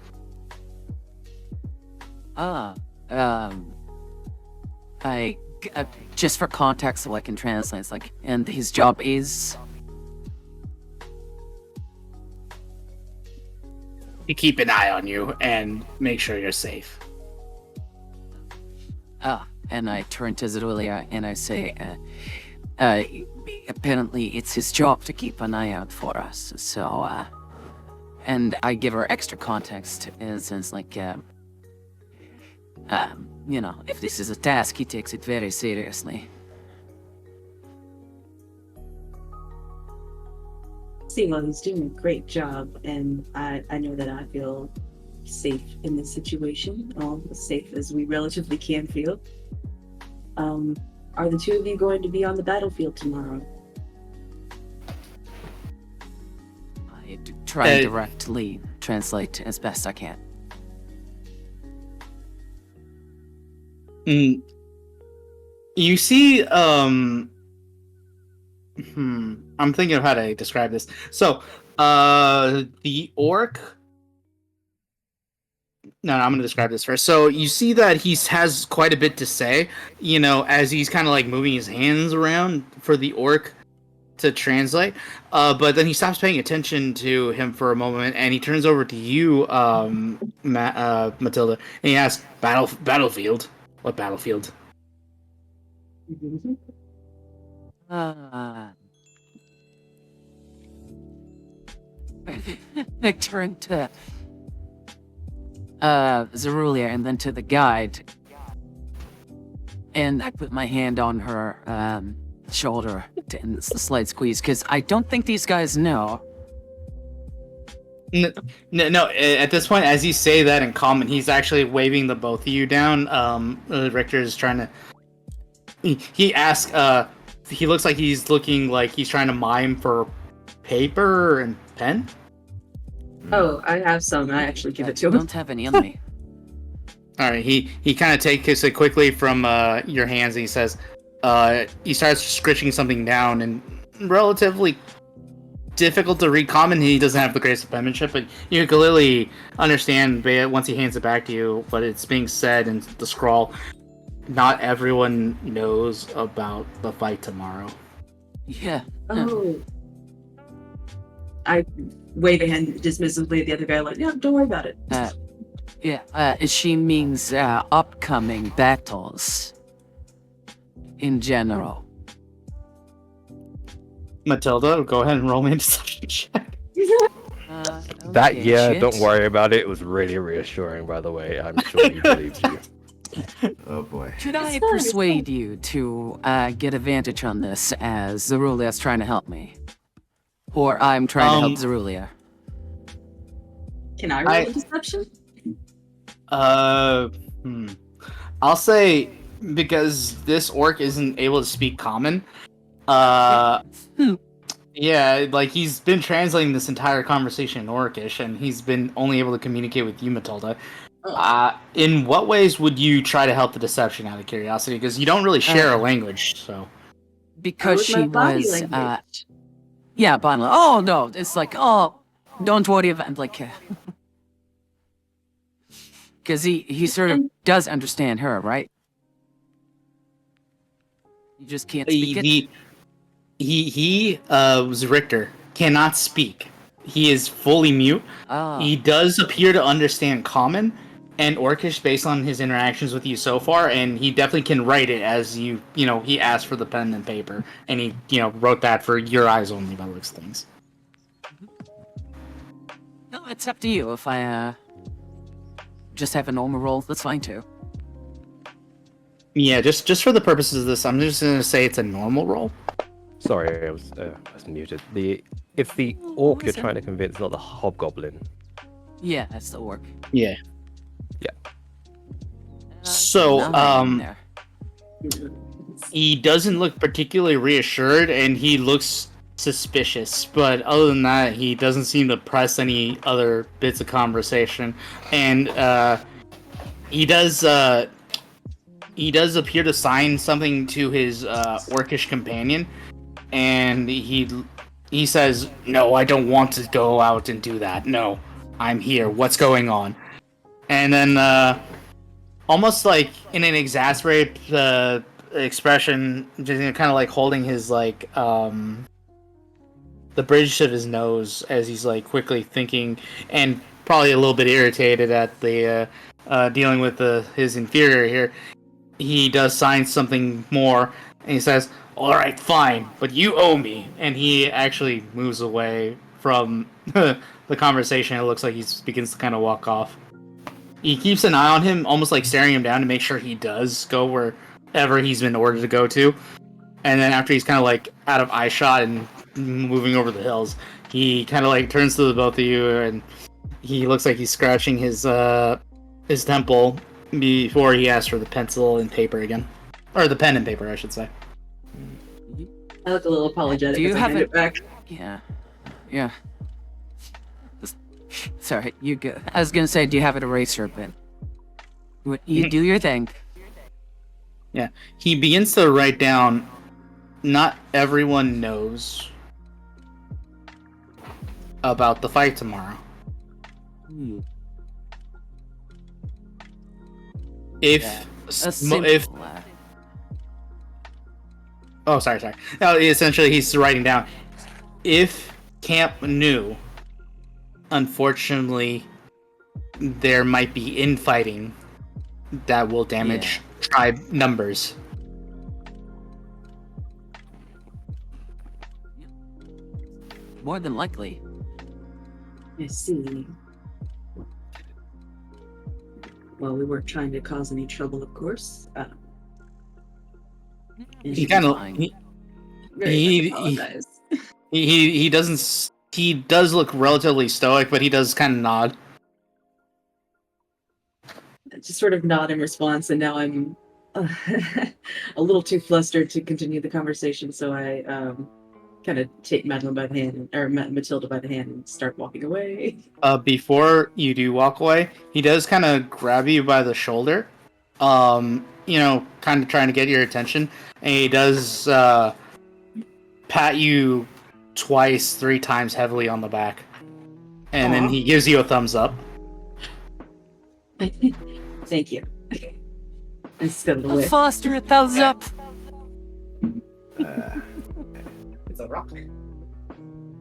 I just for context so I can translate, it's like, and his job is... To keep an eye on you and make sure you're safe. And I turn to Rezulea and I say, apparently it's his job to keep an eye out for us, so, and I give her extra context, since, like, if this is a task, he takes it very seriously. See, well, he's doing a great job, and I know that I feel safe in this situation, all as safe as we relatively can feel. Are the two of you going to be on the battlefield tomorrow? I try and directly translate as best I can. You see, I'm thinking of how to describe this. So, the orc. No, I'm going to describe this first. So you see that he has quite a bit to say, as he's kind of like moving his hands around for the orc to translate. But then he stops paying attention to him for a moment, and he turns over to you, Mathilda, and he asks, "Battlefield? What battlefield?" I turn to Rezulea and then to the guide, and I put my hand on her shoulder and it's a slight squeeze because I don't think these guys know. No. At this point, as you say that in common, he's actually waving the both of you down. Richter is trying to. He asks. He looks like he's looking like he's trying to mime for paper and pen. Oh, I have some. I actually give it to I him. don't have any on me. All right. He kind of takes it quickly from your hands, and he says, he starts scritching something down, and relatively difficult to read common. He doesn't have the greatest of penmanship, but you can clearly understand once he hands it back to you what it's being said in the scrawl. Not everyone knows about the fight tomorrow. Yeah. Oh. I wave a hand dismissively at the other guy, like, yeah, don't worry about it. She means upcoming battles in general. Mathilda, go ahead and roll me a deception check. Don't worry about it. It was really reassuring, by the way. I'm sure he believes you. Oh boy. Should I persuade you to get advantage on this as Zerulea's trying to help me? Or I'm trying to help Rezulea? Can I roll a deception? I'll say because this orc isn't able to speak common. Yeah, like he's been translating this entire conversation in Orcish, and he's been only able to communicate with you, Mathilda. In what ways would you try to help the deception, out of curiosity? Because you don't really share a language, so. Because she body was, language. yeah, body language. Oh no, it's like, oh, don't worry about, like, because he sort of does understand her, right? You just can't speak it. He was Richter, cannot speak. He is fully mute. Oh. He does appear to understand Common and Orcish based on his interactions with you so far, and he definitely can write it as he asked for the pen and paper, and he, wrote that for your eyes only by the looks of things. No, it's up to you. If I just have a normal roll, that's fine too. Yeah, just for the purposes of this, I'm just gonna say it's a normal roll. Sorry, I was muted. If the orc you're trying to convince, not the hobgoblin. Yeah, that's the orc. Yeah. Yeah. So, there. he doesn't look particularly reassured, and he looks suspicious. But other than that, he doesn't seem to press any other bits of conversation. And he does appear to sign something to his orcish companion, and he says, "No, I don't want to go out and do that. No, I'm here. What's going on?" And then, almost like in an exasperated expression, just kind of like holding his the bridge of his nose as he's like quickly thinking, and probably a little bit irritated at the dealing with his inferior here. He does sign something more, and he says, "All right, fine, but you owe me." And he actually moves away from the conversation. It looks like he begins to kind of walk off. he keeps an eye on him, almost like staring him down to make sure he does go wherever he's been ordered to go to. And then after he's kind of like out of eye shot and moving over the hills, he kind of like turns to the both of you, and he looks like he's scratching his temple before he asks for the pencil and paper again, or the pen and paper, I should say. I look a little apologetic. Do you as I have hand it back? Yeah. Yeah. Sorry, you go. I was gonna say, do you have an eraser pen? You do your thing. Yeah, he begins to write down. Not everyone knows about the fight tomorrow. If oh, sorry. No, essentially, he's writing down. If Camp knew, unfortunately, there might be infighting that will damage tribe numbers. More than likely. I see. Well, we weren't trying to cause any trouble, of course. He kind of Very much apologize. he doesn't. He does look relatively stoic, but he does kind of nod. I just sort of nod in response, and now I'm a little too flustered to continue the conversation, so I kind of take Madeline by the hand, or Mathilda by the hand, and start walking away. Before you do walk away, he does kind of grab you by the shoulder, kind of trying to get your attention, and he does pat you twice, 3 times heavily on the back, and then he gives you a thumbs up. Thank you. And scuttled away. Foster, a thumbs up. It's a rock. I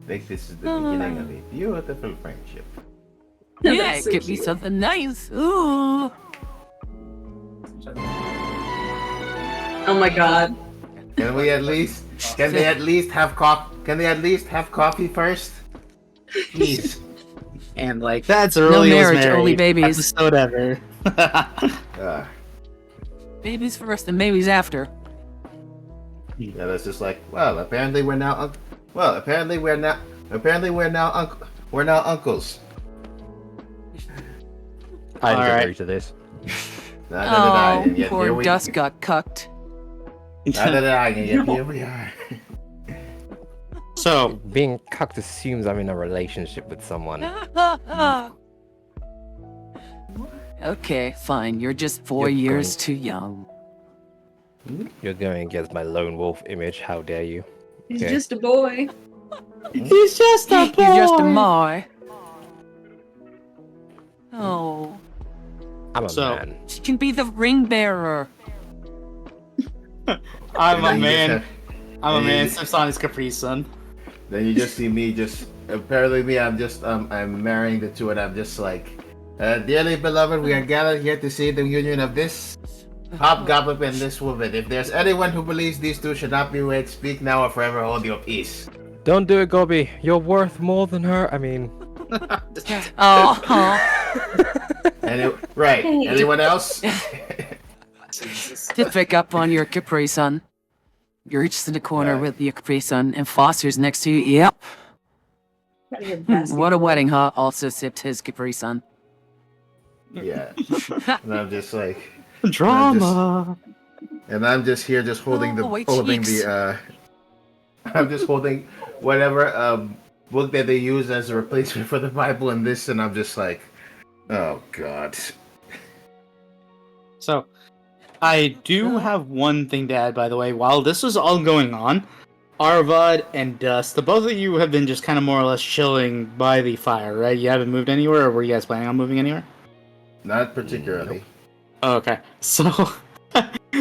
think this is the beginning of a beautiful friendship. Yeah, That's so give me cute. something nice. Ooh. Oh my god. Can we at least? Can they at least have coffee? Can they at least have coffee first? Please. And like that's early marriage, only babies. episode ever. Babies first and babies after. Yeah, that's just like, well, apparently we're now. Apparently we're now uncles. I didn't Alright. agree to this. Neither did I, Oh, and yet here poor we. Dusk got cucked. Neither did I, and yet here we are. So Being cucked assumes I'm in a relationship with someone. Okay, fine. You're just 4 You're years going- too young. You're going against my lone wolf image. How dare you? He's Okay. just a boy. he's just a boy. You're just a boy. Oh, I'm a So- man. she can be the ring bearer. I'm a And then you just man. have- I'm a and man. you- Sips on his Capri Sun. Then you just see me apparently me, I'm marrying the two, and I'm just like, dearly beloved, we are gathered here to see the union of this hobgoblin and this woman. If there's anyone who believes these two should not be wed, speak now or forever hold your peace. Don't do it, Gobi. You're worth more than her. I mean, Oh, Right. Anyone else? to pick up on your Capri Sun. You're just in the corner Yeah. with your Capri Sun, and Foster's next to you. Yep. What a wedding, huh? Also sipped his Capri Sun. Yeah. And I'm just like, Drama. and I'm just here, just holding Oh, white holding cheeks. I'm just holding whatever book that they use as a replacement for the Bible in this, and I'm just like, oh god. So, I do have one thing to add, by the way. While this was all going on, Arvad and Dusk, the both of you have been just kind of more or less chilling by the fire, right? You haven't moved anywhere, or were you guys planning on moving anywhere? Not particularly. Okay, so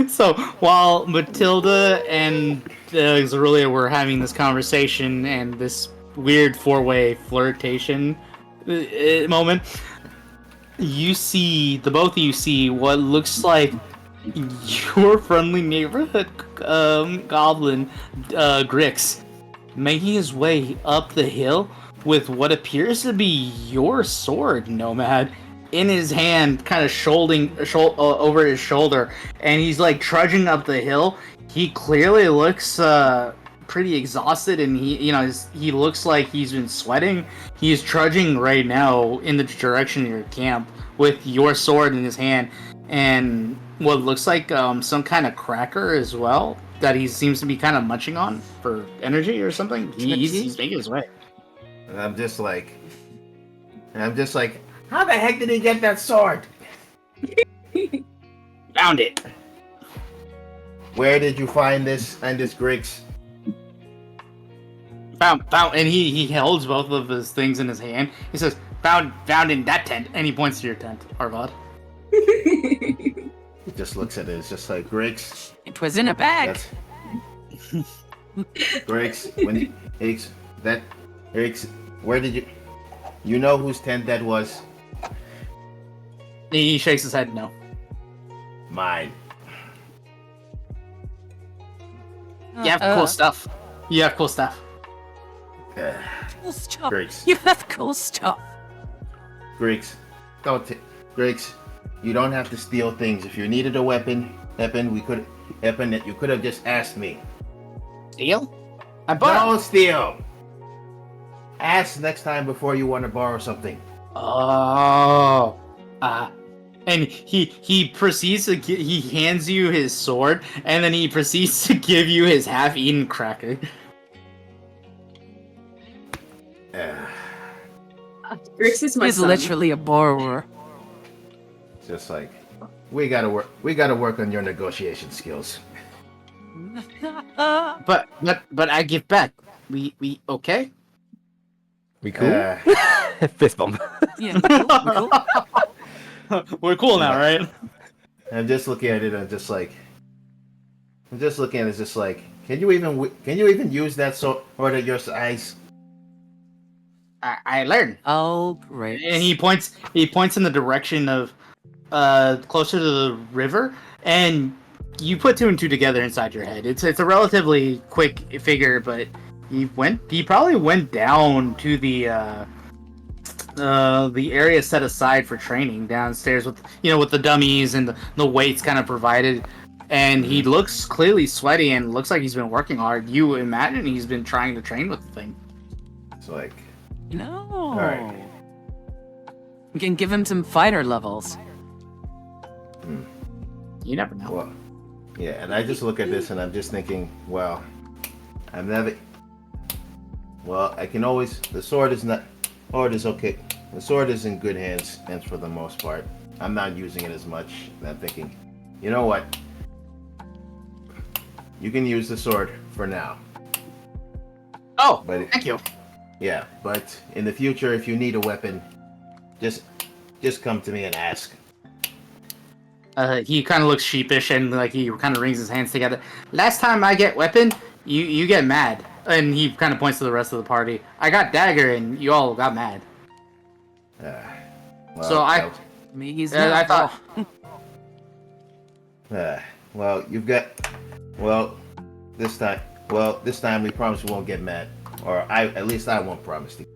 so while Mathilda and Rezulea were having this conversation and this weird 4-way flirtation moment, the both of you see what looks like your friendly neighborhood goblin Grix making his way up the hill with what appears to be your sword, Nomad. in his hand, kind of over his shoulder, and he's like trudging up the hill. He clearly looks pretty exhausted, and he looks like he's been sweating. He's trudging right now in the direction of your camp with your sword in his hand, and what looks like some kind of cracker as well that he seems to be kind of munching on for energy or something. He's making his way. And I'm just like, how the heck did he get that sword? Found it. Where did you find this and this Griggs? Found, and he holds both of his things in his hand. He says, found in that tent, and he points to your tent, Arvad. He just looks at it. It's just like, Griggs. It was in a bag. Griggs, Griggs, where did you know whose tent that was? He shakes his head, no. Mine. You have cool stuff. You have cool stuff. Cool stuff. Griggs. You have cool stuff. Griggs, Griggs, you don't have to steal things. If you needed a weapon, you could have just asked me. Steal? I bought. Don't steal. Ask next time before you want to borrow something. Oh. And he proceeds to he hands you his sword, and then he proceeds to give you his half-eaten cracker. Grix is my He's son. literally a borrower. Just like, we gotta work on your negotiation skills. But I give back. We okay? We cool? Fist bump. Yeah, cool. We're cool now, right? I'm just looking at it. I'm just looking at it. Just like, can you even use that sword at your size? I learned. Oh, great. And he points in the direction of closer to the river, and you put two and two together inside your head. It's a relatively quick figure, but he probably went down to the area set aside for training downstairs with the dummies and the weights kind of provided, and he looks clearly sweaty and looks like he's been working hard. You imagine he's been trying to train with the thing. It's like, No. all right. You can give him some fighter levels. You never know. Well, yeah, and I just look at this and I'm just thinking, well, I can always, the sword is okay. The sword is in good hands for the most part. I'm not using it as much, and I'm thinking, you know what? You can use the sword for now. Oh, But thank you. yeah, but in the future, if you need a weapon, just come to me and ask. He kind of looks sheepish and like he kind of wrings his hands together. Last time I get weapon, you get mad. And he kind of points to the rest of the party. I got dagger and you all got mad. So Me, he's I not. thought. This time we promise we won't get mad. Or at least I won't promise to.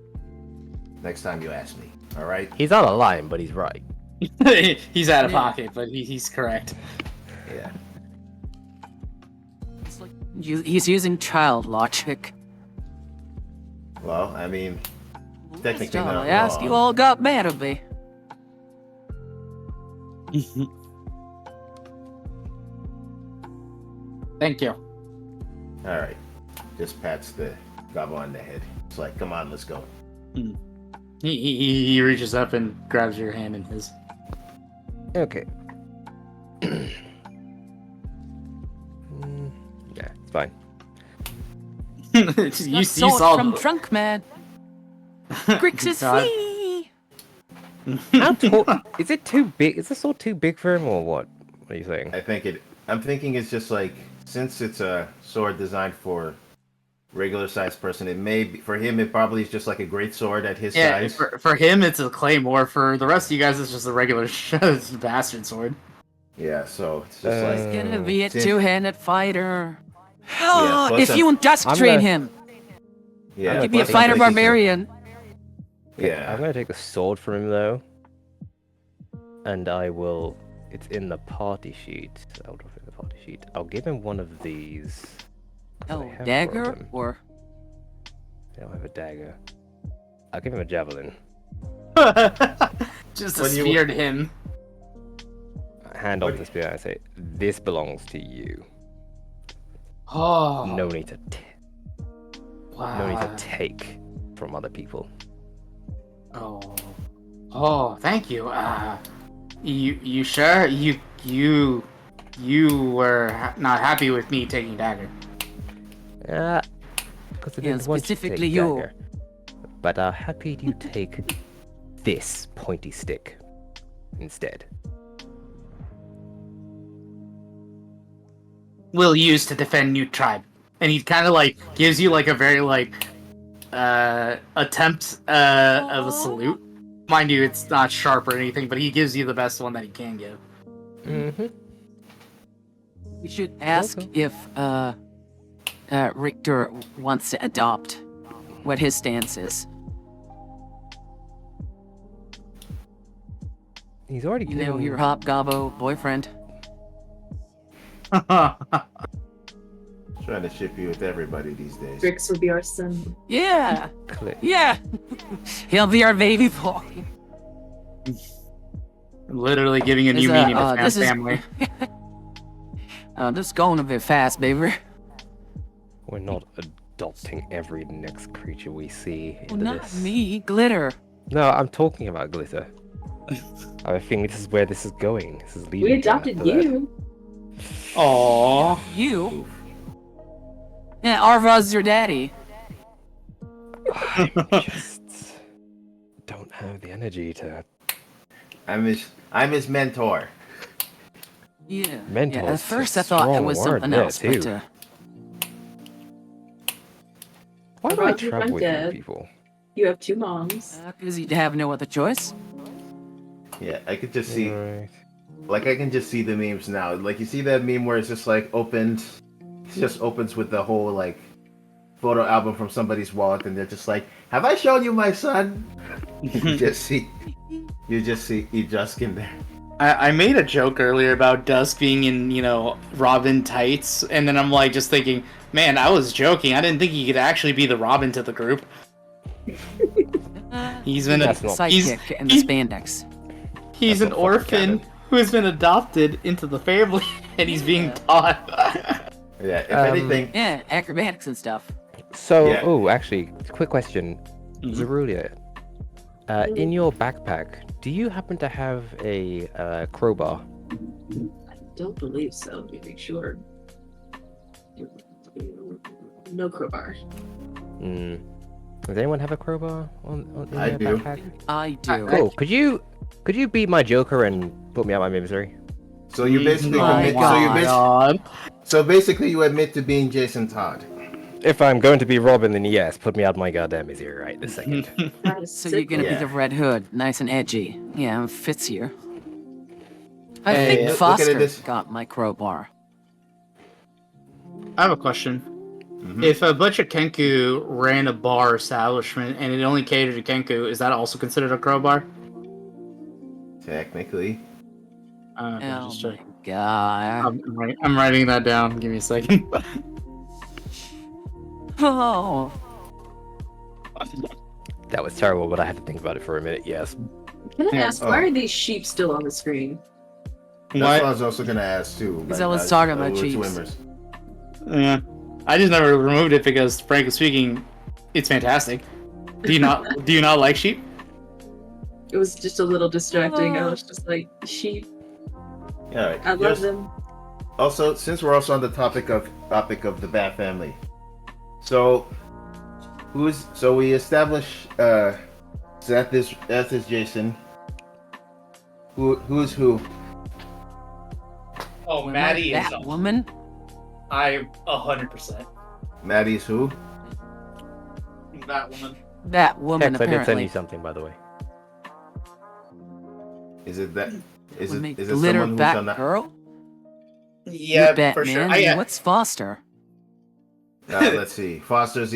Next time you ask me, all right? He's on a line, but he's right. He's out of pocket, but he's correct. Yeah. It's like he's using child logic. Well, I mean, technically not I asked, wrong. you all got mad at me. Thank you. All right. Just pats the gobble on the head. It's like, come on, let's go. He reaches up and grabs your hand in his. Okay. Yeah, it's fine. you Sword saw from Drunk Man. Grix is God. free. How tall? Is it too big? Is the sword too big for him, or what? What are you saying? I'm thinking it's just like, since it's a sword designed for regular sized person, it may be, for him it probably is just like a great sword at his size. For him it's a claymore. For the rest of you guys, it's just a regular bastard sword. Yeah, so it's just like, He's gonna be a since- two-handed fighter. plus If you and Dusk I'm train gonna- him, yeah, give me a plus I'm fighter thinking- barbarian. Yeah. I'm gonna take a sword from him though. and I will. It's in the party sheet. I'll drop it in the party sheet. I'll give him one of these. 'cause I Oh, have brought dagger them. or I don't have a dagger. I'll give him a javelin. Just a When you- spear to him. Hand off the spear and say, "This belongs to you. Oh, No need to, wow. no need to take from other people." Oh, thank you. You sure? You were not happy with me taking dagger. Yeah, because I Yeah, didn't want you to specifically take you. dagger. But happy you take this pointy stick instead. Will use to defend new tribe, and he kind of like gives you like a very like attempt of a salute. Mind you, it's not sharp or anything, but he gives you the best one that he can give. Mm-hmm. we should ask Okay. if Richter wants to adopt, what his stance is. He's already You know, given- your hobgobbo boyfriend. Trying to ship you with everybody these days. Brix would be our son. Yeah, Click. yeah. He'll be our baby boy. Literally giving a new Is, meaning to this is- family. This is going a bit fast, baby. We're not adopting every next creature we see into Well, not this. me, Glitter. No, I'm talking about Glitter. I think this is where this is going. This is leading. We to adopted that. you. Aww. You? Yeah, Arvad's your daddy. I just don't have the energy to. I'm his mentor. Yeah. Mentor Yeah, at is a first I thought it strong was word something there, else, but too. Why do I Arvad, travel I'm with you dead. people? You have two moms. because you'd have no other choice. Yeah, I could just see, Right. like, I can just see the memes now. Like, you see that meme where it's just like opened, it just opens with the whole like photo album from somebody's wallet, and they're just like, "Have I shown you my son?" you just see Dusk in there. I made a joke earlier about Dusk being in, Robin tights, and then I'm like just thinking, man, I was joking. I didn't think he could actually be the Robin to the group. He's been That's not- Sidekick in the he's- spandex. he's That's an not fucking orphan canon. who has been adopted into the family, and he's being taught. Yeah, if Um, anything, Yeah, acrobatics and stuff. So, Yeah. oh, actually, quick question, Mhm. Rezulea. In your backpack, do you happen to have a crowbar? I don't believe so. Let me make sure. No crowbar. Mm. Does anyone have a crowbar in I their do. backpack? I do. Cool. Could you be my Joker and put me out my misery? so you basically My commit, God. so basically you admit to being Jason Todd. If I'm going to be Robin, then yes, put me out my goddamn misery right this second. That is So you're gonna Yeah. be the Red Hood, nice and edgy. Yeah, it fits here. I Hey, think look at Foster this. got my crowbar. I have a question. Mhm. If a Butcher Kenku ran a bar establishment and it only catered to Kenku, is that also considered a crowbar? Technically, Okay, Oh just my checking. god. I'm writing that down. Give me a second. Oh. That was terrible, but I had to think about it for a minute. Yes. Can I Yeah. ask, why are these sheep still on the screen? that's what I was also gonna ask too. Because I was talking about with Chiefs. swimmers. Yeah, I just never removed it because, frankly speaking, it's fantastic. Do you not like sheep? It was just a little distracting. I was just like, sheep. All right. I love them. Also, since we're also on the topic of the Bat family, so we establish Seth is Jason. Who's who? Oh, That woman? I 100%. Maddie's who? That woman. That woman, Hex, I did send apparently. you something, by the way. Is it that? Is Would it make is it Glitter someone who's on that? Batgirl? Yeah, You're Batman. for sure. What's Foster? Let's see. Foster's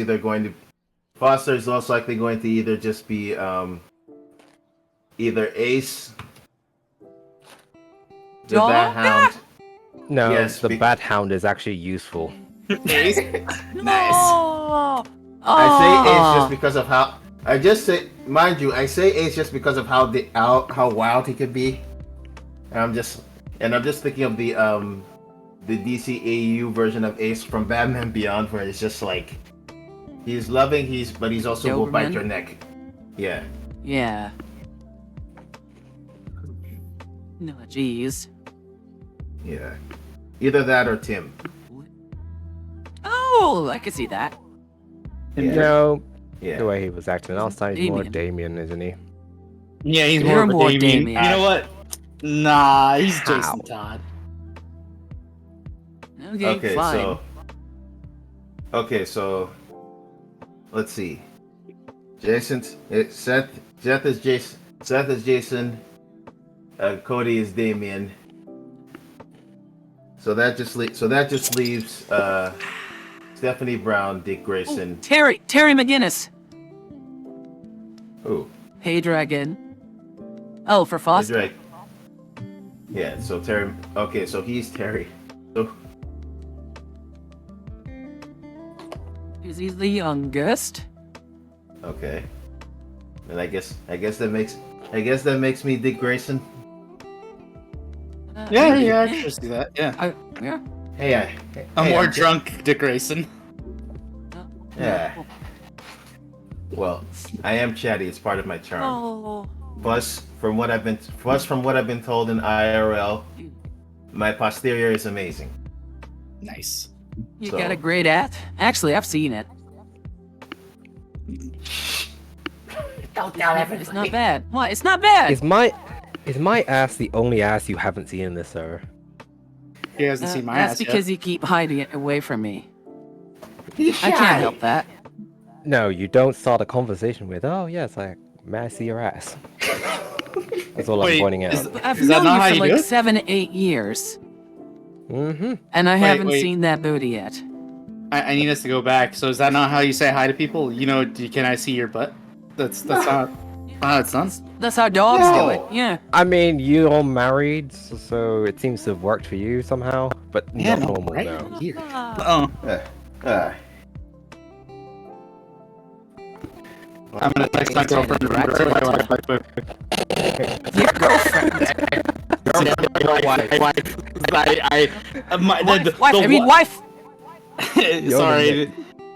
most likely going to either just be either Ace The Bat Dog? Hound. No, Yes, the Bat Hound is actually useful. Nice. Oh, I say Ace just oh. because of how. I just say, mind you, I say Ace just because of how wild he could be. And I'm just thinking of the DCAU version of Ace from Batman Beyond, where it's just like he's loving, but he's also will bite Doberman? your neck. Yeah. Yeah. No, jeez. Yeah. Either that or Tim. Oh, I could see that. Yeah. No, Yeah. the way he was acting last time, he's more Damien. Damien, isn't he? Yeah, he's You're more of a more Damien. Damien. You know what? Nah, he's How? Jason Todd. Okay, fine. So let's see. Seth is Jason. Cody is Damien. So that just leaves Stephanie Brown, Dick Grayson. Terry McGinnis. Who? Hey, Dragon. Oh, for Foster. Drake. Yeah. So Terry. Okay. So he's Terry. So Is he the youngest? okay. And I guess that makes me Dick Grayson. Yeah, Maybe. yeah, I can just do that. Yeah. Yeah. Hey, A hey, more I'm- drunk Dick Grayson. Yeah. Well, I am chatty. It's part of my charm. Oh. Plus, from what I've been told in IRL, my posterior is amazing. Nice. You So- got a great at. Actually, I've seen it. It's not bad. What? It's not bad. Is my ass the only ass you haven't seen in this server? He hasn't seen my That's ass because yet. you keep hiding it away from me. He's I can't help that. No, you don't start a conversation with, oh yes, may I see your ass? That's all I'm pointing out. I've Is that known not you how for you like do it? 7-8 years, Mm-hmm. and I haven't wait. seen that booty yet. I need us to go back. So is that not how you say hi to people? You know, can I see your butt? That's not. Oh, it's not. That's how dogs do it. Yeah. I mean, you're married, so it seems to have worked for you somehow, but Yeah, not no, normal, right? no. Here. Ah. Oh, Uh, I'm gonna text my girlfriend. Your girlfriend. Wife. Sorry,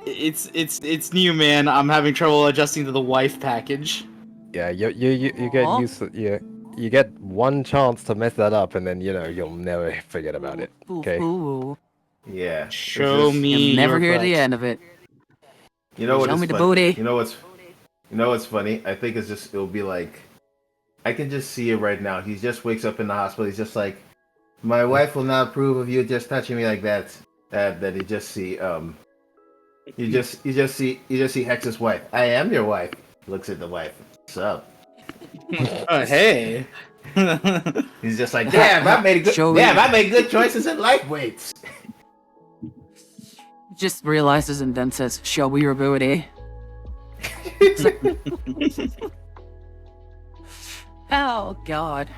it's new, man. I'm having trouble adjusting to the wife package. Yeah, you get Aw. used to, you get one chance to mess that up, and then, you'll never forget about it, okay? Ooh. yeah. Show It's just- me. You'll never your hear the butt. end of it. You know what? Show is me the funny? booty. You know what's funny? I think it'll be like, I can just see it right now. He just wakes up in the hospital. He's just like, my wife will not approve of you just touching me like that. That you just see you just see Hex's wife. I am your wife. Looks at the wife. What's up? Hey. He's just like, damn, I made good choices in life. Wait. Just realizes and then says, "Show me your booty." Oh God.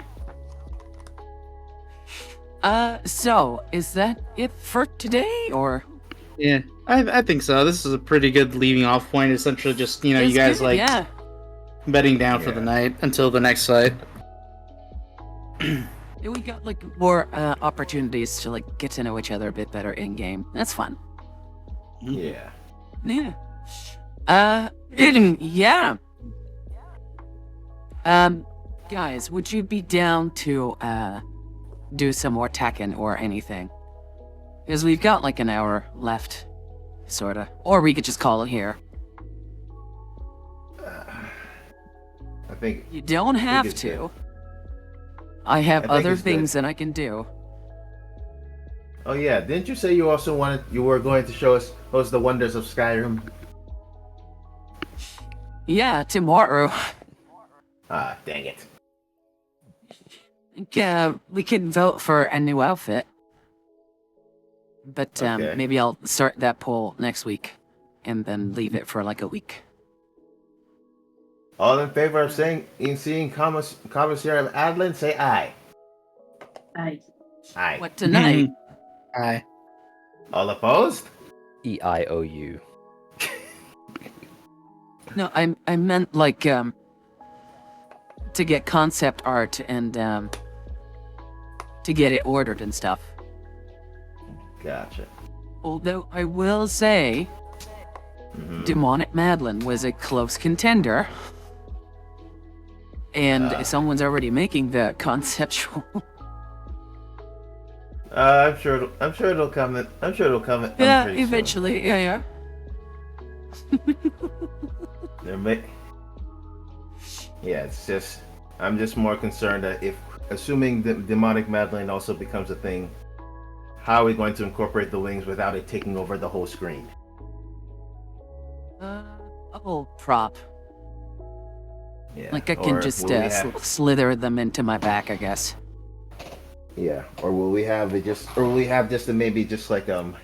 So is that it for today, or? Yeah, I think so. This is a pretty good leaving off point. Essentially, just you It's guys good, yeah. bedding down for the night until the next fight. Yeah, we got like more opportunities to like get to know each other a bit better in game. That's fun. Yeah. Yeah. Yeah. Guys, would you be down to do some more Tekken or anything? Because we've got like an hour left, sorta. Or we could just call it here. I think You don't have it's to. good. I have think other it's good. things that I can do. Oh yeah, didn't you say you were going to show us the wonders of Skyrim? Yeah, tomorrow. Ah, dang it. We can vote for a new outfit. But Okay. maybe I'll start that poll next week and then leave it for like a week. All in favor of seeing Commissary Madeline, say aye. I Aye. What tonight? Aye. All opposed? EIOU. No, I meant like to get concept art and to get it ordered and stuff. Gotcha. Although I will say, Demonic Madeline was a close contender, and someone's already making the conceptual. I'm sure it'll come. I'm sure it'll come. Yeah, pretty soon. eventually. Yeah. There may. Yeah, it's just. I'm just more concerned that if, assuming the demonic Madeline also becomes a thing, how are we going to incorporate the wings without it taking over the whole screen? A whole prop. Yeah. Like I can or just will we have- slither them into my back, I guess. Yeah, or will we have it just, or will we have just maybe just like a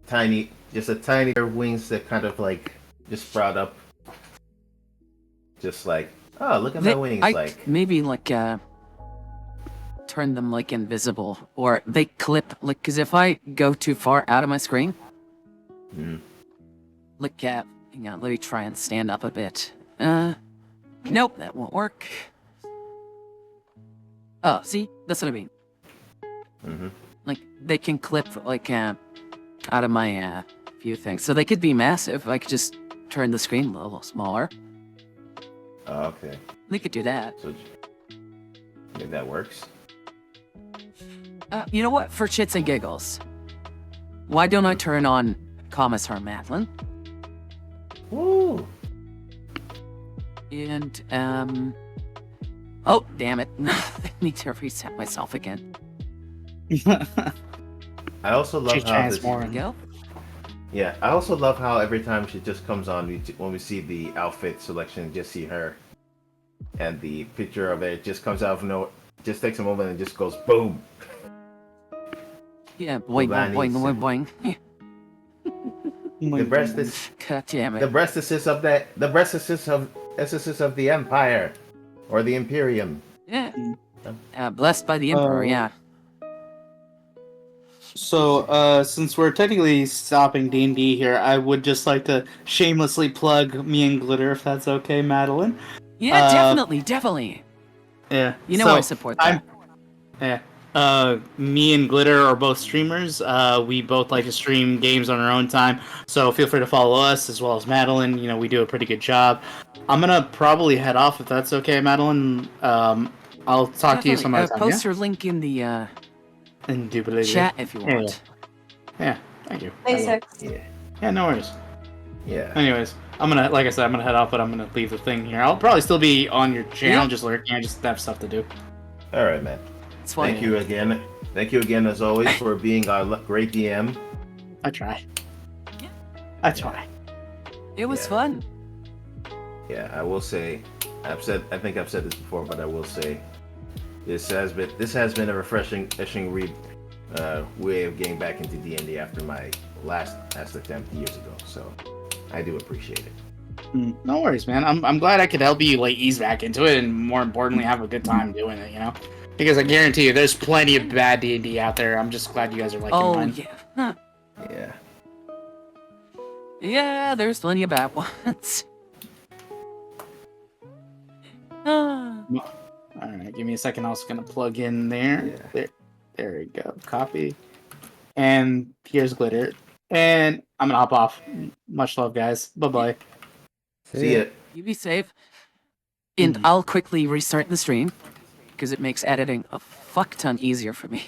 tiny, just a tiny wings that kind of like just sprout up, just like, oh, look at my wings, like maybe like turn them like invisible, or they clip like, because if I go too far out of my screen, look at, hang on, let me try and stand up a bit. Nope, that won't work. Oh, see, that's what I mean. Like they can clip like out of my view thing, so they could be massive. I could just turn the screen a little smaller. Oh, okay. They could do that. So maybe that works. You know what? For shits and giggles, why don't I turn on Commissar Madeline? Woo! And oh damn it! I need to reset myself again. I also love She's how this, There we transforming. go. yeah, I also love how every time she just comes on, when we see the outfit selection, just see her, and the picture of it just comes out of nowhere, just takes a moment and just goes boom. Yeah, boing, boing, boing, boing, boing. The breast is God damn the it! breast of the Empire, or the Imperium. Yeah. Blessed by the Emperor. Yeah. So, since we're technically stopping D&D here, I would just like to shamelessly plug me and Glitter, if that's okay, Madeline. Yeah, definitely. Yeah. You know so I support that. Yeah. Me and Glitter are both streamers. We both like to stream games on our own time. So feel free to follow us as well as Madeline. You know, we do a pretty good job. I'm gonna probably head off if that's okay, Madeline. I'll talk to you some other time. Post your link in the Indubitably. chat if you want. Yeah. Thank you. Basics. Yeah, no worries. Yeah. Anyways, I'm gonna, like I said, I'm gonna head off, but I'm gonna leave the thing here. I'll probably still be on your channel, Yeah. just lurking. I just have stuff to do. All right, man. It's fine. Thank you again. Thank you again, as always, for being our great DM. I try. Yeah. I try. It was Yeah. fun. Yeah, I will say, I think I've said this before, but I will say, this has been a refreshing way of getting back into D&D after my last attempt years ago. So I do appreciate it. No worries, man. I'm glad I could help you like ease back into it, and more importantly, have a good time doing it. You know, because I guarantee you, there's plenty of bad D&D out there. I'm just glad you guys are liking mine. Yeah. Huh. Yeah. Yeah, there's plenty of bad ones. Ah. All right, give me a second. I was gonna plug in there. Yeah. There we go. Copy. And here's Glitter. And I'm gonna hop off. Much love, guys. Bye bye. See ya. You be safe. And I'll quickly restart the stream because it makes editing a fuck ton easier for me.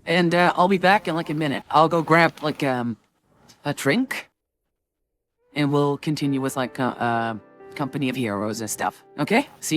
And I'll be back in like a minute. I'll go grab like a drink, and we'll continue with like Company of Heroes and stuff. Okay? See